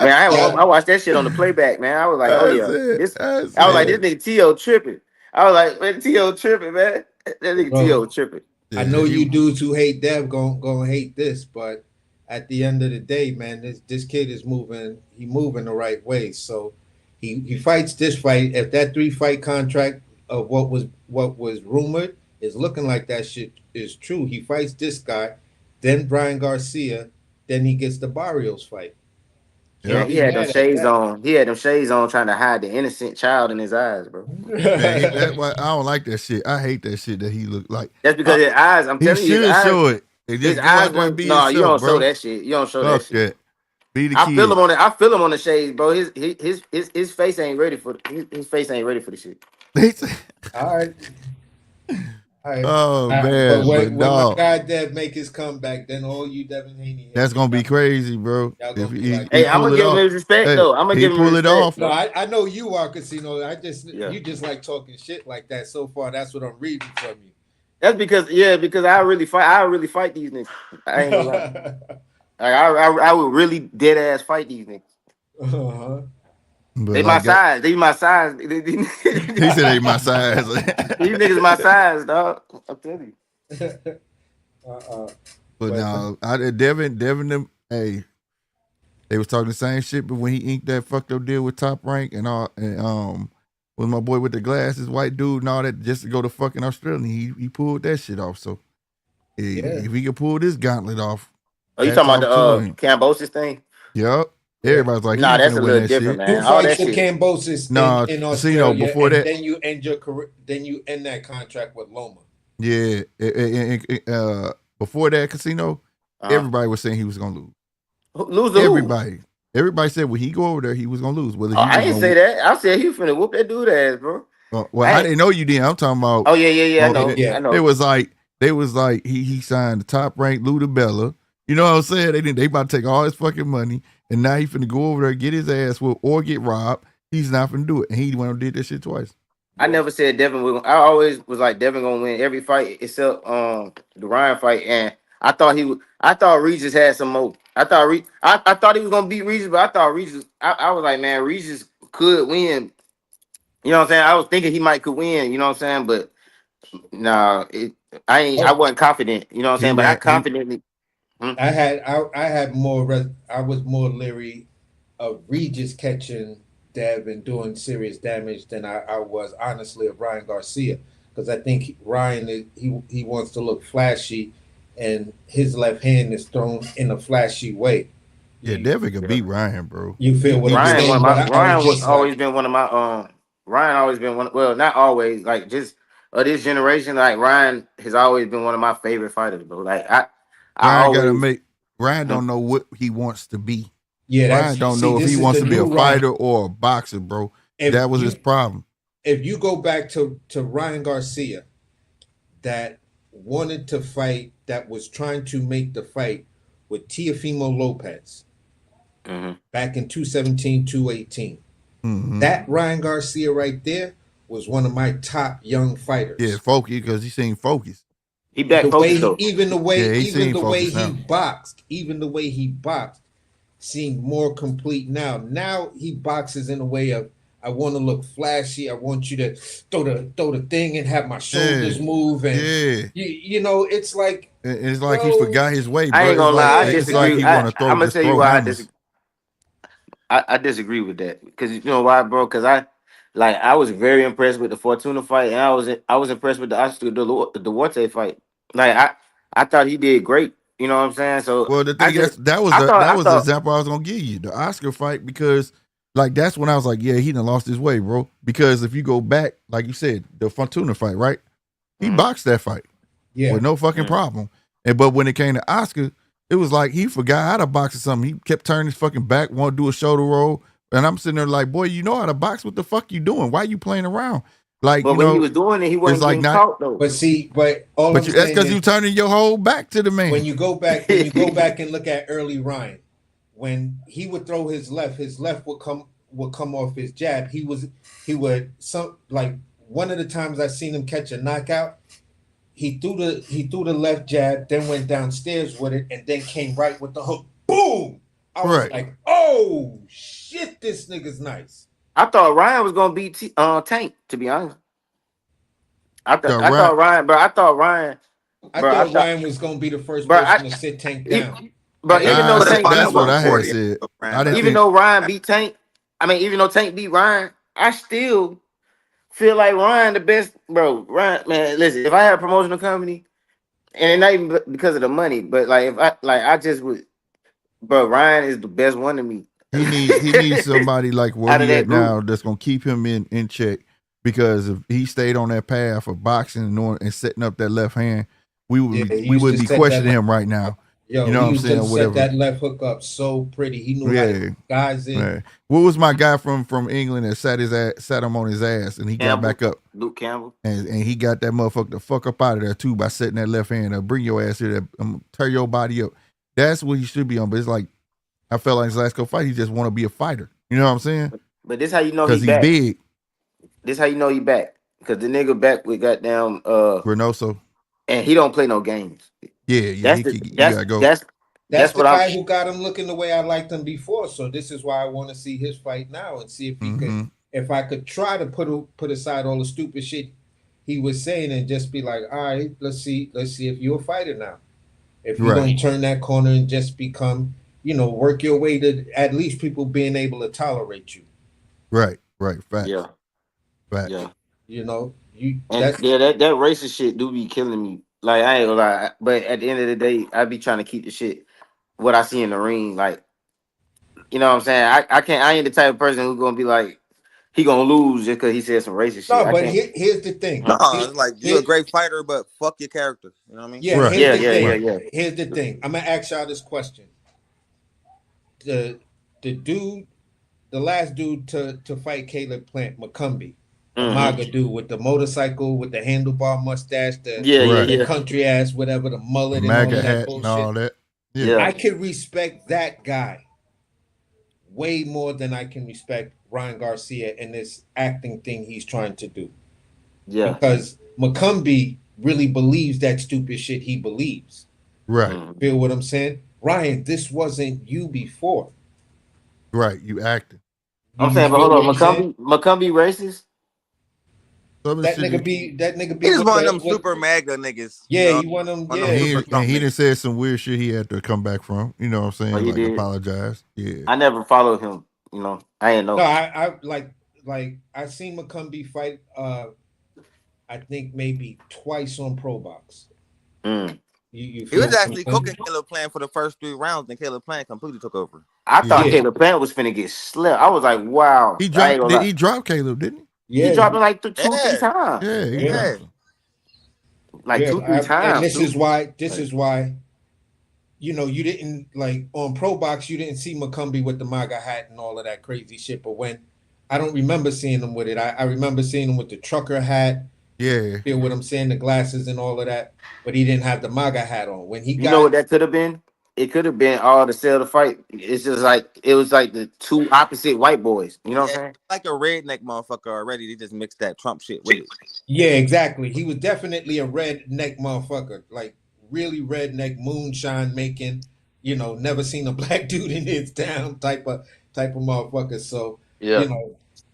I watched that shit on the playback, man. I was like, oh yeah. I was like, this nigga Tio tripping. I was like, man, Tio tripping, man. That nigga Tio tripping. I know you dudes who hate Dev gonna hate this, but at the end of the day, man, this kid is moving. He moving the right way. So he fights this fight. If that 3-fight contract of what was rumored is looking like that shit is true, he fights this guy, then Brian Garcia, then he gets the Barrios fight. Yeah, he had them shades on. He had them shades on, trying to hide the innocent child in his eyes, bro. That's why I don't like that shit. I hate that shit that he looked like. That's because his eyes. I'm telling you, his eyes show it. His eyes. No, you don't show that shit. You don't show that shit. Be the I kid. feel him on it. I feel him on the shades, bro. His face ain't ready for his face ain't ready for the shit. All right. Oh man, but when my guy Dev make his comeback, then all you Devin Haney. That's gonna be crazy, bro. Hey, I'm gonna give him his respect though. I'm gonna give him pull it off. No, I know you are, Casino. You just like talking shit like that. So far, that's what I'm reading from you. That's because I really fight these niggas. I ain't gonna lie. Like, I would really dead ass fight these niggas. Uh-huh. They my size. They my size. He said they my size. These niggas my size, dog. I'm telling you. But no, Devin them. Hey, they was talking the same shit, but when he inked that fucked up deal with Top Rank and with my boy with the glasses, white dude and all that, just to go to fucking Australia, he pulled that shit off. So if he could pull this gauntlet off. Oh, you talking about the Cambosis thing? Yep. Everybody's like, nah, that's a little different, man. Who fights the Cambosis in Australia? Before that, then you end your career. Then you end that contract with Loma. Yeah. Before that casino, everybody was saying he was gonna lose. Lose Everybody said when he go over there, he was gonna lose. I didn't say that. I said he was finna whoop that dude ass, bro. I didn't know you did. I'm talking about. Oh yeah. I know. It was like he signed the Top Rank Lou DiBella. You know what I'm saying? They about to take all his fucking money, and now he finna go over there, get his ass whooped, or get robbed. He's not finna do it, and he went and did that shit twice. I never said Devin was. I always was like Devin gonna win every fight except the Ryan fight, and I thought he would. I thought Regis had some more. I thought he was gonna beat Regis, but I thought Regis. I was like, man, Regis could win. You know what I'm saying? I was thinking he could win. You know what I'm saying? But no, I wasn't confident. You know what I'm saying? But I confidently. I was more leery of Regis catching Dev and doing serious damage than I was honestly of Ryan Garcia, because I think Ryan he wants to look flashy, and his left hand is thrown in a flashy way. Yeah, Devin could beat Ryan, bro. You feel what Ryan? I'm saying? Ryan was always been one of my Ryan always been one. Well, not always. Like just of this generation, like Ryan has always been one of my favorite fighters, bro. Like Ryan don't know what he wants to be. Yeah, Ryan don't know if he wants to be a fighter or a boxer, bro. That was his problem. If you go back to Ryan Garcia, that wanted to fight, that was trying to make the fight, with Teofimo Lopez Mm-hmm. back in 217, 218. Mm-hmm. That Ryan Garcia right there was one of my top young fighters. Yeah, Focus, because he seen Focus. He back The focused way, though. even the way, Yeah, he even seen the way Focus he now. boxed, seemed more complete now. Now he boxes in a way of, I want to look flashy. I want you to throw the thing and have my shoulders move, and Yeah. you know, it's like, It's like he bro, forgot his way, bro. I ain't gonna lie, I It's like disagree. he want to I'm gonna just tell you throw why hammers. I disagree with that, because you know why, bro? Because I was very impressed with the Fortuna fight, and I was impressed with the Oscar Duarte fight. Like I thought he did great. You know what I'm saying? So Well, the thing that was the example I was gonna give you, the Oscar fight, because like that's when I was like, yeah, he done lost his way, bro. Because if you go back, like you said, the Fortuna fight, right? He boxed that fight with no fucking problem. But when it came to Oscar, it was like he forgot how to box or something. He kept turning his fucking back, want to do a shoulder roll, and I'm sitting there like, boy, you know how to box? What the fuck you doing? Why you playing around? Like, but you when know, he was doing it, he wasn't like getting caught though. But see, but all but I'm that's saying because is, you turning your whole back to the man. when you go back and look at early Ryan, when he would throw his left would come off his jab. He would like one of the times I seen him catch a knockout, he threw the left jab, then went downstairs with it, and then came right with the hook. Boom! I was like, oh shit, this nigga's nice. I thought Ryan was gonna beat Tank, to be honest. I thought Ryan was gonna be the first person to sit Tank down. But even though Tank that's what I had said. Even though Ryan beat Tank, even though Tank beat Ryan, I still feel like Ryan the best, bro. Ryan, man, listen, if I had a promotional company, and not even because of the money, but like if I just would, bro, Ryan is the best one to me. He needs somebody like where Out of he that at now group. that's gonna keep him in check. Because if he stayed on that path of boxing and setting up that left hand, we would be questioning him right now. Yo, you know what I'm saying? Whatever. Set that left hook up so pretty. He knew how to put guys in. Yeah. What was my guy from England that sat him on his ass and he got back up? Luke Campbell. And he got that motherfucker the fuck up out of there too by setting that left hand up. Bring your ass here, tear your body up. That's what he should be on. But it's like I felt like his last couple fight, he just want to be a fighter. You know what I'm saying? But this how you know he's back. Big. This how you know he back. Because the nigga back with goddamn Reynoso. And he don't play no games. Yeah, That's you gotta go. That's the guy who got him looking the way I liked him before. So this is why I want to see his fight now and see if he could, if I could try to put aside all the stupid shit he was saying and just be like, all right, let's see if you're a fighter now. If you're gonna turn that corner and just become, work your way to at least people being able to tolerate you. Right. Fact. Yeah. Fact. Yeah. That racist shit do be killing me. Like I ain't gonna lie, but at the end of the day, I be trying to keep the shit what I see in the ring. Like, you know what I'm saying? I ain't the type of person who's gonna be like he gonna lose just because he said some racist shit. No, but here's the thing. No, it's like you're a great fighter, but fuck your character. You know what I mean? Yeah, yeah. Here's the thing. I'm gonna ask y'all this question. The last dude to fight Caleb Plant, McCumbee. The MAGA dude with the motorcycle, with the handlebar mustache, the country ass, whatever, the mullet, and all of that bullshit. And all that. Yeah. I can respect that guy way more than I can respect Ryan Garcia and this acting thing he's trying to do. Yeah. Because McCumbee really believes that stupid shit he believes. Right. Feel what I'm saying? Ryan, this wasn't you before. Right. You acting. I'm saying, but hold on, McCumbee racist? That nigga be. He's one of them super MAGA niggas. Yeah, he one of them. Yeah, and he done said some weird shit he had to come back from. You know what I'm saying? Like apologize. Yeah. I never followed him. You know, I ain't know. No, I I seen McCumbee fight. I think maybe twice on Pro Box. He was actually cooking Caleb Plant for the first 3 rounds, and Caleb Plant completely took over. I thought Caleb Plant was finna get slept. I was like, wow. He dropped Caleb, didn't he? Yeah, he dropped him like 2 3 times. Yeah. Like 2 3 times. And this is why, you didn't like on Pro Box, you didn't see McCumbee with the MAGA hat and all of that crazy shit. But when I don't remember seeing him with it, I remember seeing him with the trucker hat. Yeah. Feel what I'm saying? The glasses and all of that. But he didn't have the MAGA hat on. When he know what that could have been? it could have been all to sell the fight. It's just like it was like the two opposite white boys. You know what I'm saying? Like a redneck motherfucker already. They just mixed that Trump shit with it. Yeah, exactly. He was definitely a redneck motherfucker, like really redneck moonshine making. Never seen a black dude in his town type of motherfucker. So Yeah.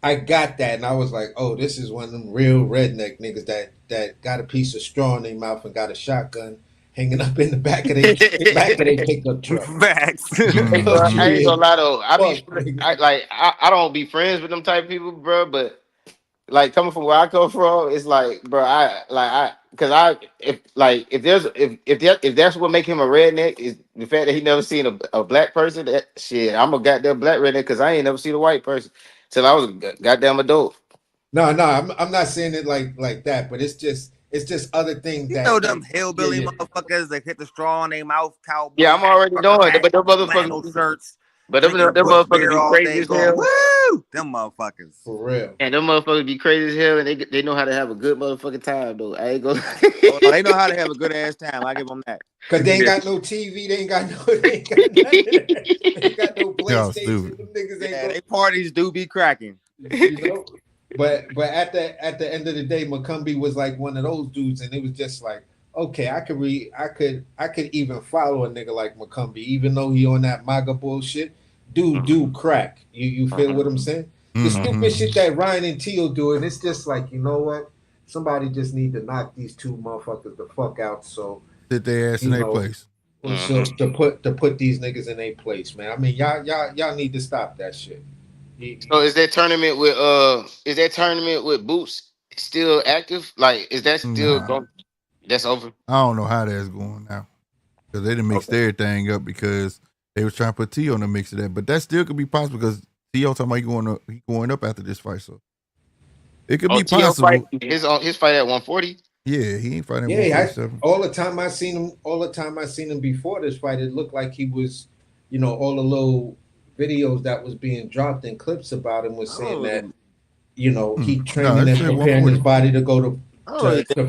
I got that, and I was like, oh, this is one of them real redneck niggas that got a piece of straw in their mouth and got a shotgun hanging up in the back of their pickup truck. Facts. Bro, I ain't gonna lie though. Fuck, nigga. I don't be friends with them type of people, bro. But like coming from where I come from, it's like, bro, if that's what make him a redneck is the fact that he never seen a black person. That shit, I'm a goddamn black redneck because I ain't never seen a white person till I was a goddamn adult. No, I'm not saying it like that, but it's just other things You that know them hillbilly motherfuckers that hit the straw in their mouth, cowboy. Yeah, I'm already knowing it, but them flannel motherfuckers, shirts. but them Drinking bush motherfuckers beer be all crazy day, as going, hell. woo! Them motherfuckers. For real. And them motherfuckers be crazy as hell, and they know how to have a good motherfucking time though. I ain't gonna. Oh, no, they know how to have a good ass time. I give them that. Cause they ain't got no TV, they ain't got nothing. They ain't got no Y'all PlayStation. stupid. Them niggas ain't Yeah, they parties do be cracking. But at the end of the day, McCumbee was like one of those dudes, and it was just like, okay, I could even follow a nigga like McCumbee, even though he on that MAGA bullshit. Dude crack. You feel what I'm saying? The stupid shit that Ryan and Teal doing, it's just like, you know what? Somebody just need to knock these two motherfuckers the fuck out. So Sit their ass in their place. So to put these niggas in their place, man. I mean, y'all need to stop that shit. So is that tournament with Boots still active? Like, is that still going? That's over. I don't know how that's going now because they didn't mix everything up because they was trying to put T on the mix of that, but that still could be possible because T.O. talking about he going up after this fight, so it could be possible. His fight at 140. Yeah, he ain't fighting. Yeah, all the time I seen him before this fight, it looked like he was, all the little videos that was being dropped and clips about him was saying that, he training and preparing his body to go to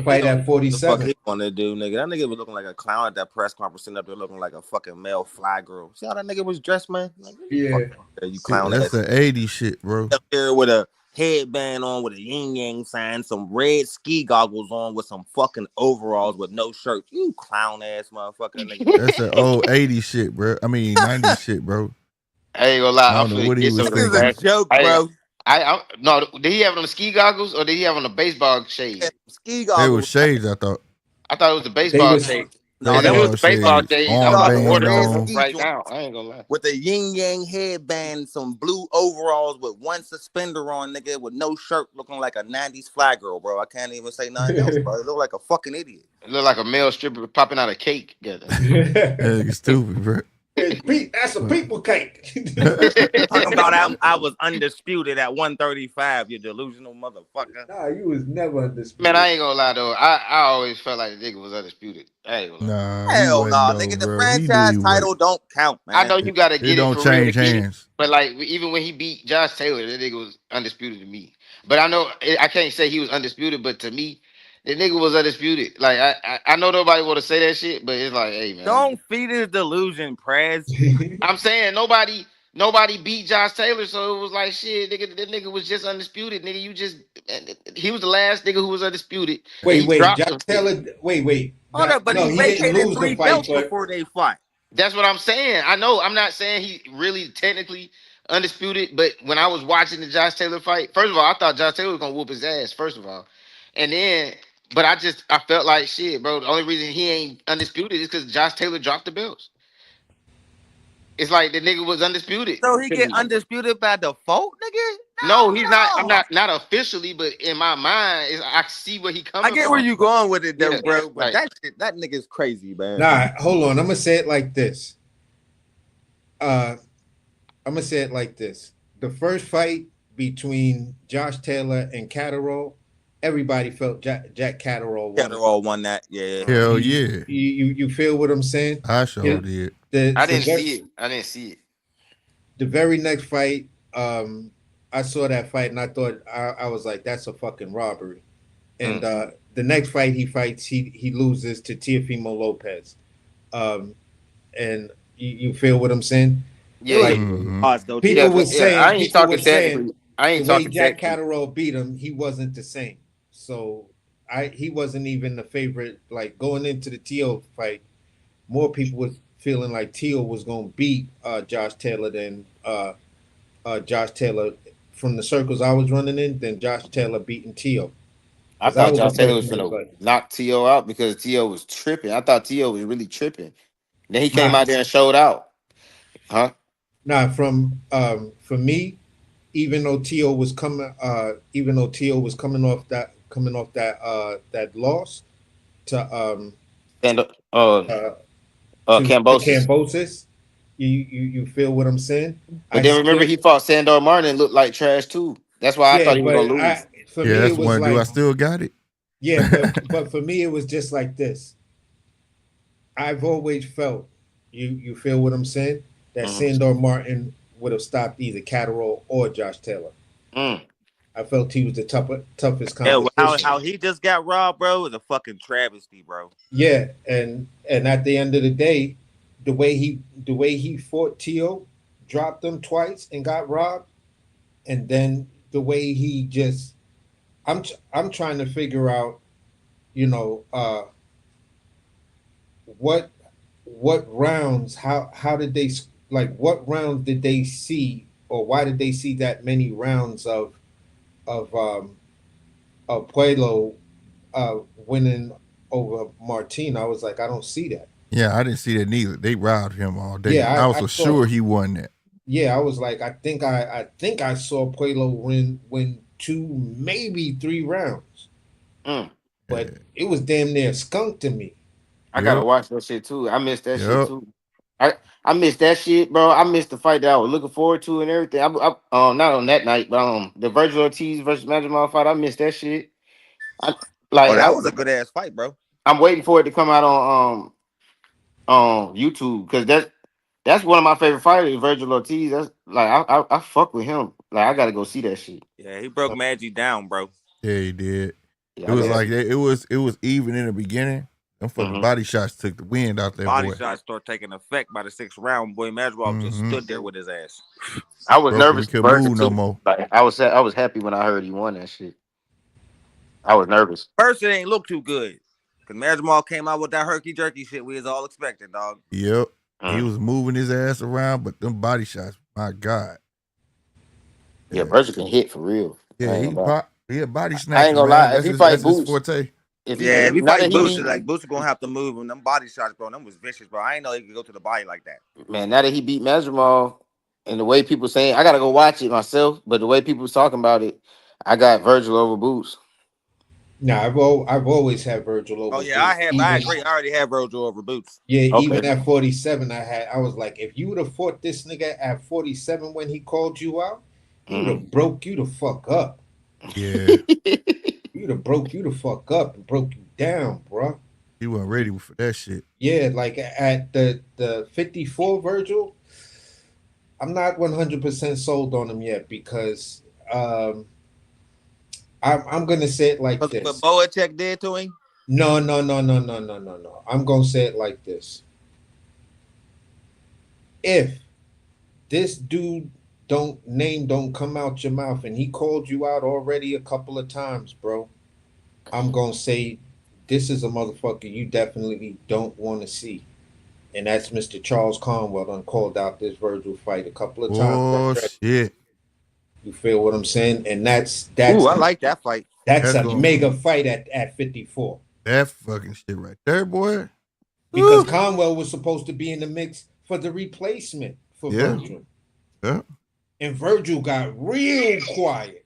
fight at 47. What the fuck he want to do, nigga? That nigga was looking like a clown at that press conference, sitting up there looking like a fucking male fly girl. See how that nigga was dressed, man? Like, yeah, you clown. That's the 80s shit, bro. Up there with a headband on, with a yin yang sign, some red ski goggles on, with some fucking overalls with no shirt. You clown ass motherfucker, nigga. That's the old 80s shit, bro. I mean 90s shit, bro. I ain't gonna lie. I don't know what he was thinking. This is a joke, bro. No. Did he have on the ski goggles or did he have on the baseball shades? Yeah, ski goggles. They were shades, I thought. I thought it was the baseball shades. No, that was the baseball shades. I was on. right now. I ain't gonna lie. With a yin yang headband, some blue overalls with one suspender on, nigga, with no shirt, looking like a 90s fly girl, bro. I can't even say nothing else, bro. It look like a fucking idiot. It look like a male stripper popping out a cake. That's stupid, bro. That's a people cake. Talking about I was undisputed at 135, you delusional motherfucker. Nah, you was never undisputed. Man, I ain't gonna lie though. I always felt like the nigga was undisputed. I ain't gonna lie. Nah, hell no, nigga. The franchise title don't count, man. I know you gotta get it. Don't change hands. But like, even when he beat Josh Taylor, that nigga was undisputed to me. But I know I can't say he was undisputed, but to me, the nigga was undisputed. Like I know nobody want to say that shit, but it's like, hey man, don't feed his delusion, Prez. I'm saying nobody beat Josh Taylor, so it was like shit, nigga. That nigga was just undisputed, nigga. He was the last nigga who was undisputed. Wait, Josh Taylor. Wait. Hold up, but he vacated 3 belts before they fought. That's what I'm saying. I know. I'm not saying he really technically undisputed, but when I was watching the Josh Taylor fight, first of all, I thought Josh Taylor was gonna whoop his ass. First of all, and then. But I felt like shit, bro. The only reason he ain't undisputed is because Josh Taylor dropped the belts. It's like the nigga was undisputed. So he get undisputed by default, nigga? No, he's not. I'm not officially, but in my mind, I see where he coming from. I get where you going with it, though, Yeah, bro. But right. that nigga's crazy, man. Nah, hold on. I'm gonna say it like this. The first fight between Josh Taylor and Catterall, everybody felt Jack Catterall won. Catterall won that, yeah. Hell yeah. You feel what I'm saying? I sure did. I didn't see it. The very next fight, I saw that fight and I thought I was like, that's a fucking robbery. And the next fight he fights, he loses to Teofimo Lopez. And You feel what I'm saying? Yeah, Like Mhm. Though, people yeah, too. but was yeah, I saying, ain't people talking were saying technically. I the ain't way talking Jack technically. Catterall beat him, he wasn't the same. So he wasn't even the favorite. Like going into the Teal fight, more people was feeling like Teal was gonna beat Josh Taylor than Josh Taylor from the circles I was running in than Josh Taylor beating Teal. I Because I thought was the Josh Taylor was person that was gonna like, knock T.O. out because T.O. was tripping. I thought T.O. was really tripping. Then he came nah, out there and showed out. Huh? nah. For me, even though Tio was coming off that loss to And uh to Cambosis. Cambosis, you feel what I'm saying? But I then remember still he fought Sandor Martin and looked like trash too. That's why I yeah, thought he was but gonna lose. for Yeah, me that's it was one. Do I like still got it? yeah, but for me it was just like this. I've always felt you feel what I'm saying that Mhm. Sandor Martin would have stopped either Catterall or Josh Taylor. Mm. I felt he was the toughest Yeah, competition. how he just got robbed, bro, is a fucking travesty, bro. Yeah, and at the end of the day, the way he fought Tio, dropped him twice and got robbed, and then the way he just I'm trying to figure out, you know, what what rounds how did they like what rounds did they see or why did they see that many rounds of Pueblo winning over Martin? I was like, I don't see that. Yeah, I didn't see that neither. They robbed him all day. Yeah, I was I for saw. sure he won that. Yeah, I was like, I think I saw Pueblo win two, maybe three rounds, Mm. but it was damn near skunk to me. I gotta Yep. watch that shit too. I missed that shit Yep. too. I I missed that shit, bro. I missed the fight that I was looking forward to and everything. Not on that night, but the Virgil Ortiz versus Magic fight. I missed that shit. I Oh, like that was a good ass fight, bro. I'm waiting for it to come out on YouTube because that's one of my favorite fighters, Virgil Ortiz. That's like I fuck with him. Like I gotta go see that shit. Yeah, he broke Maggie down, bro. Yeah, he did. It Yeah, I was gotta Yeah, like see. it was even in the beginning. Them fucking Hmm. body shots took the wind out that Body boy. shots start taking effect by the sixth round. Boy, Masvidal just Mm-hmm. stood there with his ass. I was Broke him. He nervous couldn't for it move no too. more. Like I was happy when I heard he won that shit. I was nervous. First, it ain't look too good. Because Masvidal came out with that herky jerky shit we was all expecting, dog. Yep. He Mm. was moving his ass around, but them body shots, my God. Yeah, Yeah. Virgil can hit for real. Yeah, he a body I ain't snatcher, gonna man. lie. If That's he his fight that's his Boots, forte. if he Yeah, if he now that fight he Boots, beat like Boots gonna have to move, and them body shots, bro, them was vicious, bro. I ain't know he could go to the body like that. man, now that he beat Masvidal, and the way people saying, I gotta go watch it myself. But the way people was talking about it, I got Virgil over Boots. nah, I've always had Virgil Oh over yeah, I Boots. have. I Even agree. I already have Rojo over Boots. yeah, Okay. even at 47, I was like, if you would have fought this nigga at 47 when he called you out, he would Hmm. have broke you the fuck up. Yeah. He would have broke you the fuck up and broke you down, bro. He wasn't ready for that shit. Yeah, like at the 54 Virgil, I'm not 100% sold on him yet because I'm gonna say it like But what this. Boacek did to him? No, no, no, no, no, no, no, no. I'm gonna say it like this. If this dude don't come out your mouth and he called you out already a couple of times, bro, I'm gonna say this is a motherfucker you definitely don't want to see. And that's Mr. Charles Conwell done called out this Virgil fight a couple of times Oh already. shit. You feel what I'm saying? And that's Ooh, that's I like that fight. that's That's a going mega fight at 54. that fucking shit right there, boy. Because Woo. Conwell was supposed to be in the mix for the replacement for Yeah. Virgil. Yeah. And Virgil got real quiet.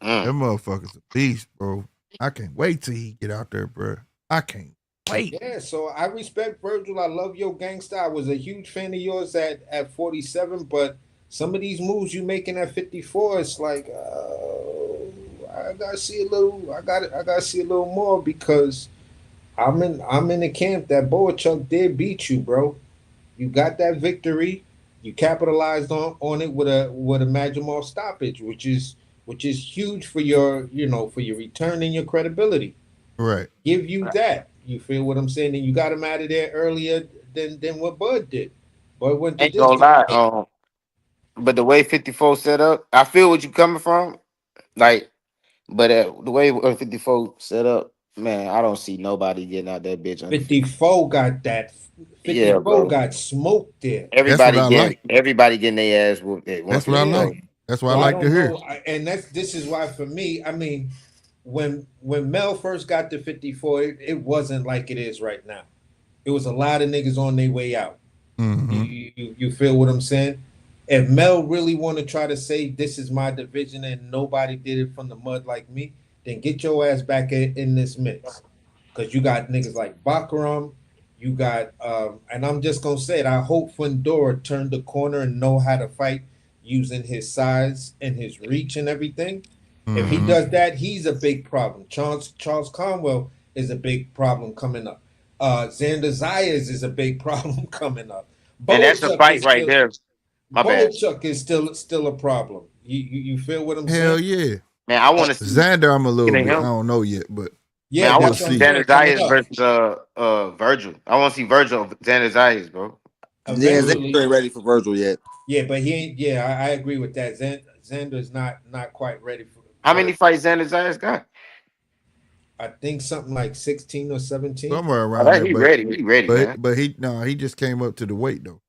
That Mm. motherfucker's a beast, bro. I can't wait till he get out there, bro. I can't wait. Yeah, so I respect Virgil. I love your gangster. I was a huge fan of yours at 47, but some of these moves you making at 54, it's like I gotta see a little. I gotta see a little more because I'm in the camp that Boachuk did beat you, bro. You got that victory. You capitalized on it with a Majimov stoppage, which is huge for your for your return and your credibility. Right. Give you that. You feel what I'm saying? And you got him out of there earlier than what Bud did. Bud went the Ain't gonna distance. lie. But the way 54 set up, I feel what you coming from. Like, but the way 54 set up, man, I don't see nobody getting out that bitch under 50. 54 got that. Yeah, 54 bro. got smoked there. That's what I like. Everybody getting their ass whooped at That's what I 154. like. That's what I So I like to don't hear. know, and this is why for me, I mean, when Mel first got to 54, it wasn't like it is right now. It was a lot of niggas on their way out. Mm-hmm. You feel what I'm saying? If Mel really want to try to say this is my division and nobody did it from the mud like me, then get your ass back in this mix. Because you got niggas like Bakaram, you got, and I'm just going to say it, I hope Fundora turned the corner and know how to fight using his size and his reach and everything. If he does that, he's a big problem. Charles Conwell is a big problem coming up. Xander Zayas is a big problem coming up. And that's a fight right there. My bad. Bochuck is still a problem. You feel what I'm Hell saying? yeah. Man, I want to see Xander, I'm a little bit. I him. don't know yet, but Yeah, Man, I want that's to what see I'm Xander saying. Coming Zayas up. versus Virgil. I want to see Virgil Xander Zayas, bro. Yeah, Eventually, Xander ain't ready for Virgil yet. yeah, but he ain't. Yeah, I agree with that. Xander's not quite ready for. How many fights Xander Zayas got? I think something like 16 or 17. somewhere Oh, around that there. he ready. He ready, man. But he just came up to the weight though.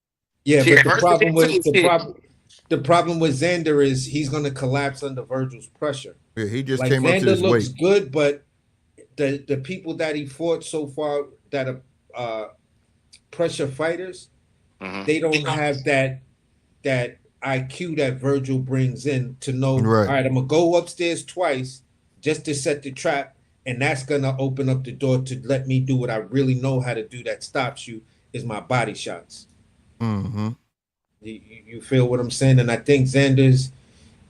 Yeah, Shit, but the Virgil problem did with too, shit. the problem with Xander is he's going to collapse under Virgil's pressure. Yeah, he just Like came up to Xander his looks weight. good, but the people that he fought so far that are pressure fighters, they don't have that IQ that Virgil brings in to know. Right. All right, I'm gonna go upstairs twice just to set the trap, and that's gonna open up the door to let me do what I really know how to do. That stops you is my body shots. Mm-hmm. You feel what I'm saying? And I think Xander's.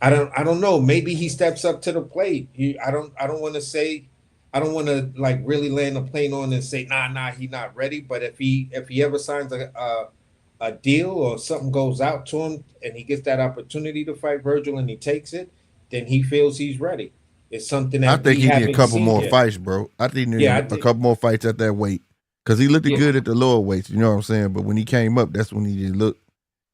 I don't know. Maybe he steps up to the plate. I don't want to say. I don't want to like really land a plane on and say nah he's not ready. But if he ever signs a deal or something goes out to him and he gets that opportunity to fight Virgil and he takes it, then he feels he's ready. It's something that I think we he need a haven't couple seen more yet. fights, bro. I think he need Yeah, I a think- couple more fights at that weight. Because he looked Yeah. good at the lower weights, you know what I'm saying? But when he came up, that's when he didn't look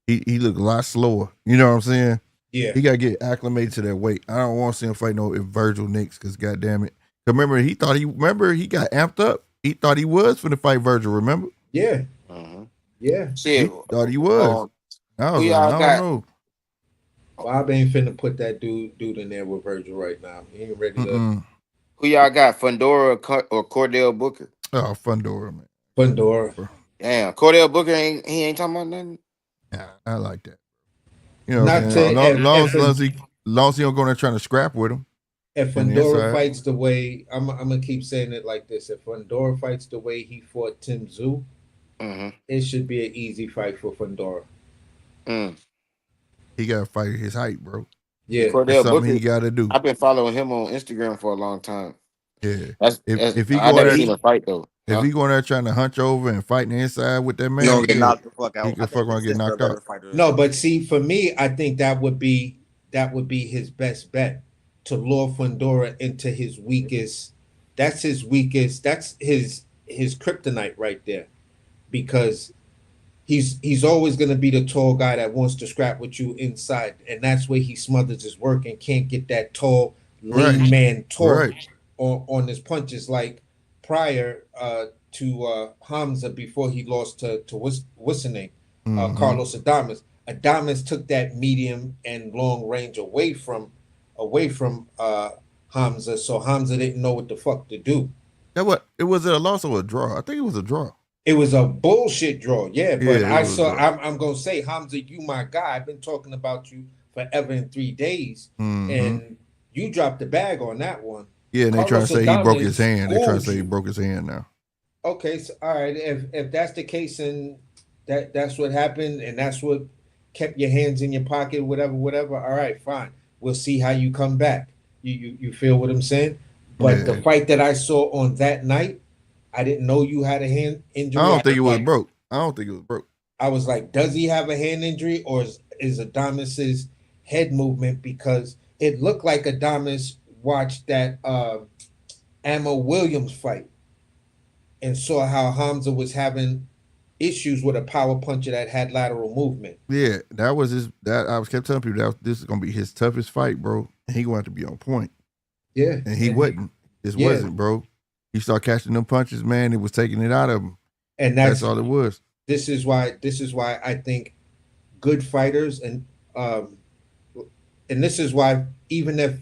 he looked a lot slower. You know what I'm saying? Yeah. He gotta get acclimated to that weight. I don't want to see him fight no Virgil next, because goddamn it. Remember, he got amped up. He thought he was finna fight Virgil, remember? Yeah. Yeah. He Shit. thought he was. I was who like, y'all I got? don't know. Bob ain't finna put that dude in there with Virgil right now. He ain't ready to. Mm-mm. Who y'all got? Fundora or Cordell Booker? Oh, Fundora, man. Fundora. Damn, Cordell Booker ain't talking about nothing. Yeah, I like that. You know what Not I'm saying? to Long as he don't go there trying to scrap with him. if And the Fundora inside. fights the way I'm gonna keep saying it like this. If Fundora fights the way he fought Tim Tszyu, it should be an easy fight for Fundora. He gotta fight his height, bro. Yeah. That's Cordell something Booker. he gotta do. I've been following him on Instagram for a long time. Yeah. If he I go never there, seen him fight though. if he going there trying to hunch over and fight the inside with that man, He gonna get yeah, knocked the fuck out. he can fuck around and get knocked better out. fighter. No, but see, for me, I think that would be his best bet to lure Fundora into his weakest. That's his weakest. That's his kryptonite right there, because he's always going to be the tall guy that wants to scrap with you inside, and that's where he smothers his work and can't get that tall lean man torque on his punches like prior to Hamza before he lost to what's the name? Carlos Adames. Adames took that medium and long range away from Hamza, so Hamza didn't know what the fuck to do. It was a loss or a draw. I think it was a draw. It was a bullshit draw, yeah. But Yeah, I'm gonna say, Hamza, you my guy. I've been talking about you forever in 3 days, and you dropped the bag on that one. Yeah, and they trying to say he broke his hand. They trying to say he you. broke his hand now. Okay, so all right. If that's the case, and that's what happened, and that's what kept your hands in your pocket, whatever. All right, fine. We'll see how you come back. You feel what I'm saying? But the fight that I saw on that night, I didn't know you had a hand injury. I don't think it was broke. I don't think it was broke. I was like, does he have a hand injury, or is Adamas's head movement? Because it looked like Adamas watched that Ammo Williams fight and saw how Hamza was having issues with a power puncher that had lateral movement. Yeah, that was his. That I was kept telling people that this is gonna be his toughest fight, bro. And he gonna have to be on point. Yeah, And he wasn't. Just yeah. wasn't, bro. He started catching them punches, man. It was taking it out of him. And that's all it was. This is why I think good fighters and this is why even if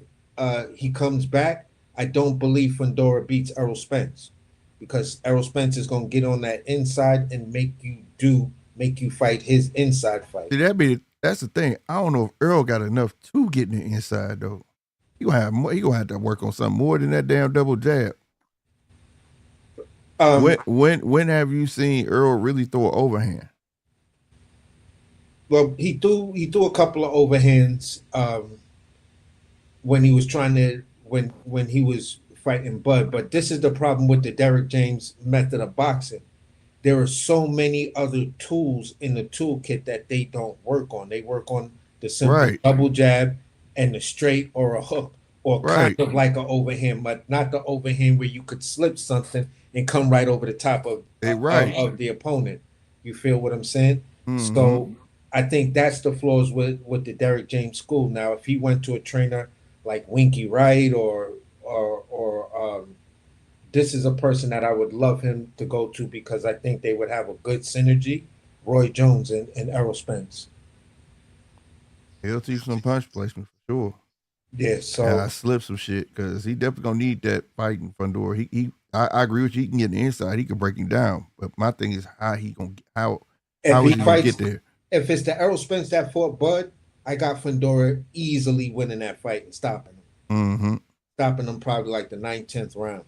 he comes back, I don't believe Fundora beats Errol Spence, because Errol Spence is gonna get on that inside and make you fight his inside fight. See, that's the thing. I don't know if Earl got enough to get in the inside though. He gonna have more, he gonna have to work on something more than that damn double jab. When have you seen Earl really throw an overhand? Well, he threw a couple of overhands when he was trying to when he was fighting Bud. But this is the problem with the Derrick James method of boxing. There are so many other tools in the toolkit that they don't work on. They work on the simple double jab and the straight or a hook, or kind of like an overhand, but not the overhand where you could slip something and come right over the top of the opponent. You feel what I'm saying? Mm-hmm. So I think that's the flaws with the Derrick James school. Now, if he went to a trainer like Winky Wright or this is a person that I would love him to go to, because I think they would have a good synergy. Roy Jones and Errol Spence. He'll teach some punch placement for sure. Yeah, so I slip some shit because he definitely gonna need that fighting Fundora. I agree with you. He can get the inside. He can break him down. But my thing is how is he gonna get there? If it's the Errol Spence that fought Bud, I got Fundora easily winning that fight and stopping him. Mm-hmm. Stopping him probably like the 9th, 10th round.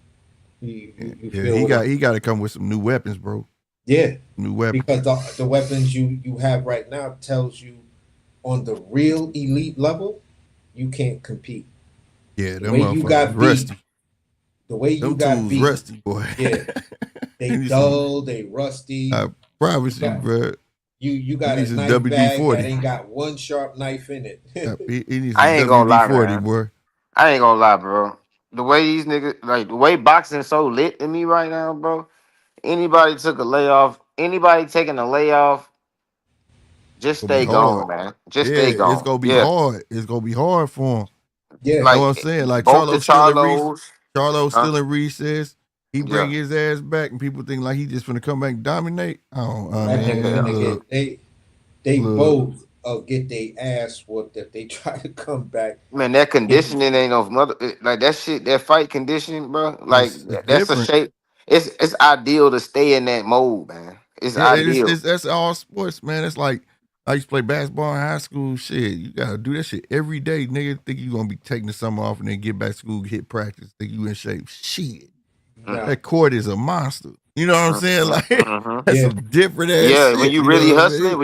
He got to come with some new weapons, bro. Yeah, new weapons. Because the weapons you have right now tells you on the real elite level, you can't compete. Yeah, them motherfuckers rusty. The way you got beat, rusty, boy. Yeah, they dull, they rusty. I promise you, bro. You got a knife WD-40 bag that ain't got one sharp knife in it. I ain't gonna lie, man. Boy. I ain't gonna lie, bro. The way these niggas, like the way boxing so lit in me right now, bro. Anybody taking a layoff, just stay going, man. Just stay going. It's gonna be hard. It's gonna be hard for him. Yeah, like what I'm saying. Like Charlo's still in recess. He bring his ass back, and people think like he just gonna come back and dominate. They both get their ass whooped if they try to come back. Man, that conditioning ain't no mother like that shit. That fight conditioning, bro. Like that's a shape. It's ideal to stay in that mode, man. It's ideal. That's all sports, man. It's like I used to play basketball in high school. Shit, you gotta do that shit every day, nigga. Think you gonna be taking the summer off and then get back to school, hit practice. Think you in shape? Shit, that court is a monster. You know what I'm saying? Like that's some different ass. Yeah, shit, when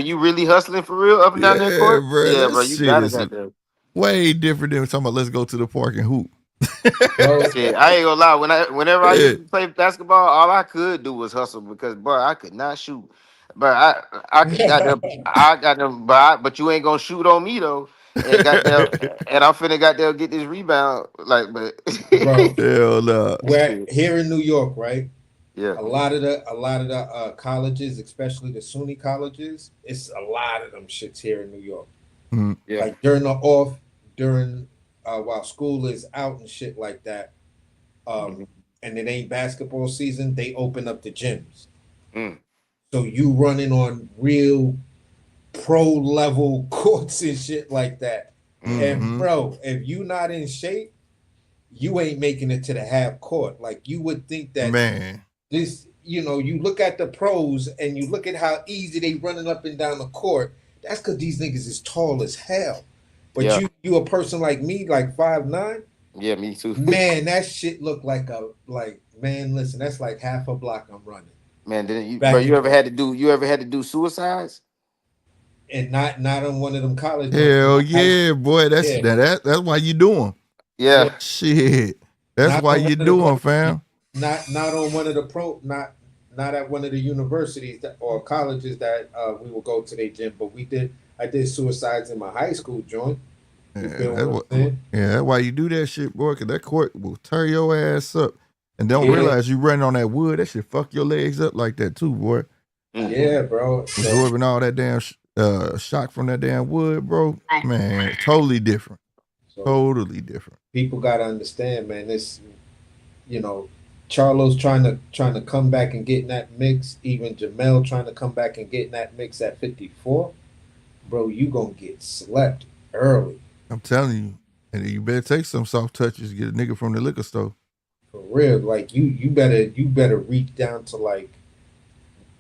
you really hustling for real up and down that court. Bro, yeah, bro, you gotta get there. Way different than talking about let's go to the park and hoop. Shit, I ain't gonna lie. Whenever I used to play basketball, all I could do was hustle because, bro, I could not shoot. But I got them. But you ain't gonna shoot on me though. And I'm finna get this rebound. Like, but bro, hell no. We're here in New York, right? Yeah. A lot of the colleges, especially the SUNY colleges, it's a lot of them shits here in New York. Mm-hmm. Yeah. Like during while school is out and shit like that, and it ain't basketball season, they open up the gyms. So you running on real pro level courts and shit like that. And bro, if you not in shape, you ain't making it to the half court. Like you would think that, man. This, you look at the pros and you look at how easy they running up and down the court. That's because these niggas is tall as hell. But you a person like me, like 5'9". Yeah, me too. Man, that shit look like man, listen, that's like half a block I'm running. Man, you ever had to do suicides? And not on one of them college. Hell yeah, boy. That's why you do them. Yeah. Shit. That's why you do them, fam. Not on one of the not at one of the universities or colleges that we will go to their gym, but I did suicides in my high school joint. That's why you do that shit, boy, because that court will tear your ass up. And don't realize you running on that wood, that shit fuck your legs up like that too, boy. Yeah, bro. So, Absorbing all that damn shock from that damn wood, bro. Man, totally different. so Totally different. people gotta understand, man. This, you know, Charlo's trying to come back and get in that mix. Even Jamel trying to come back and get in that mix at 54. Bro, you gonna get slept early. I'm telling you. And you better take some soft touches, get a nigga from the liquor store. For real. Like you better reach down to like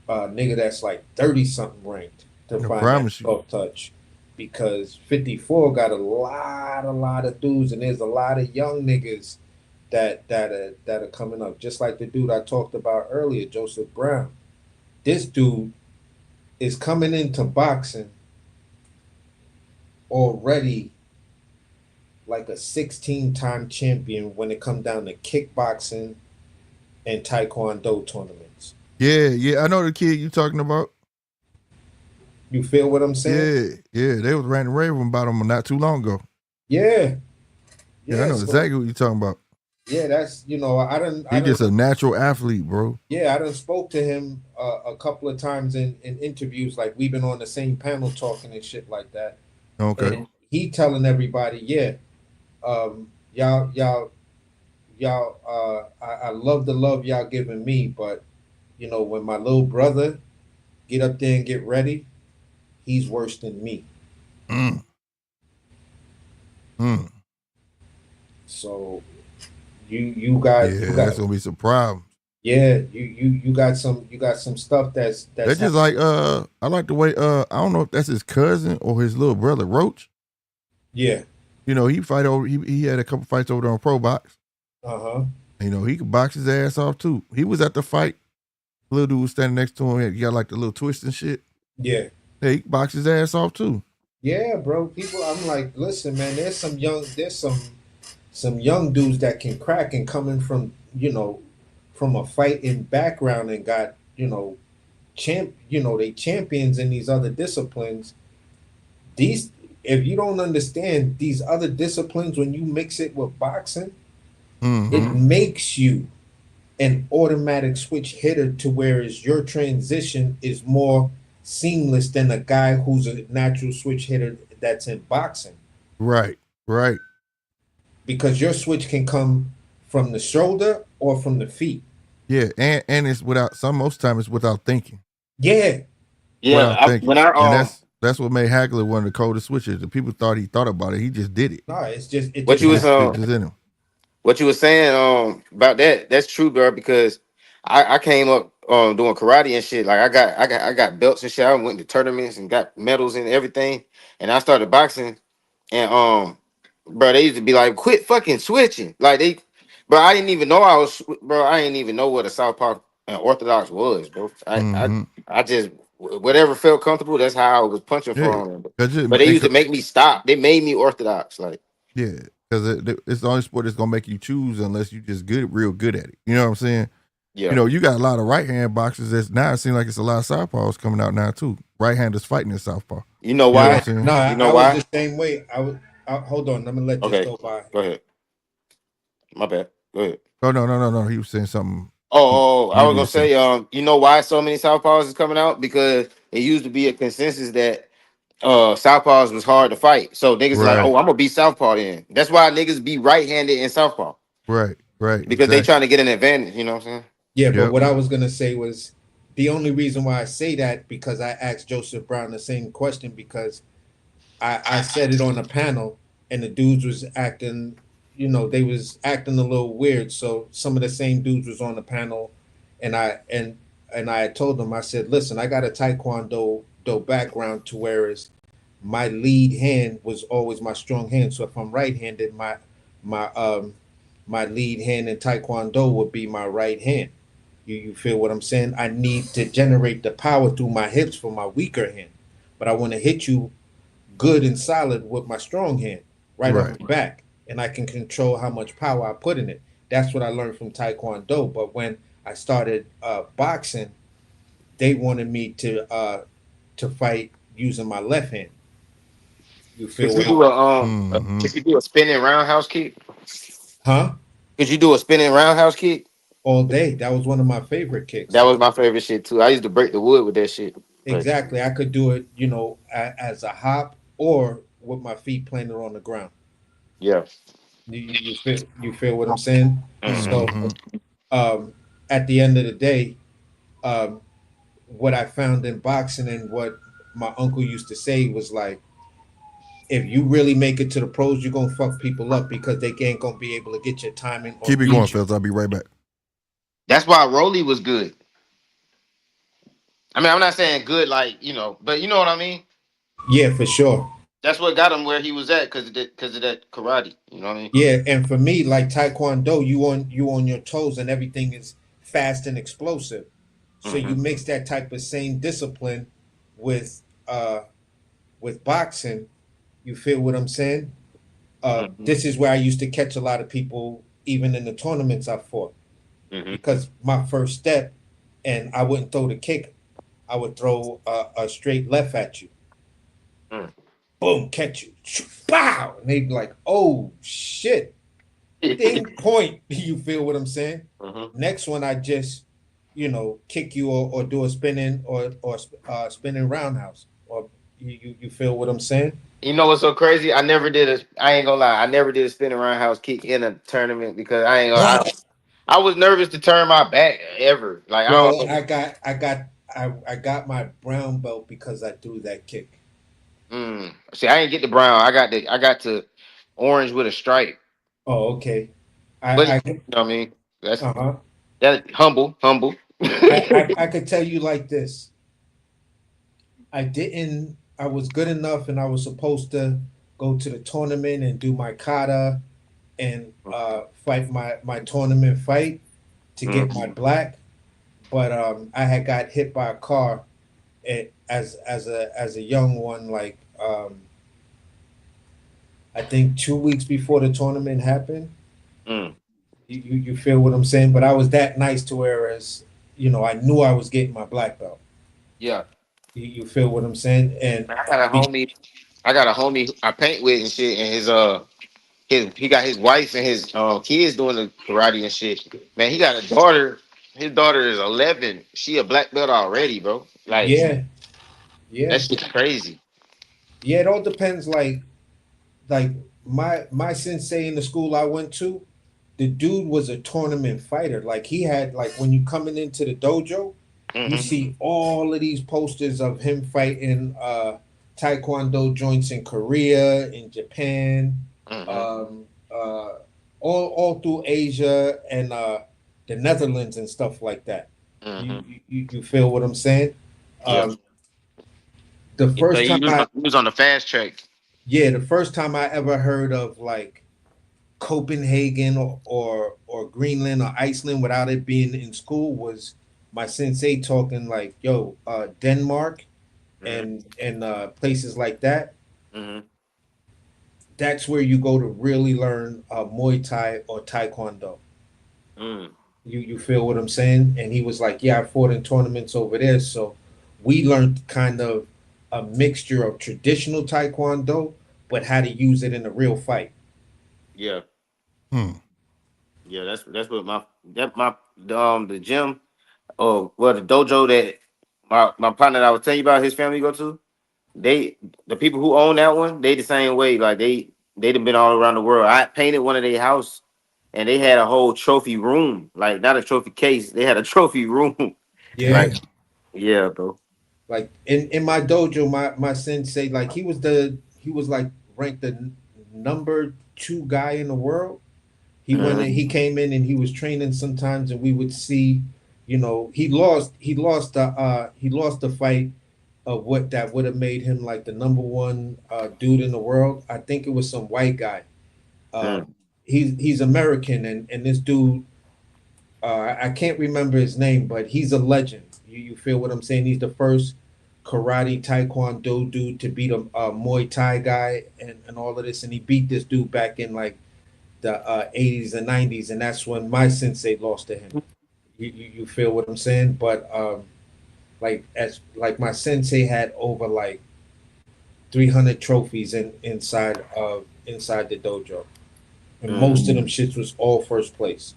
a nigga that's like 30 something ranked to I find that promise you. soft touch. Because 54 got a lot of dudes, and there's a lot of young niggas that are coming up. Just like the dude I talked about earlier, Joseph Brown. This dude is coming into boxing already like a 16-time champion when it comes down to kickboxing and taekwondo tournaments. Yeah, I know the kid you talking about. You feel what I'm saying? Yeah, they was ranting raving about him not too long ago. Yeah. Yeah, I know so- exactly what you're talking about. Yeah, that's He's just a natural athlete, bro. Yeah, I done spoke to him a couple of times in interviews. Like we've been on the same panel talking and shit like that. Okay. And he telling everybody, yeah, y'all, I love the love y'all giving me, but you know, when my little brother get up there and get ready, he's worse than me. So you got that's gonna be some problems. Yeah, you got some stuff that's just like I like the way I don't know if that's his cousin or his little brother Roach. Yeah. You know, he had a couple fights over there on Pro Box. Uh-huh. You know, he could box his ass off too. He was at the fight. Little dude was standing next to him. He got like the little twist and shit. Yeah. Hey, he could box his ass off too. Yeah, bro. I'm like, listen, man, there's some young dudes that can crack and coming from, you know, from a fighting background and got, you know, they champions in these other disciplines. If you don't understand these other disciplines, when you mix it with boxing, it makes you an automatic switch hitter to whereas your transition is more seamless than a guy who's a natural switch hitter that's in boxing. Right. Because your switch can come from the shoulder or from the feet. Yeah, and it's most time it's without thinking. Yeah. And that's what made Hagler one of the coldest switchers. The people thought he thought about it. He just did it. No, it's just What you was just in him. What you were saying about that's true, bro. Because I came up doing karate and shit. Like I got belts and shit. I went to tournaments and got medals and everything. And I started boxing. And bro, they used to be like, quit fucking switching. Like I didn't even know I didn't even know what a southpaw and orthodox was, bro. I just whatever felt comfortable. That's how I was punching from. But they used to make me stop. They made me orthodox, like. Yeah, because it's the only sport that's gonna make you choose unless you just real good at it. You know what I'm saying? Yeah. You know, you got a lot of right hand boxers. That's now it seems like it's a lot of southpaws coming out now too. Right handers fighting in southpaw. You know why? You No, I was the same way. Hold on, I'm gonna let this go by. Go ahead. My bad. Go ahead. Oh no. He was saying something. I was gonna say, you know why so many southpaws is coming out? Because it used to be a consensus that southpaws was hard to fight. So niggas like, oh, I'm gonna be southpaw then. That's why niggas be right-handed in southpaw. Right. Because they trying to get an advantage, you know what I'm saying? Yeah, but what I was gonna say was the only reason why I say that because I asked Joseph Brown the same question because I said it on a panel and the dudes was acting, you know, they was acting a little weird. So some of the same dudes was on the panel, and I had told them, I said, listen, I got a taekwondo background to whereas my lead hand was always my strong hand. So if I'm right-handed, my lead hand in taekwondo would be my right hand. You feel what I'm saying? I need to generate the power through my hips for my weaker hand, but I want to hit you good and solid with my strong hand right off the back, and I can control how much power I put in it. That's what I learned from taekwondo. But when I started boxing, they wanted me to fight using my left hand. You feel? Could you do a spinning roundhouse kick? Huh? Could you do a spinning roundhouse kick? all day. That was one of my favorite That kicks. was my favorite shit too. I used to break the wood with that shit. But Exactly. I could do it, as a hop or with my feet planted on the ground. yeah. You feel what I'm saying? Mm-hmm. So Mm-hmm. um, at the end of the day, um, what I found in boxing and what my uncle used to say was like, if you really make it to the pros, you're gonna fuck people up because they ain't gonna be able to get your timing or Keep it going, read you. fellas. I'll be right back. That's why Rolly was good. I mean, I'm not saying good like, but you know what I mean? Yeah, for sure. That's what got him where he was at because of that karate. You know what I mean? Yeah, and for me, like Taekwondo, you on your toes and everything is fast and explosive. So Mm-hmm. you mix that type of same discipline with uh with boxing. You feel what I'm saying? Mm-hmm. This is where I used to catch a lot of people, even in the tournaments I fought, Mm-hmm. because my first step, and I wouldn't throw the kick, I would throw a straight left at you. Boom, catch you. Bow. And they'd be like, oh shit. Ding point. You feel what I'm saying? Mm-hmm. Next one, I just, kick you or do a spinning or spinning roundhouse. Or you feel what I'm saying? You know what's so crazy? I ain't gonna lie, I never did a spinning roundhouse kick in a tournament because I was nervous to turn my back ever. Like I Bro, don't. I got my brown belt because I threw that kick. See, I ain't get the brown. I got to orange with a stripe. Oh, okay. But I you know what I mean? That's uh-huh. that humble. I could tell you like this. I was good enough and I was supposed to go to the tournament and do my kata and fight my tournament fight to get my black. But I had got hit by a car as a young one, like I think 2 weeks before the tournament happened. Mm, You feel what I'm saying? But I was that nice to whereas I knew I was getting my black belt. yeah. You feel what I'm saying? And I got a homie. I got a homie I paint with and shit, and his he got his wife and his kids doing the karate and shit. Man, he got a daughter. His daughter is 11. She a black belt already, bro. Like yeah, yeah, that shit's crazy. yeah. It all depends. Like my sensei in the school I went to, the dude was a tournament fighter. Like he had like when you coming into the dojo, you Hmm. see all of these posters of him fighting taekwondo joints in Korea, in Japan, Hmm. um, all through Asia and the Netherlands and stuff like that. Hmm. You feel what I'm saying? Yeah. Um, the So first time he was on the fast track. the first time I ever heard of like Copenhagen or Greenland or Iceland without it being in school was my sensei talking like, yo, Denmark Hmm. and places like that. Hmm. That's where you go to really learn Muay Thai or Taekwondo. Mm. You feel what I'm saying? And he was like, yeah, I fought in tournaments over there, so we learned kind of a mixture of traditional Taekwondo, but how to use it in a real fight. Yeah. Hmm. Yeah. That's what my the gym the dojo that my partner that I was telling you about his family go to. The people who own that one, they the same way. Like they done been all around the world. I painted one of their house, and they had a whole trophy room. Like not a trophy case, they had a trophy room. Yeah. Like yeah, bro. Like in my dojo, my sensei, like he was like ranked the number two guy in the world. Mhm. He came in and he was training sometimes, and we would see, he lost the fight of what that would have made him like the number one dude in the world. I think it was some white guy. Mm. He's American, and this dude, I can't remember his name, but he's a legend. You feel what I'm saying? He's the first karate taekwondo dude to beat a Muay Thai guy and all of this, and he beat this dude back in like the 80s and 90s, and that's when my sensei lost to him. You feel what I'm saying? But like my sensei had over like 300 trophies inside the dojo, and most of Mm. them shits was all first place.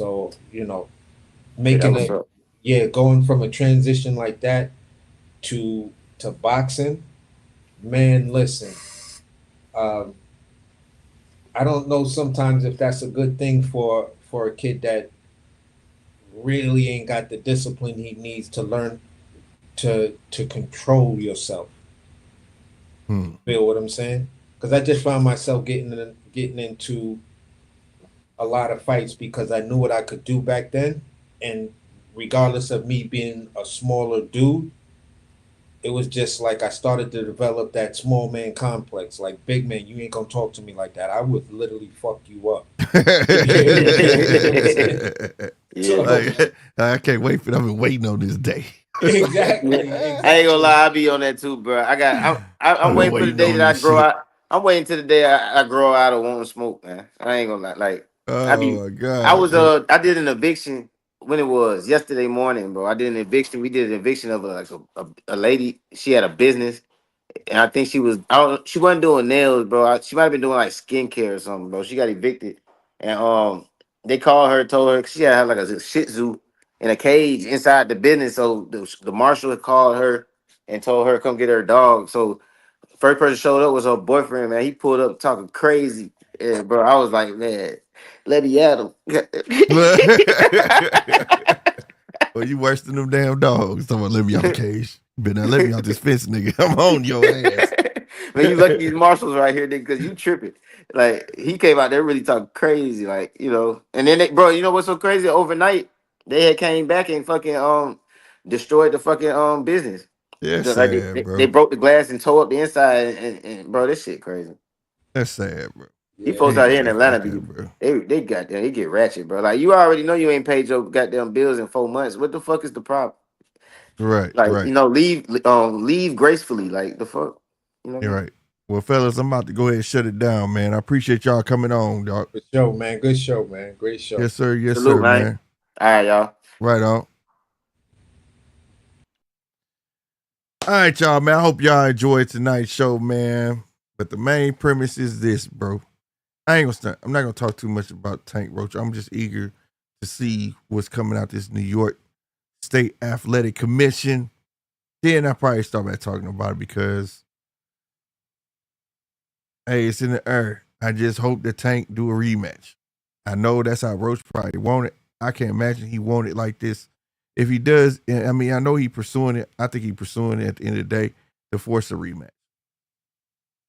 So, Yeah, making what's a up? going from a transition like that to boxing, man, listen, um, I don't know sometimes if that's a good thing for a kid that really ain't got the discipline he needs to learn to control yourself. Feel what I'm saying? Because I just found myself getting into a lot of fights because I knew what I could do back then, and regardless of me being a smaller dude, it was just like I started to develop that small man complex. Like, big man, you ain't gonna talk to me like that. I would literally fuck you up. You know what I'm saying? Yeah. So Like, I can't wait for them. I've been waiting on this day. exactly, I ain't gonna exactly. lie, I be on that too, bro. I'm I've been waiting for the waiting day on that I this grow shit. out. I'm waiting till the day I grow out of wanting to smoke, man. I ain't gonna lie. Like I Oh be, my God, I did an eviction when it was yesterday morning, bro. I did an eviction. We did an eviction of a lady. She had a business, and I think she wasn't doing nails, bro. She might have been doing like skincare or something, bro. She got evicted, and they called her, told her 'cause she had like a Shih Tzu in a cage inside the business. So the marshal had called her and told her to come get her dog. So first person showed up was her boyfriend, man. He pulled up talking crazy, and bro, I was like, man, let me at him. well, you worse than them damn dogs. Someone let me out the cage. Better not let me out this fence, nigga. I'm on your ass. Man, you lucky these marshals right here, nigga, because you tripping. Like he came out there really talking crazy, like And then bro, you know what's so crazy? Overnight, they had came back and fucking destroyed the fucking business. That's Like sad, they bro. broke the glass and tore up the inside, and bro, this shit crazy. That's sad, bro. These Yeah, folks Ain't out no here in life Atlanta like be that, bro. they got them, they get ratchet, bro. Like you already know you ain't paid your goddamn bills in 4 months. What the fuck is the problem? Right, Like, right. leave gracefully. Like the fuck. You know what I You're mean? right. Well, fellas, I'm about to go ahead and shut it down, man. I appreciate y'all coming on, dog. for sure, man. Good show, man. Great show. Yes, sir. Yes, Salute, sir, man. man. All right, y'all. Right on. All right, y'all, man. I hope y'all enjoyed tonight's show, man. But the main premise is this, bro. I ain't gonna start. I'm not gonna talk too much about Tank Roach. I'm just eager to see what's coming out this New York State Athletic Commission. Then I probably start back talking about it because, hey, it's in the air. I just hope that Tank do a rematch. I know that's how Roach probably want it. I can't imagine he want it like this. If he does, I mean, I know he pursuing it. I think he pursuing it at the end of the day to force a rematch.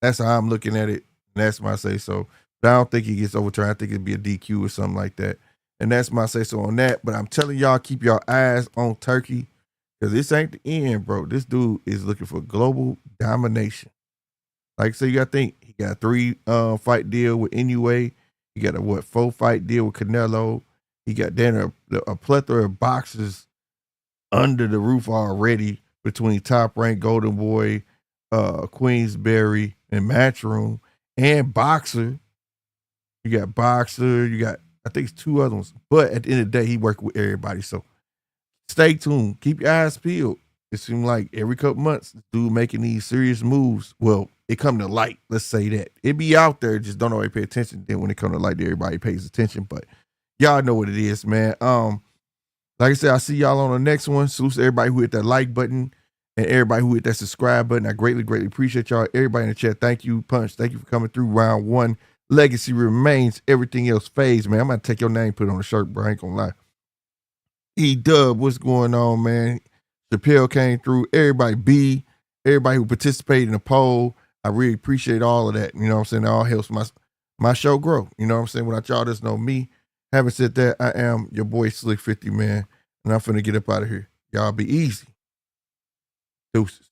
That's how I'm looking at it. And that's my say so. But I don't think he gets overturned. I think it'd be a DQ or something like that. And that's my say so on that. But I'm telling y'all, keep your eyes on Turkey because this ain't the end, bro. This dude is looking for global domination. Like, so you got to think, he got a 3 fight deal with Inoue. He got a 4 fight deal with Canelo. He got then a plethora of boxers under the roof already between Top Rank, Golden Boy, Queensberry, and Matchroom, and Boxer. You got Boxer. You got, I think it's 2 other ones. But at the end of the day, he worked with everybody. So stay tuned. Keep your eyes peeled. It seems like every couple months, this dude making these serious moves. Well, it come to light. Let's say that. It be out there, just don't always pay attention. Then when it come to light, everybody pays attention. But y'all know what it is, man. Like I said, I'll see y'all on the next one. Salute to everybody who hit that like button and everybody who hit that subscribe button. I greatly, greatly appreciate y'all. Everybody in the chat, thank you. Punch, thank you for coming through round 1. Legacy remains. Everything else fades, man. I'm going to take your name, put it on the shirt, bro. I ain't going to lie. E-Dub, what's going on, man? Chappelle came through. Everybody who participated in the poll. I really appreciate all of that. You know what I'm saying? It all helps my show grow. You know what I'm saying? Without y'all just know me. Having said that, I am your boy Slick 50, man. And I'm finna get up out of here. Y'all be easy. Deuces.